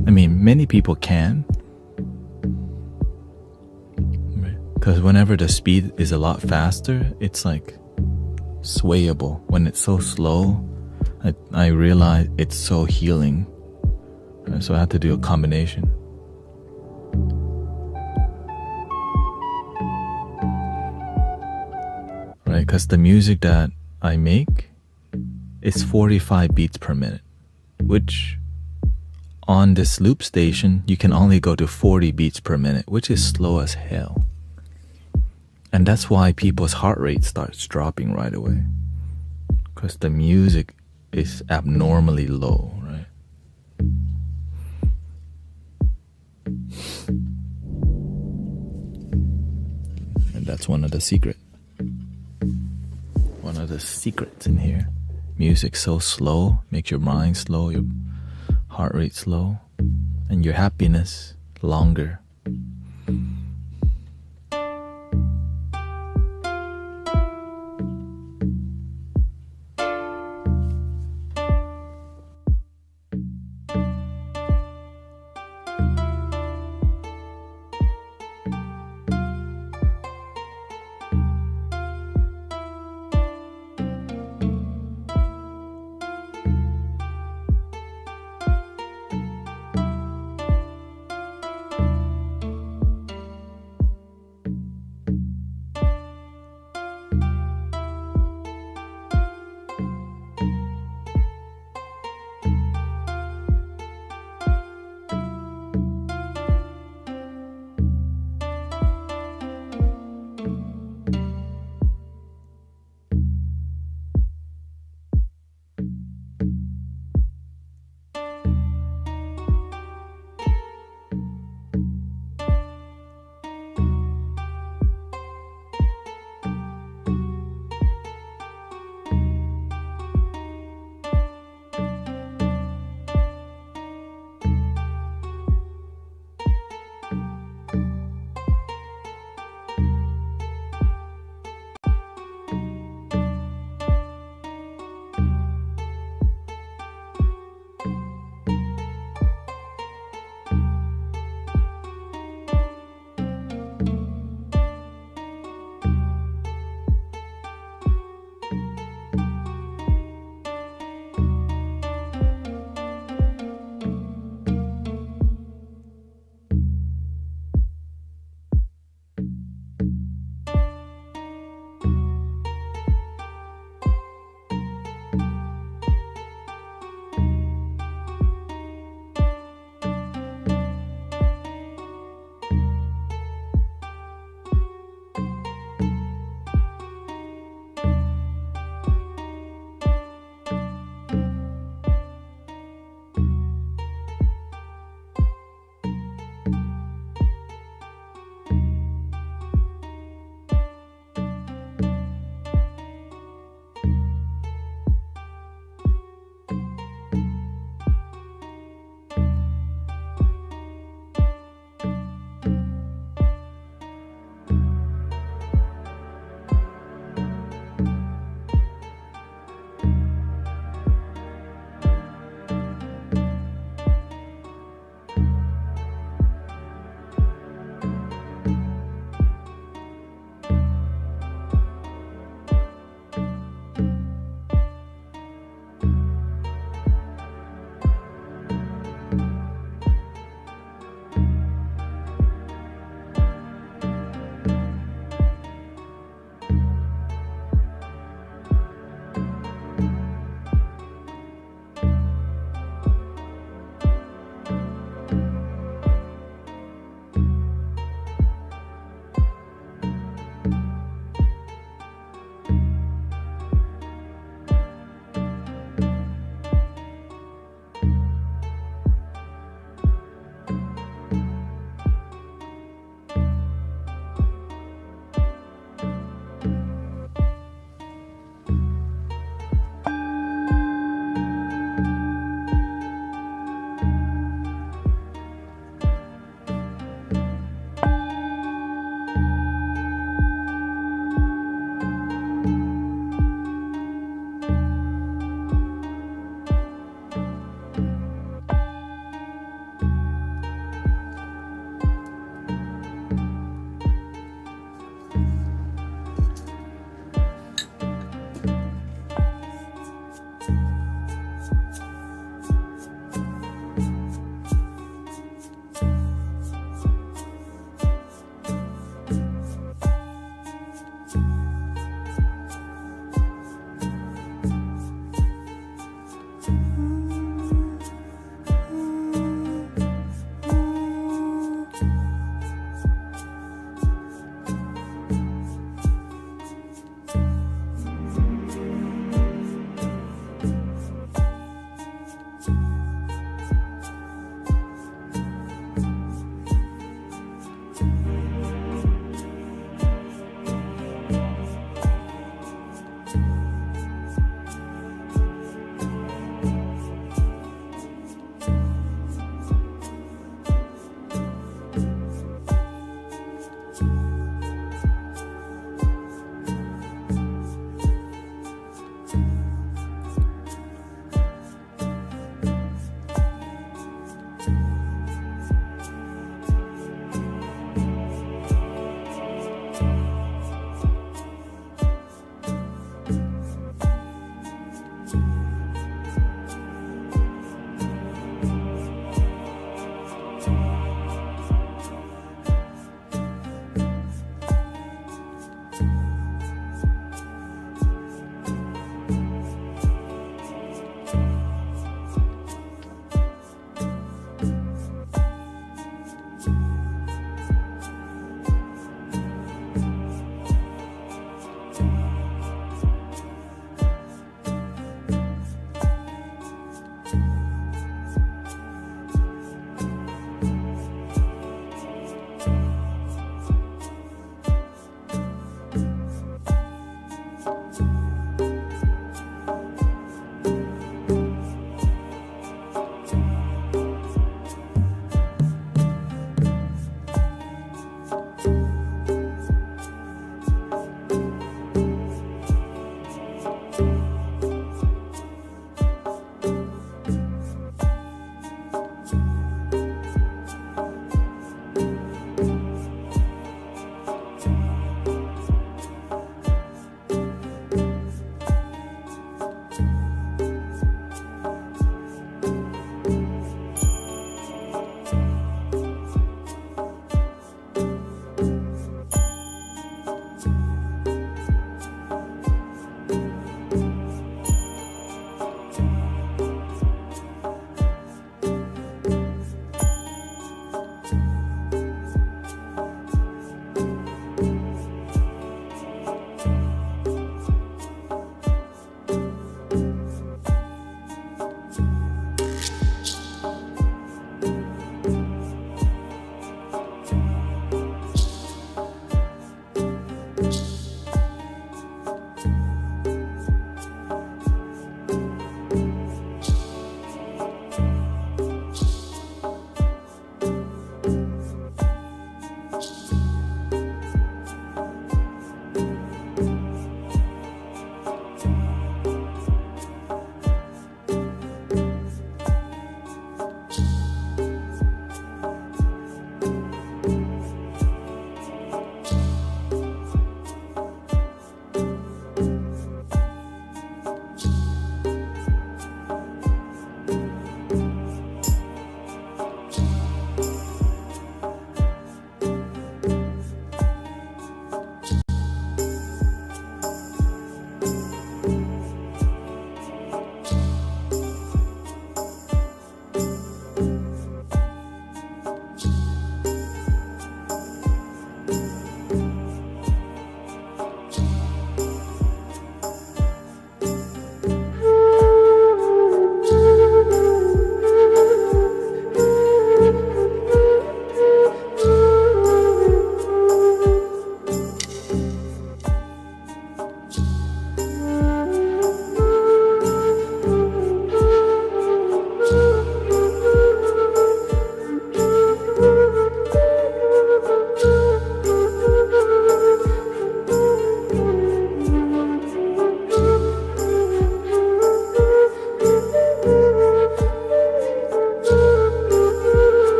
many people can. Because whenever the speed is a lot faster, it's like swayable. When it's so slow, I realize it's so healing. So I have to do a combination. Right, because the music that I make, it's 45 beats per minute, which on this loop station, you can only go to 40 beats per minute, which is slow as hell. And that's why people's heart rate starts dropping right away. Because the music is abnormally low, right? And that's one of the secrets in here. Music so slow makes your mind slow, your heart rate slow, and your happiness longer.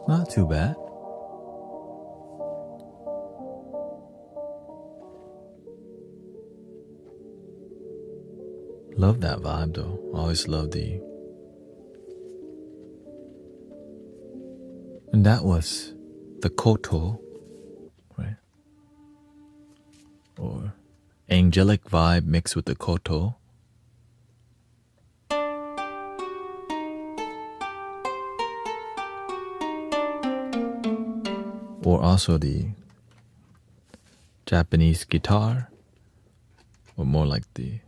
Not too bad. Love that vibe though. Always love the... And that was the koto, right? Or angelic vibe mixed with the koto. Or also the Japanese guitar. Or more like the...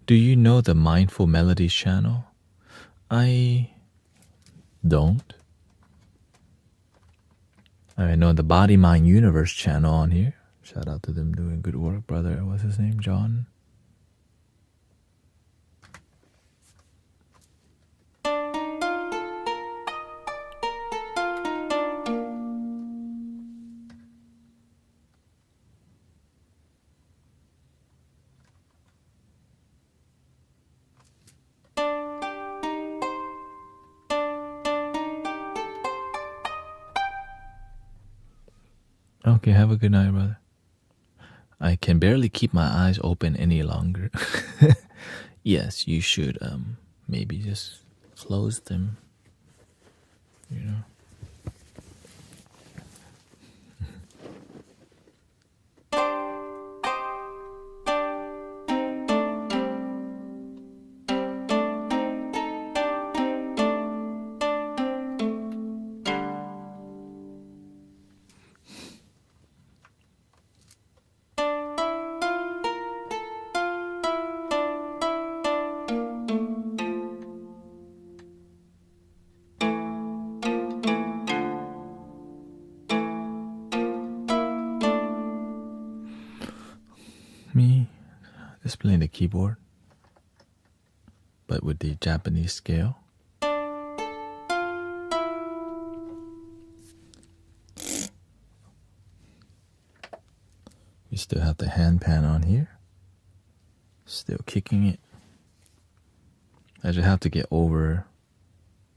Do you know the Mindful Melodies channel? I don't. I know the Body Mind Universe channel on here. Shout out to them doing good work, brother. What's his name? John? Okay, have a good night, brother. I can barely keep my eyes open any longer. Yes, you should maybe just close them, you know. Me just playing the keyboard, but with the Japanese scale. We still have the handpan on here. Still kicking it. I just have to get over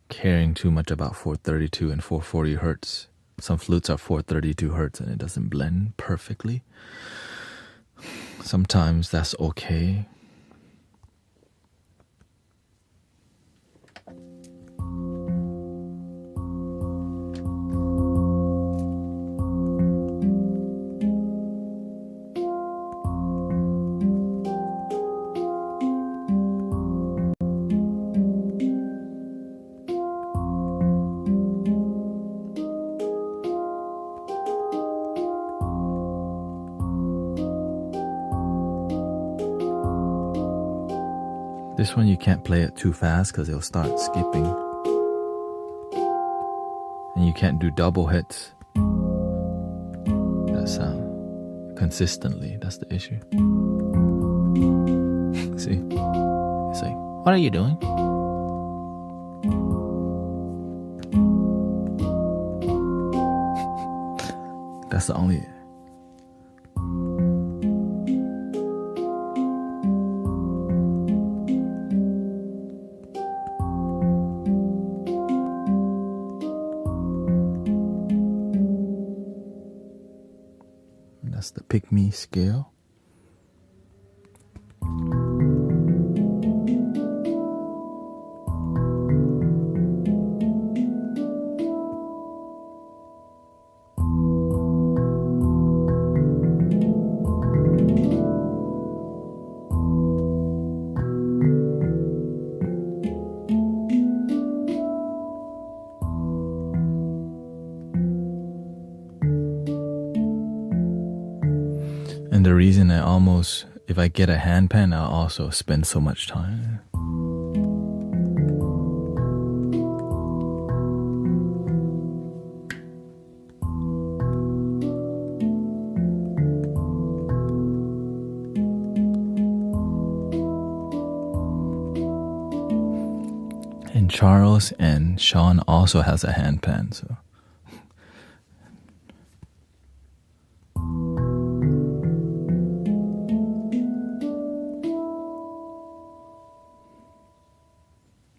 caring too much about 432 and 440 hertz. Some flutes are 432 hertz and it doesn't blend perfectly. Sometimes that's okay. This one you can't play it too fast because it'll start skipping. And you can't do double hits. That sound consistently, that's the issue. See? It's like, what are you doing? That's the only... That's the pick-me scale. And the reason I almost, if I get a handpan, I'll also spend so much time. And Charles and Sean also has a handpan, so.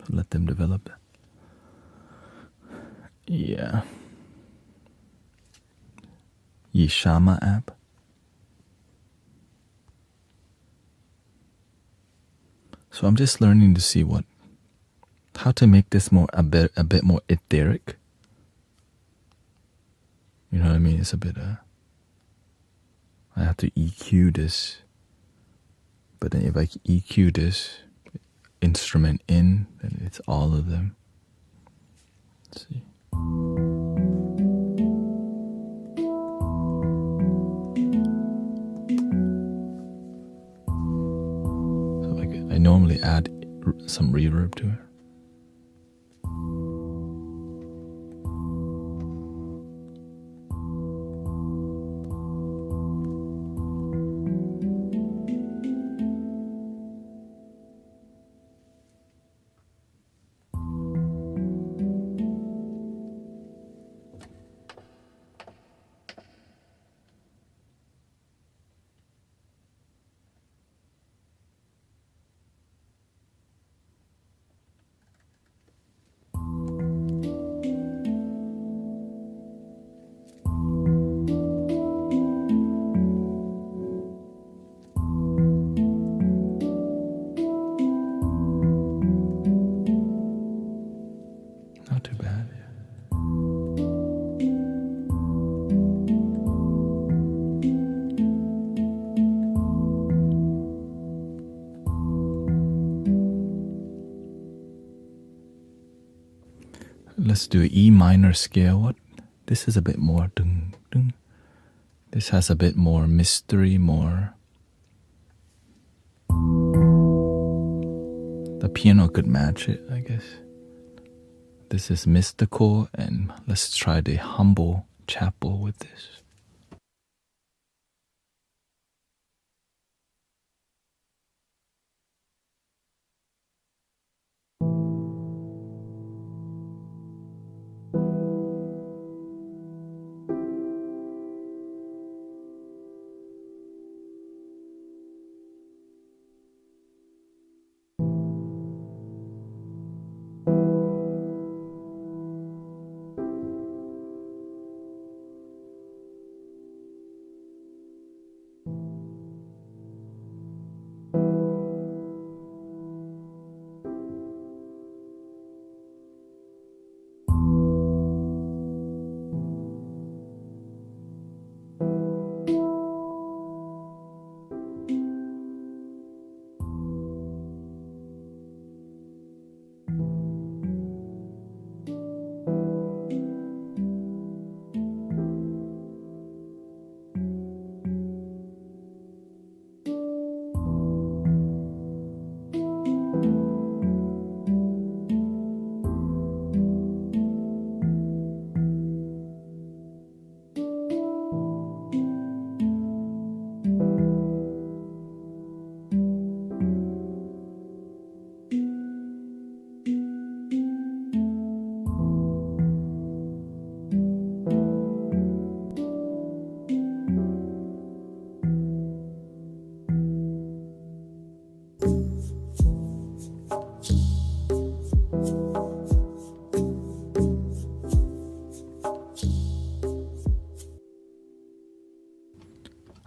Let them develop that. Yeah. Yishama app. So I'm just learning to see how to make this a bit more etheric. You know what I mean? It's a bit I have to EQ this, but then if I EQ this instrument in, then it's all of them. Let's see. So I normally add some reverb to it. Not too bad. Let's do E minor scale. What? This is a bit more. Dun, dun. This has a bit more mystery, more. The piano could match it, I guess. This is mystical, and let's try the humble chapel with this.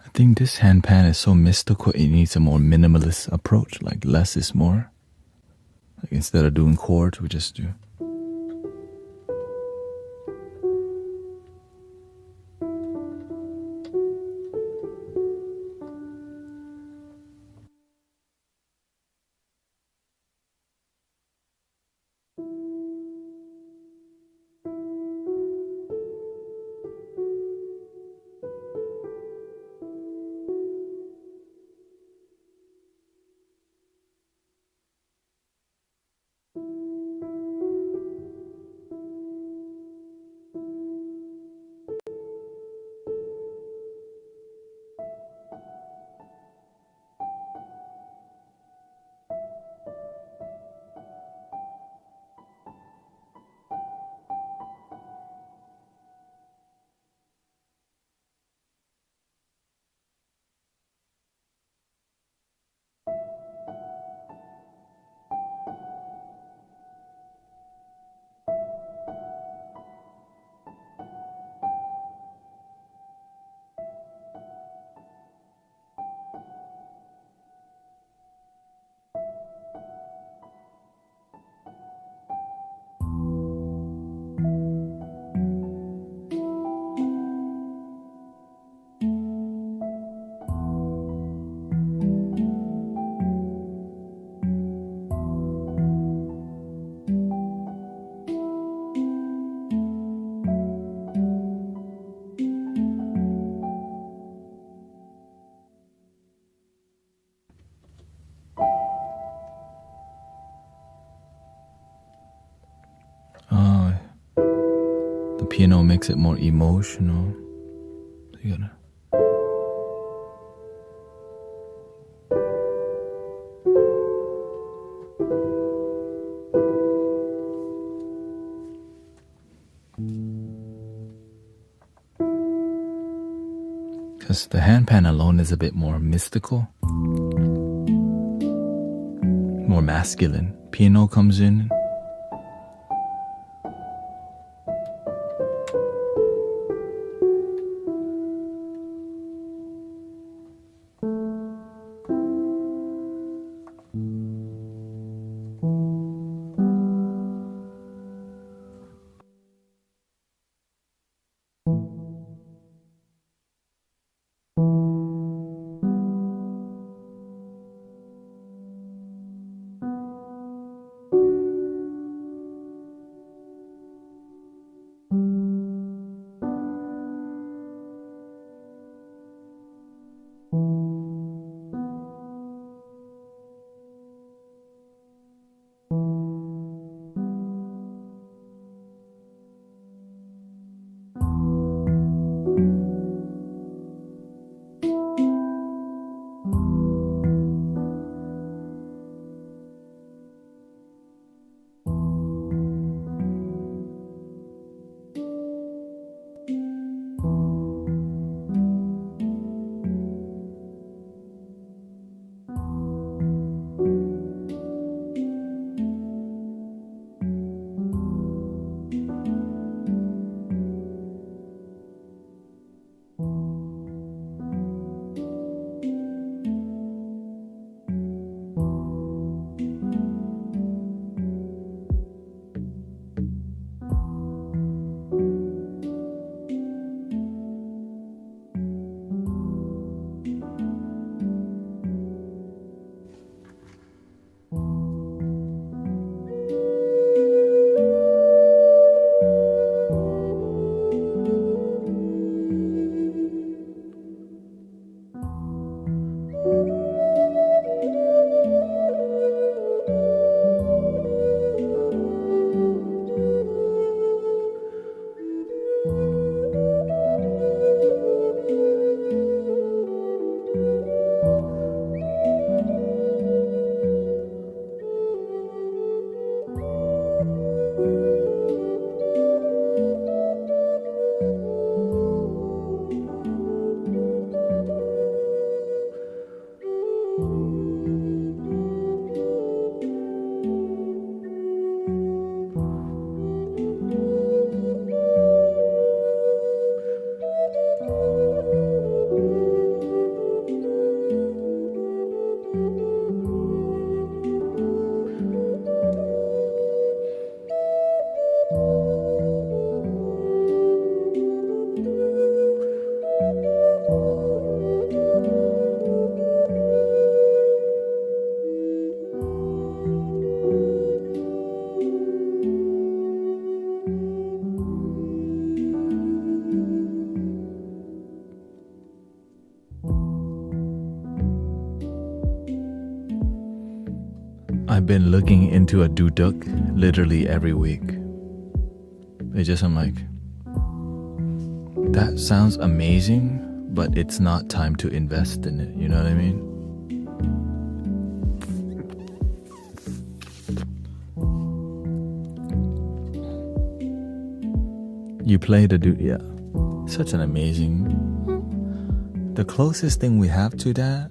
I think this handpan is so mystical, it needs a more minimalist approach, like less is more. Like instead of doing chords, we just do. piano makes it more emotional. So you gotta. Because the handpan alone is a bit more mystical, more masculine. Piano comes in. I've been looking into a duduk literally every week. I'm like, that sounds amazing, but it's not time to invest in it. You know what I mean? You play the duduk, yeah. Such an amazing. The closest thing we have to that.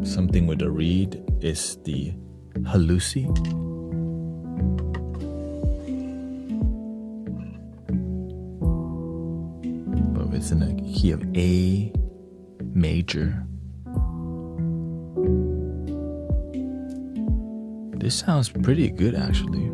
Something with a reed is the halusi. But it's in a key of A major. This sounds pretty good actually.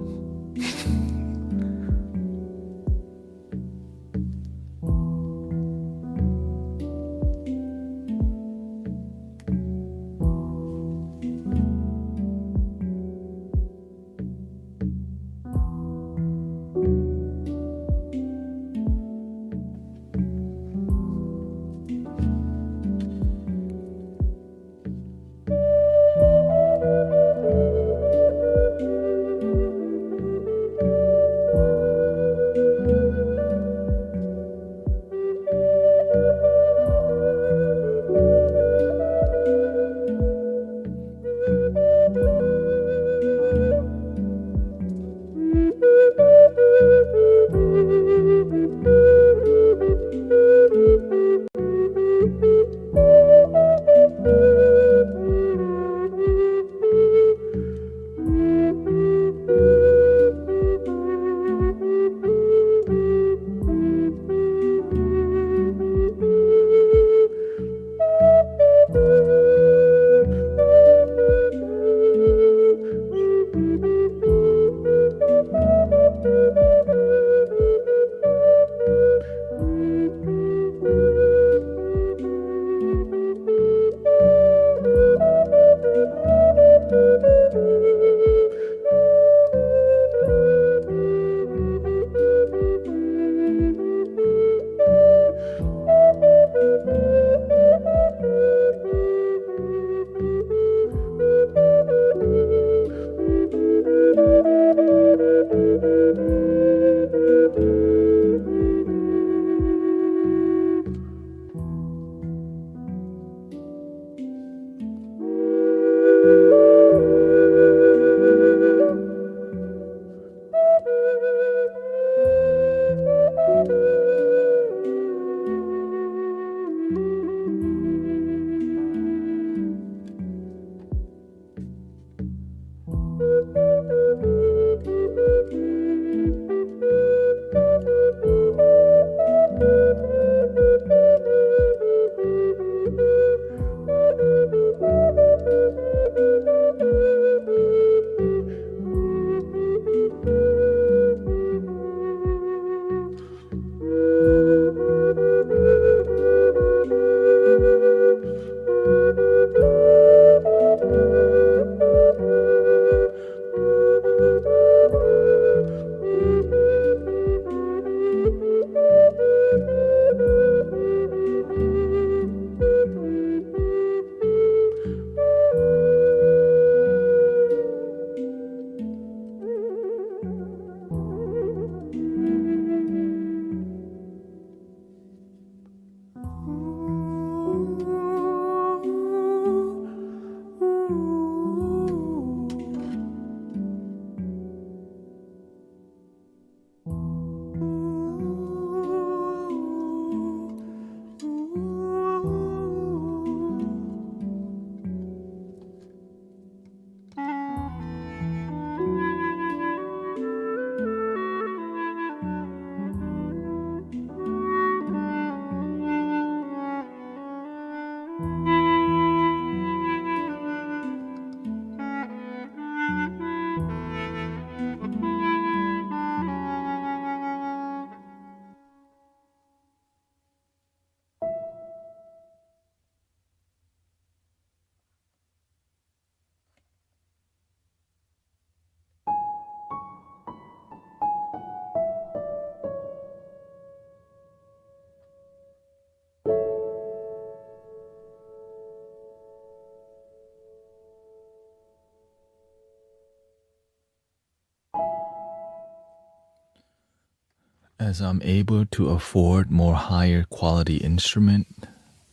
As I'm able to afford more higher quality instrument,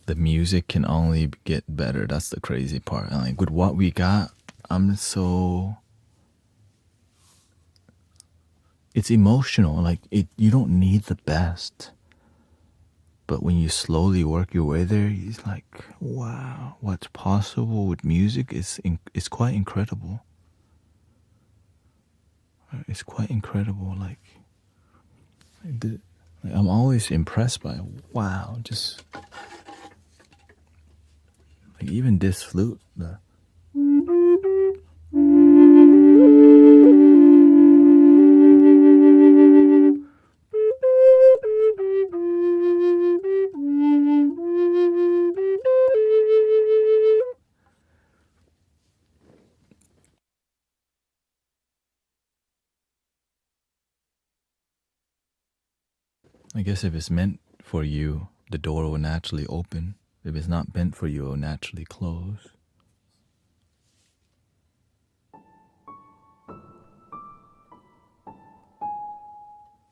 the music can only get better. That's the crazy part. Like with what we got, I'm so it's emotional. Like you don't need the best, but when you slowly work your way there, it's like, wow, what's possible with music is quite incredible. It's quite incredible. I'm always impressed by wow, just like even this flute. I guess if it's meant for you, the door will naturally open. If it's not meant for you, it will naturally close.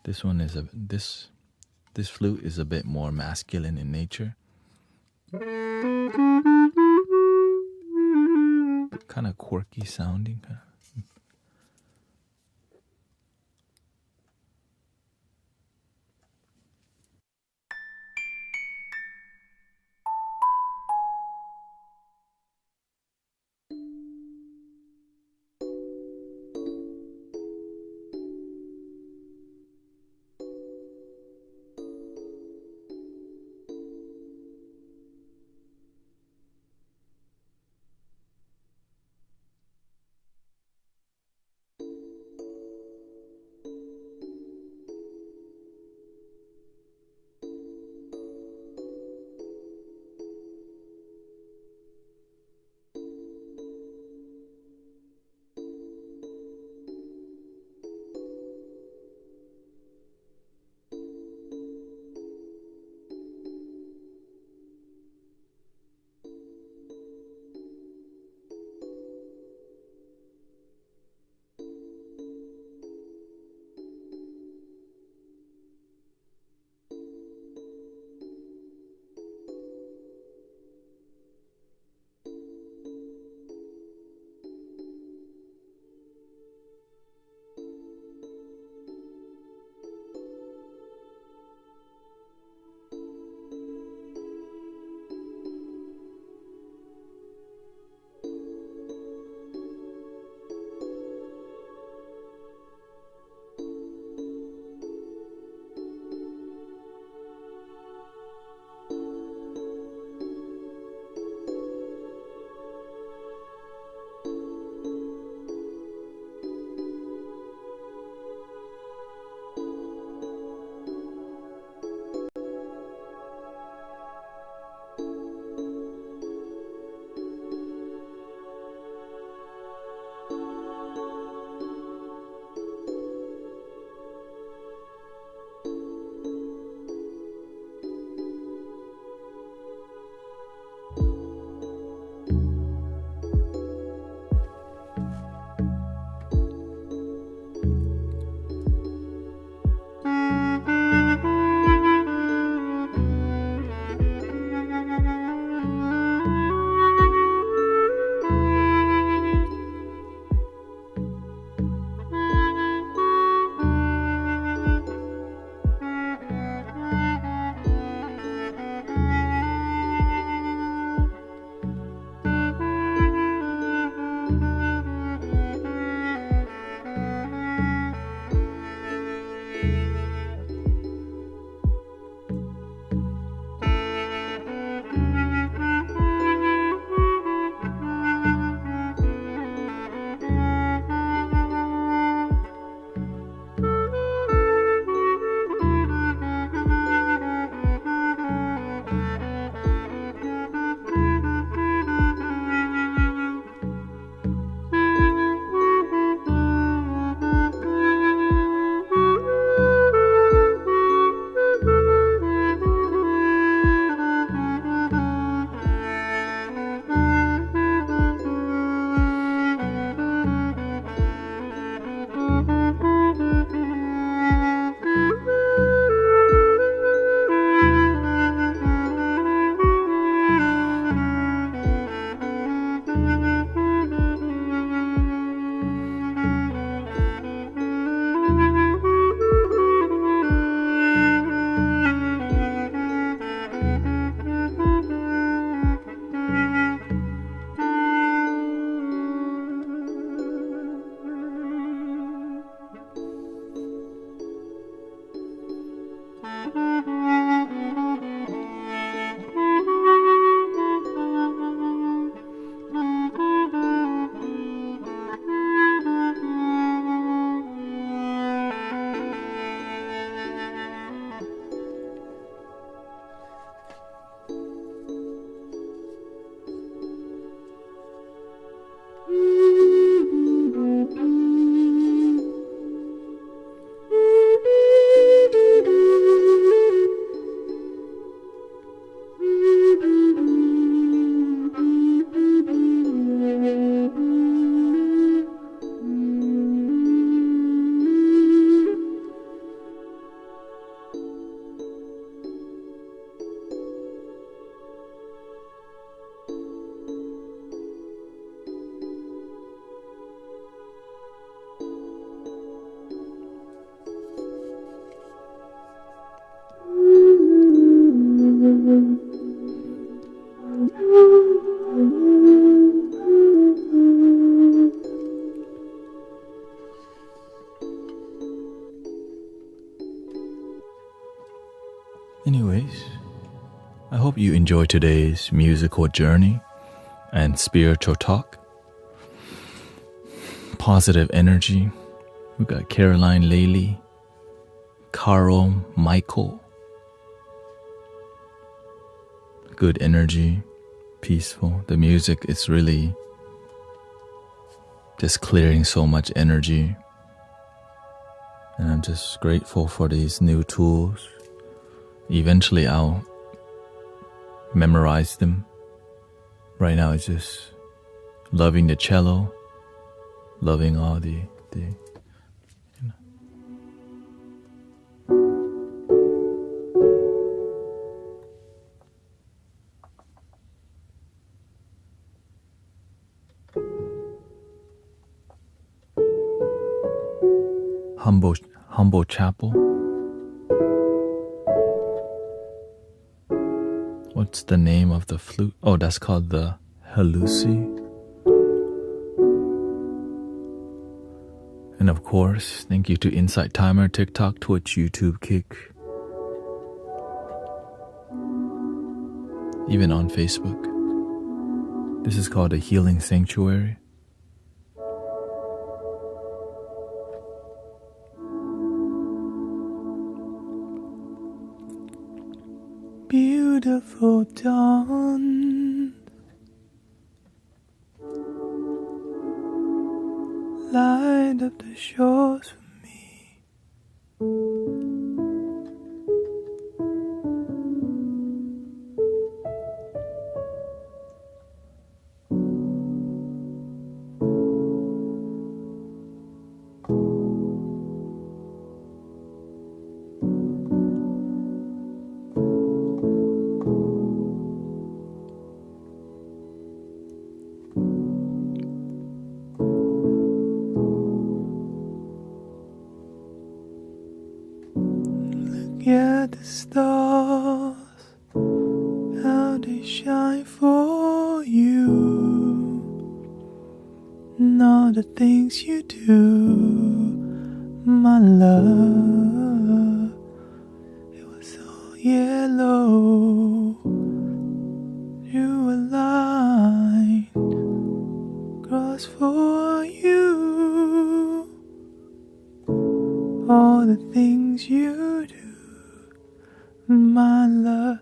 This flute is a bit more masculine in nature. But kind of quirky sounding. enjoy today's musical journey and spiritual talk. Positive energy. We got Caroline, Laylee, Carl, Michael. Good energy, peaceful. The music is really just clearing so much energy. And I'm just grateful for these new tools. Eventually I'll memorize them. Right now it's just loving the cello, loving all the humble chapel. What's the name of the flute? Oh, that's called the Halusi. And of course, thank you to Insight Timer, TikTok, Twitch, YouTube, Kick. Even on Facebook. This is called a healing sanctuary. Beautiful dawn, light up the shores for me. At the stars, how they shine for you, and all the things you do, my love. It was all yellow, drew a line across for you, all the things you do. My love,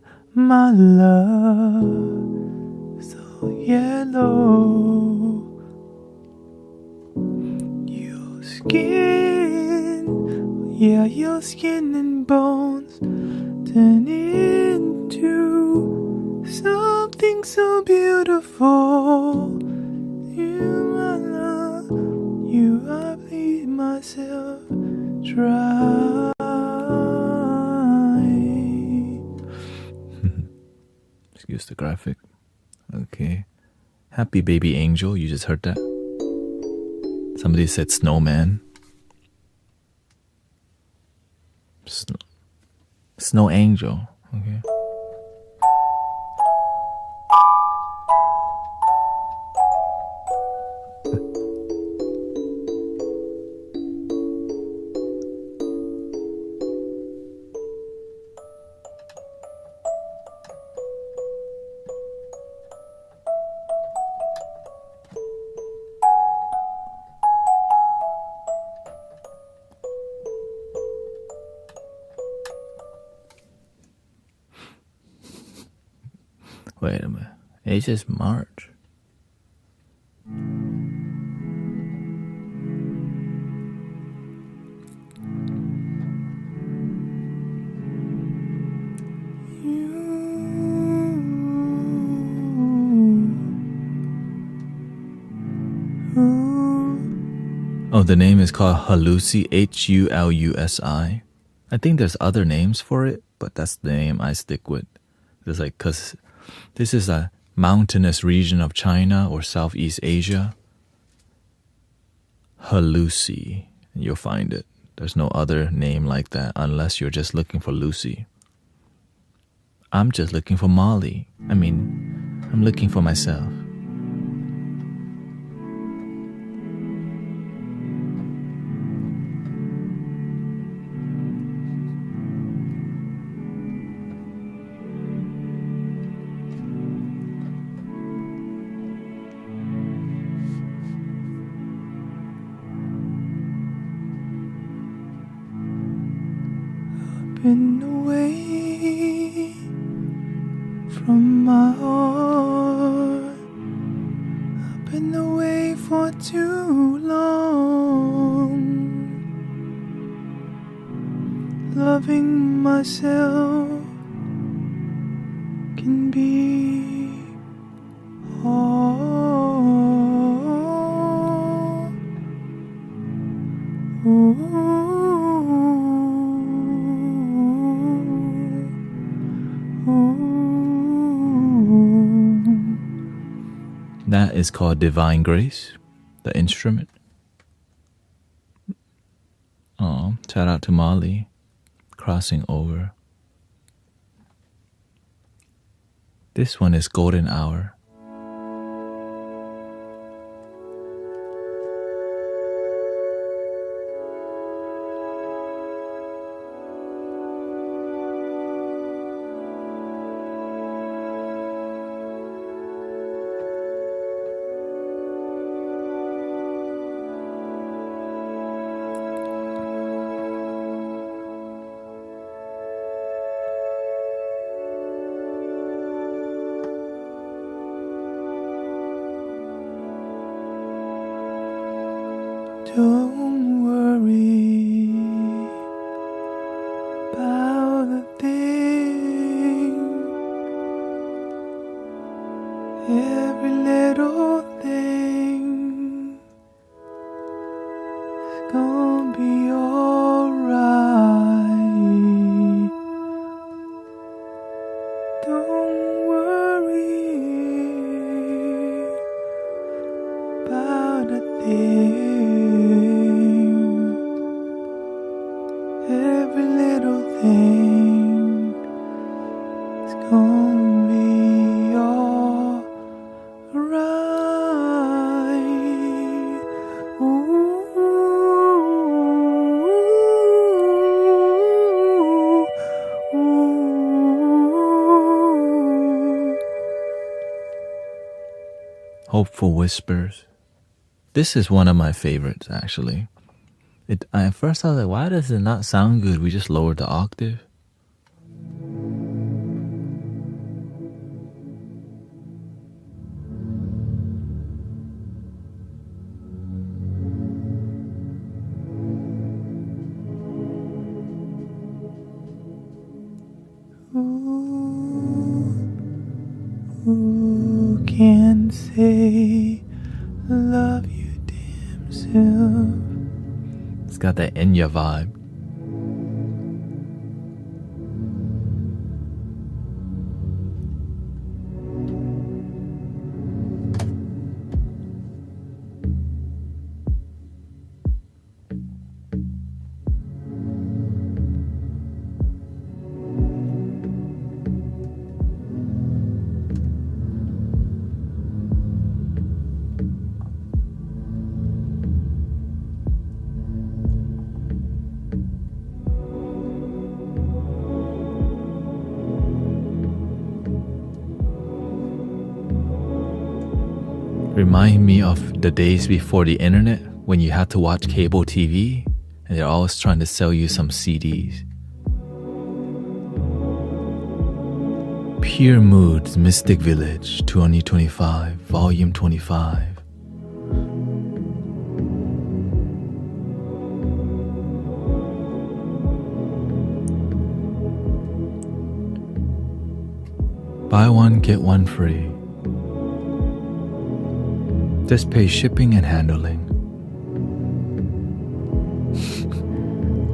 so yellow. Your skin, yeah, your skin and bones turn into something so beautiful. You, my love, you, I bleed myself dry. Excuse the graphic. Okay. Happy baby angel. You just heard that? Somebody said snowman. Snow angel. Okay. Wait a minute. It's just March. Oh, the name is called Halusi, H-U-L-U-S-I. I think there's other names for it, but that's the name I stick with. It's like, cause this is a mountainous region of China or Southeast Asia. Halusi, you'll find it. There's no other name like that unless you're just looking for Lucy. I'm just looking for Molly. I'm looking for myself. been away from my heart. I've been away for too long. Loving myself can be hard. That is called Divine Grace, the instrument. Oh, shout out to Molly, crossing over. This one is Golden Hour. Don't worry about a thing. Every little thing is gonna be alright. Don't worry about a thing. Every little thing is gonna be alright. Hopeful Whispers. This is one of my favorites, actually. At first I was like, why does it not sound good? We just lowered the octave. Who can say love you damn self? It's got that Enya vibe. Remind me of the days before the internet when you had to watch cable TV and they're always trying to sell you some CDs. Pure Moods Mystic Village 2025, Volume 25. Buy one, get one free. Just pay shipping and handling.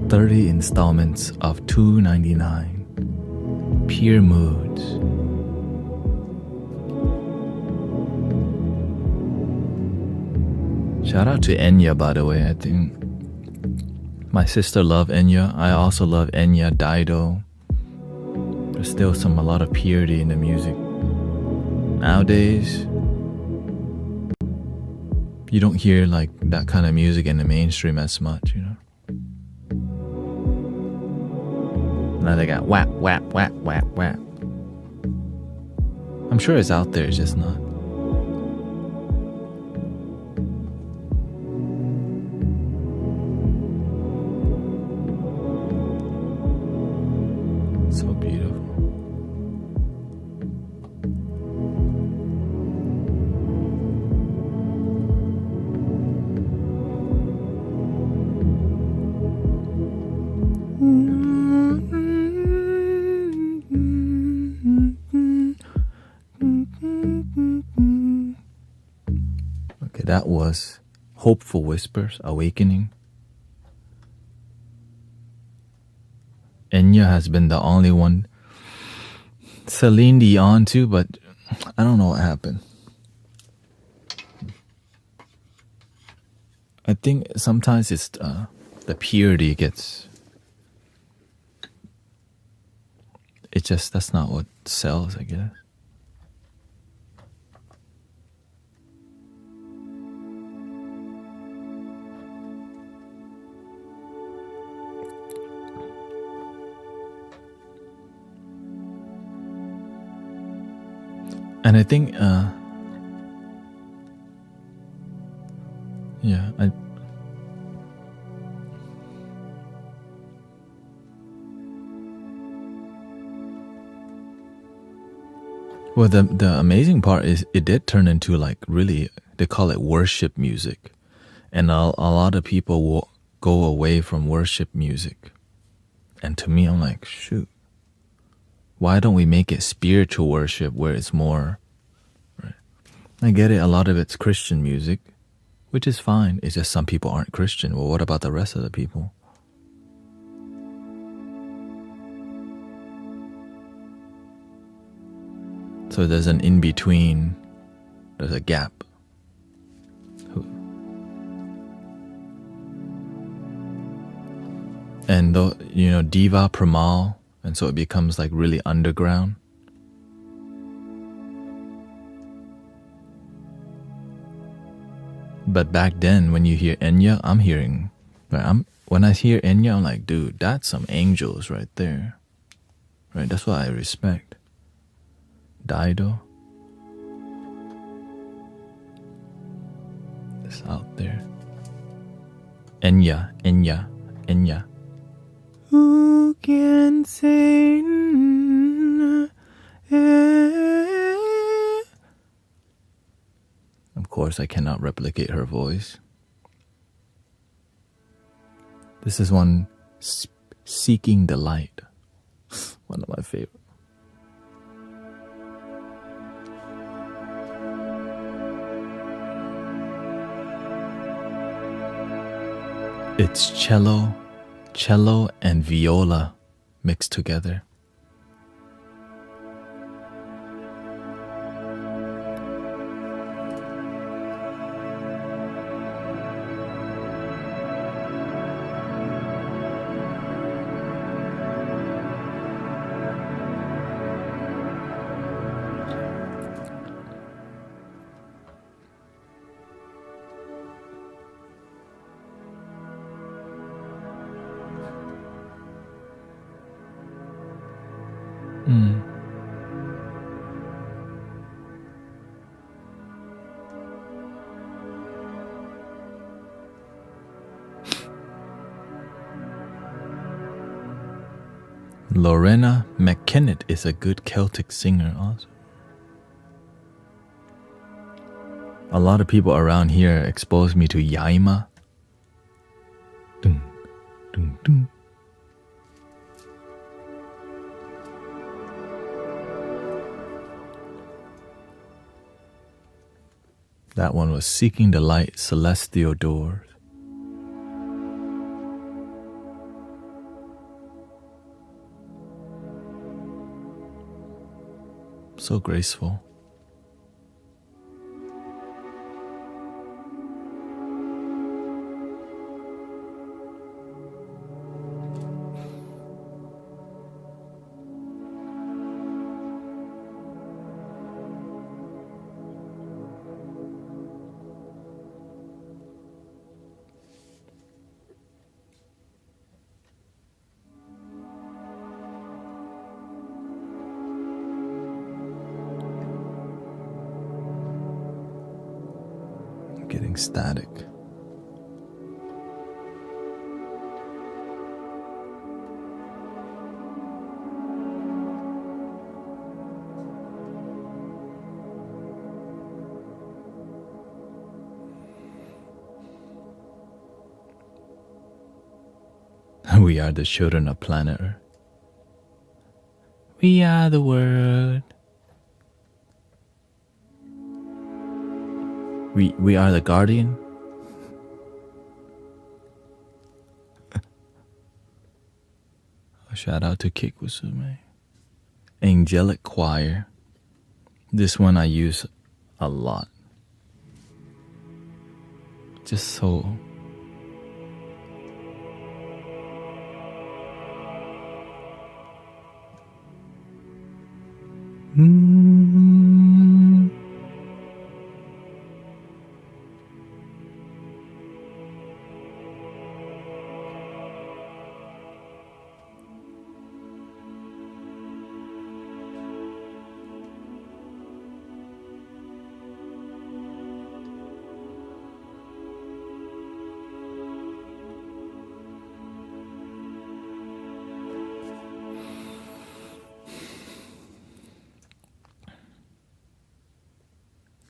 30 installments of $2.99. Pure Moods. Shout out to Enya, by the way. I think my sister loved Enya. I also love Enya, Dido. There's still a lot of purity in the music. Nowadays, you don't hear like that kind of music in the mainstream as much, you know. Now they got whap, whap, whap, whap, whap. I'm sure it's out there, it's just not. that was Hopeful Whispers, Awakening. Enya has been the only one. Celine Dion too, but I don't know what happened. I think sometimes it's the purity gets... that's not what sells, I guess. And I think, well, the amazing part is it did turn into like really, they call it worship music. And a lot of people will go away from worship music. And to me, I'm like, shoot, why don't we make it spiritual worship where it's more, right? I get it, a lot of it's Christian music, which is fine. It's just some people aren't Christian. Well, what about the rest of the people? So there's an in-between, there's a gap. And Diva Pramal, and so it becomes like really underground. But back then, when you hear Enya, when I hear Enya, I'm like, dude, that's some angels right there. Right, that's what I respect. Dido. It's out there. Enya. Who can say Of course, I cannot replicate her voice. This is one, Seeking the Light. One of my favorite. It's cello and viola mixed together. Lorena McKennett is a good Celtic singer also. A lot of people around here exposed me to Yaima. Dun, dun, dun. That one was Seeking the Light, Celestial Doors. So graceful. Getting static. We are the children of planet Earth. We are the world. We are the guardian. A shout out to Kikusume. Angelic choir. This one I use a lot. Just so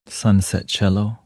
sunset cello.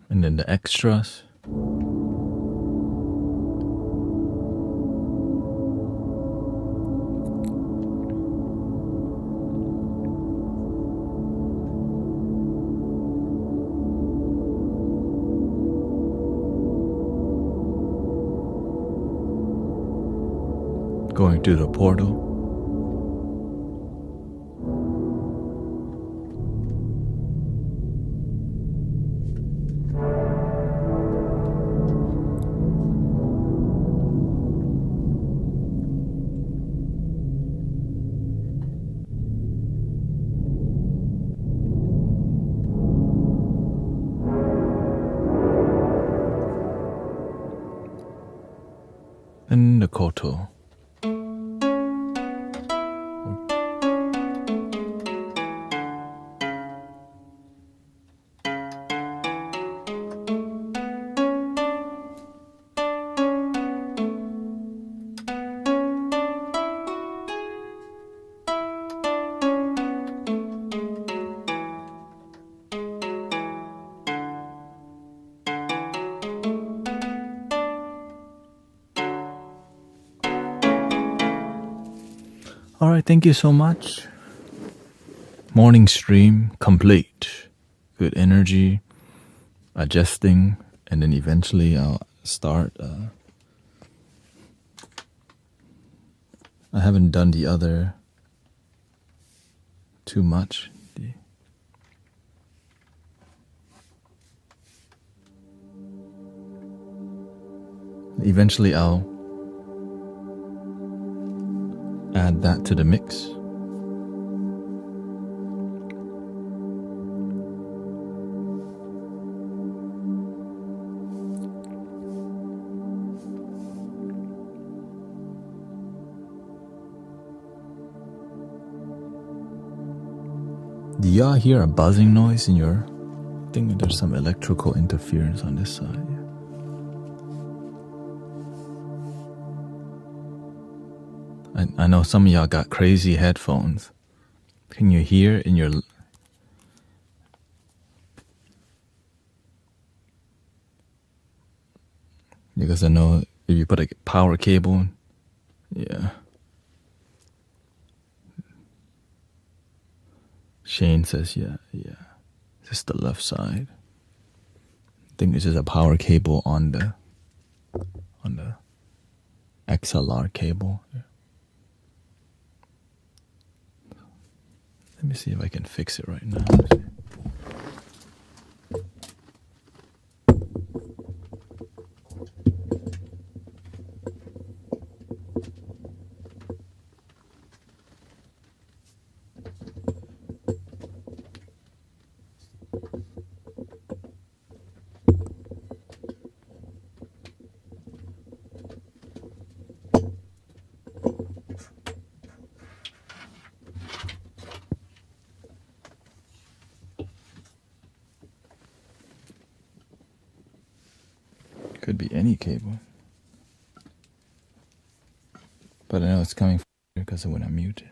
And then the extras. Going through the portal. And the koto. All right, thank you so much. Morning stream complete. Good energy, adjusting, and then eventually I'll start. I haven't done the other too much. Eventually I'll add that to the mix. Do y'all hear a buzzing noise in your... I think there's some electrical interference on this side. I know some of y'all got crazy headphones. Can you hear in your... Because I know if you put a power cable, yeah. Shane says, yeah. Just the left side. I think it's just a power cable on the XLR cable. Yeah. Let me see if I can fix it right now. Could be any cable. But I know it's coming from here because of when I mute it.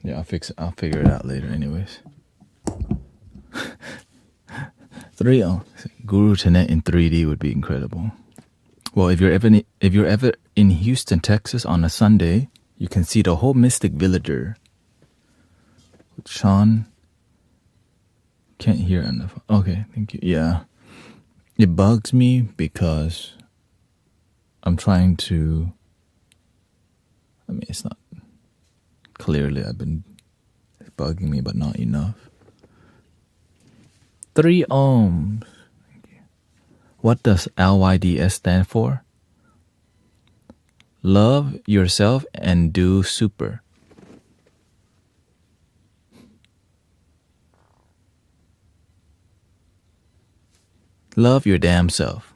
Yeah, I'll fix it. I'll figure it out later anyways. 3 Guru to net in 3D would be incredible. Well, if you're ever in Houston, Texas on a Sunday, you can see the whole Mystic Villager. Sean can't hear on the phone. Okay, thank you. Yeah. It bugs me because I'm trying to, I mean, it's not clearly it's bugging me, but not enough. 3 ohms. What does LYDS stand for? Love yourself and do super. Love your damn self.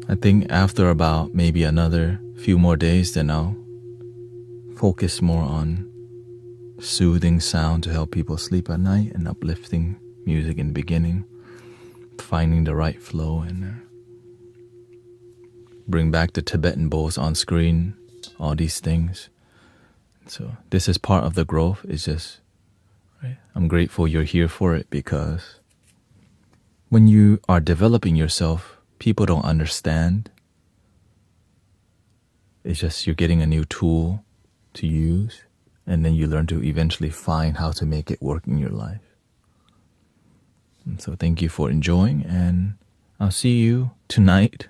I think after about maybe another few more days, then I'll focus more on soothing sound to help people sleep at night and uplifting music in the beginning, finding the right flow, and bring back the Tibetan bowls on screen, all these things. So this is part of the growth. It's just, right? I'm grateful you're here for it, because when you are developing yourself, people don't understand. It's just you're getting a new tool to use, and then you learn to eventually find how to make it work in your life. And so thank you for enjoying, and I'll see you tonight.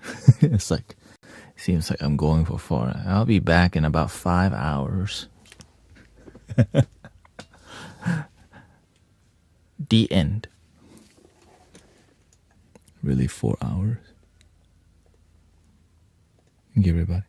Seems like I'm going for far. I'll be back in about 5 hours. The end. Really 4 hours. Thank you, everybody.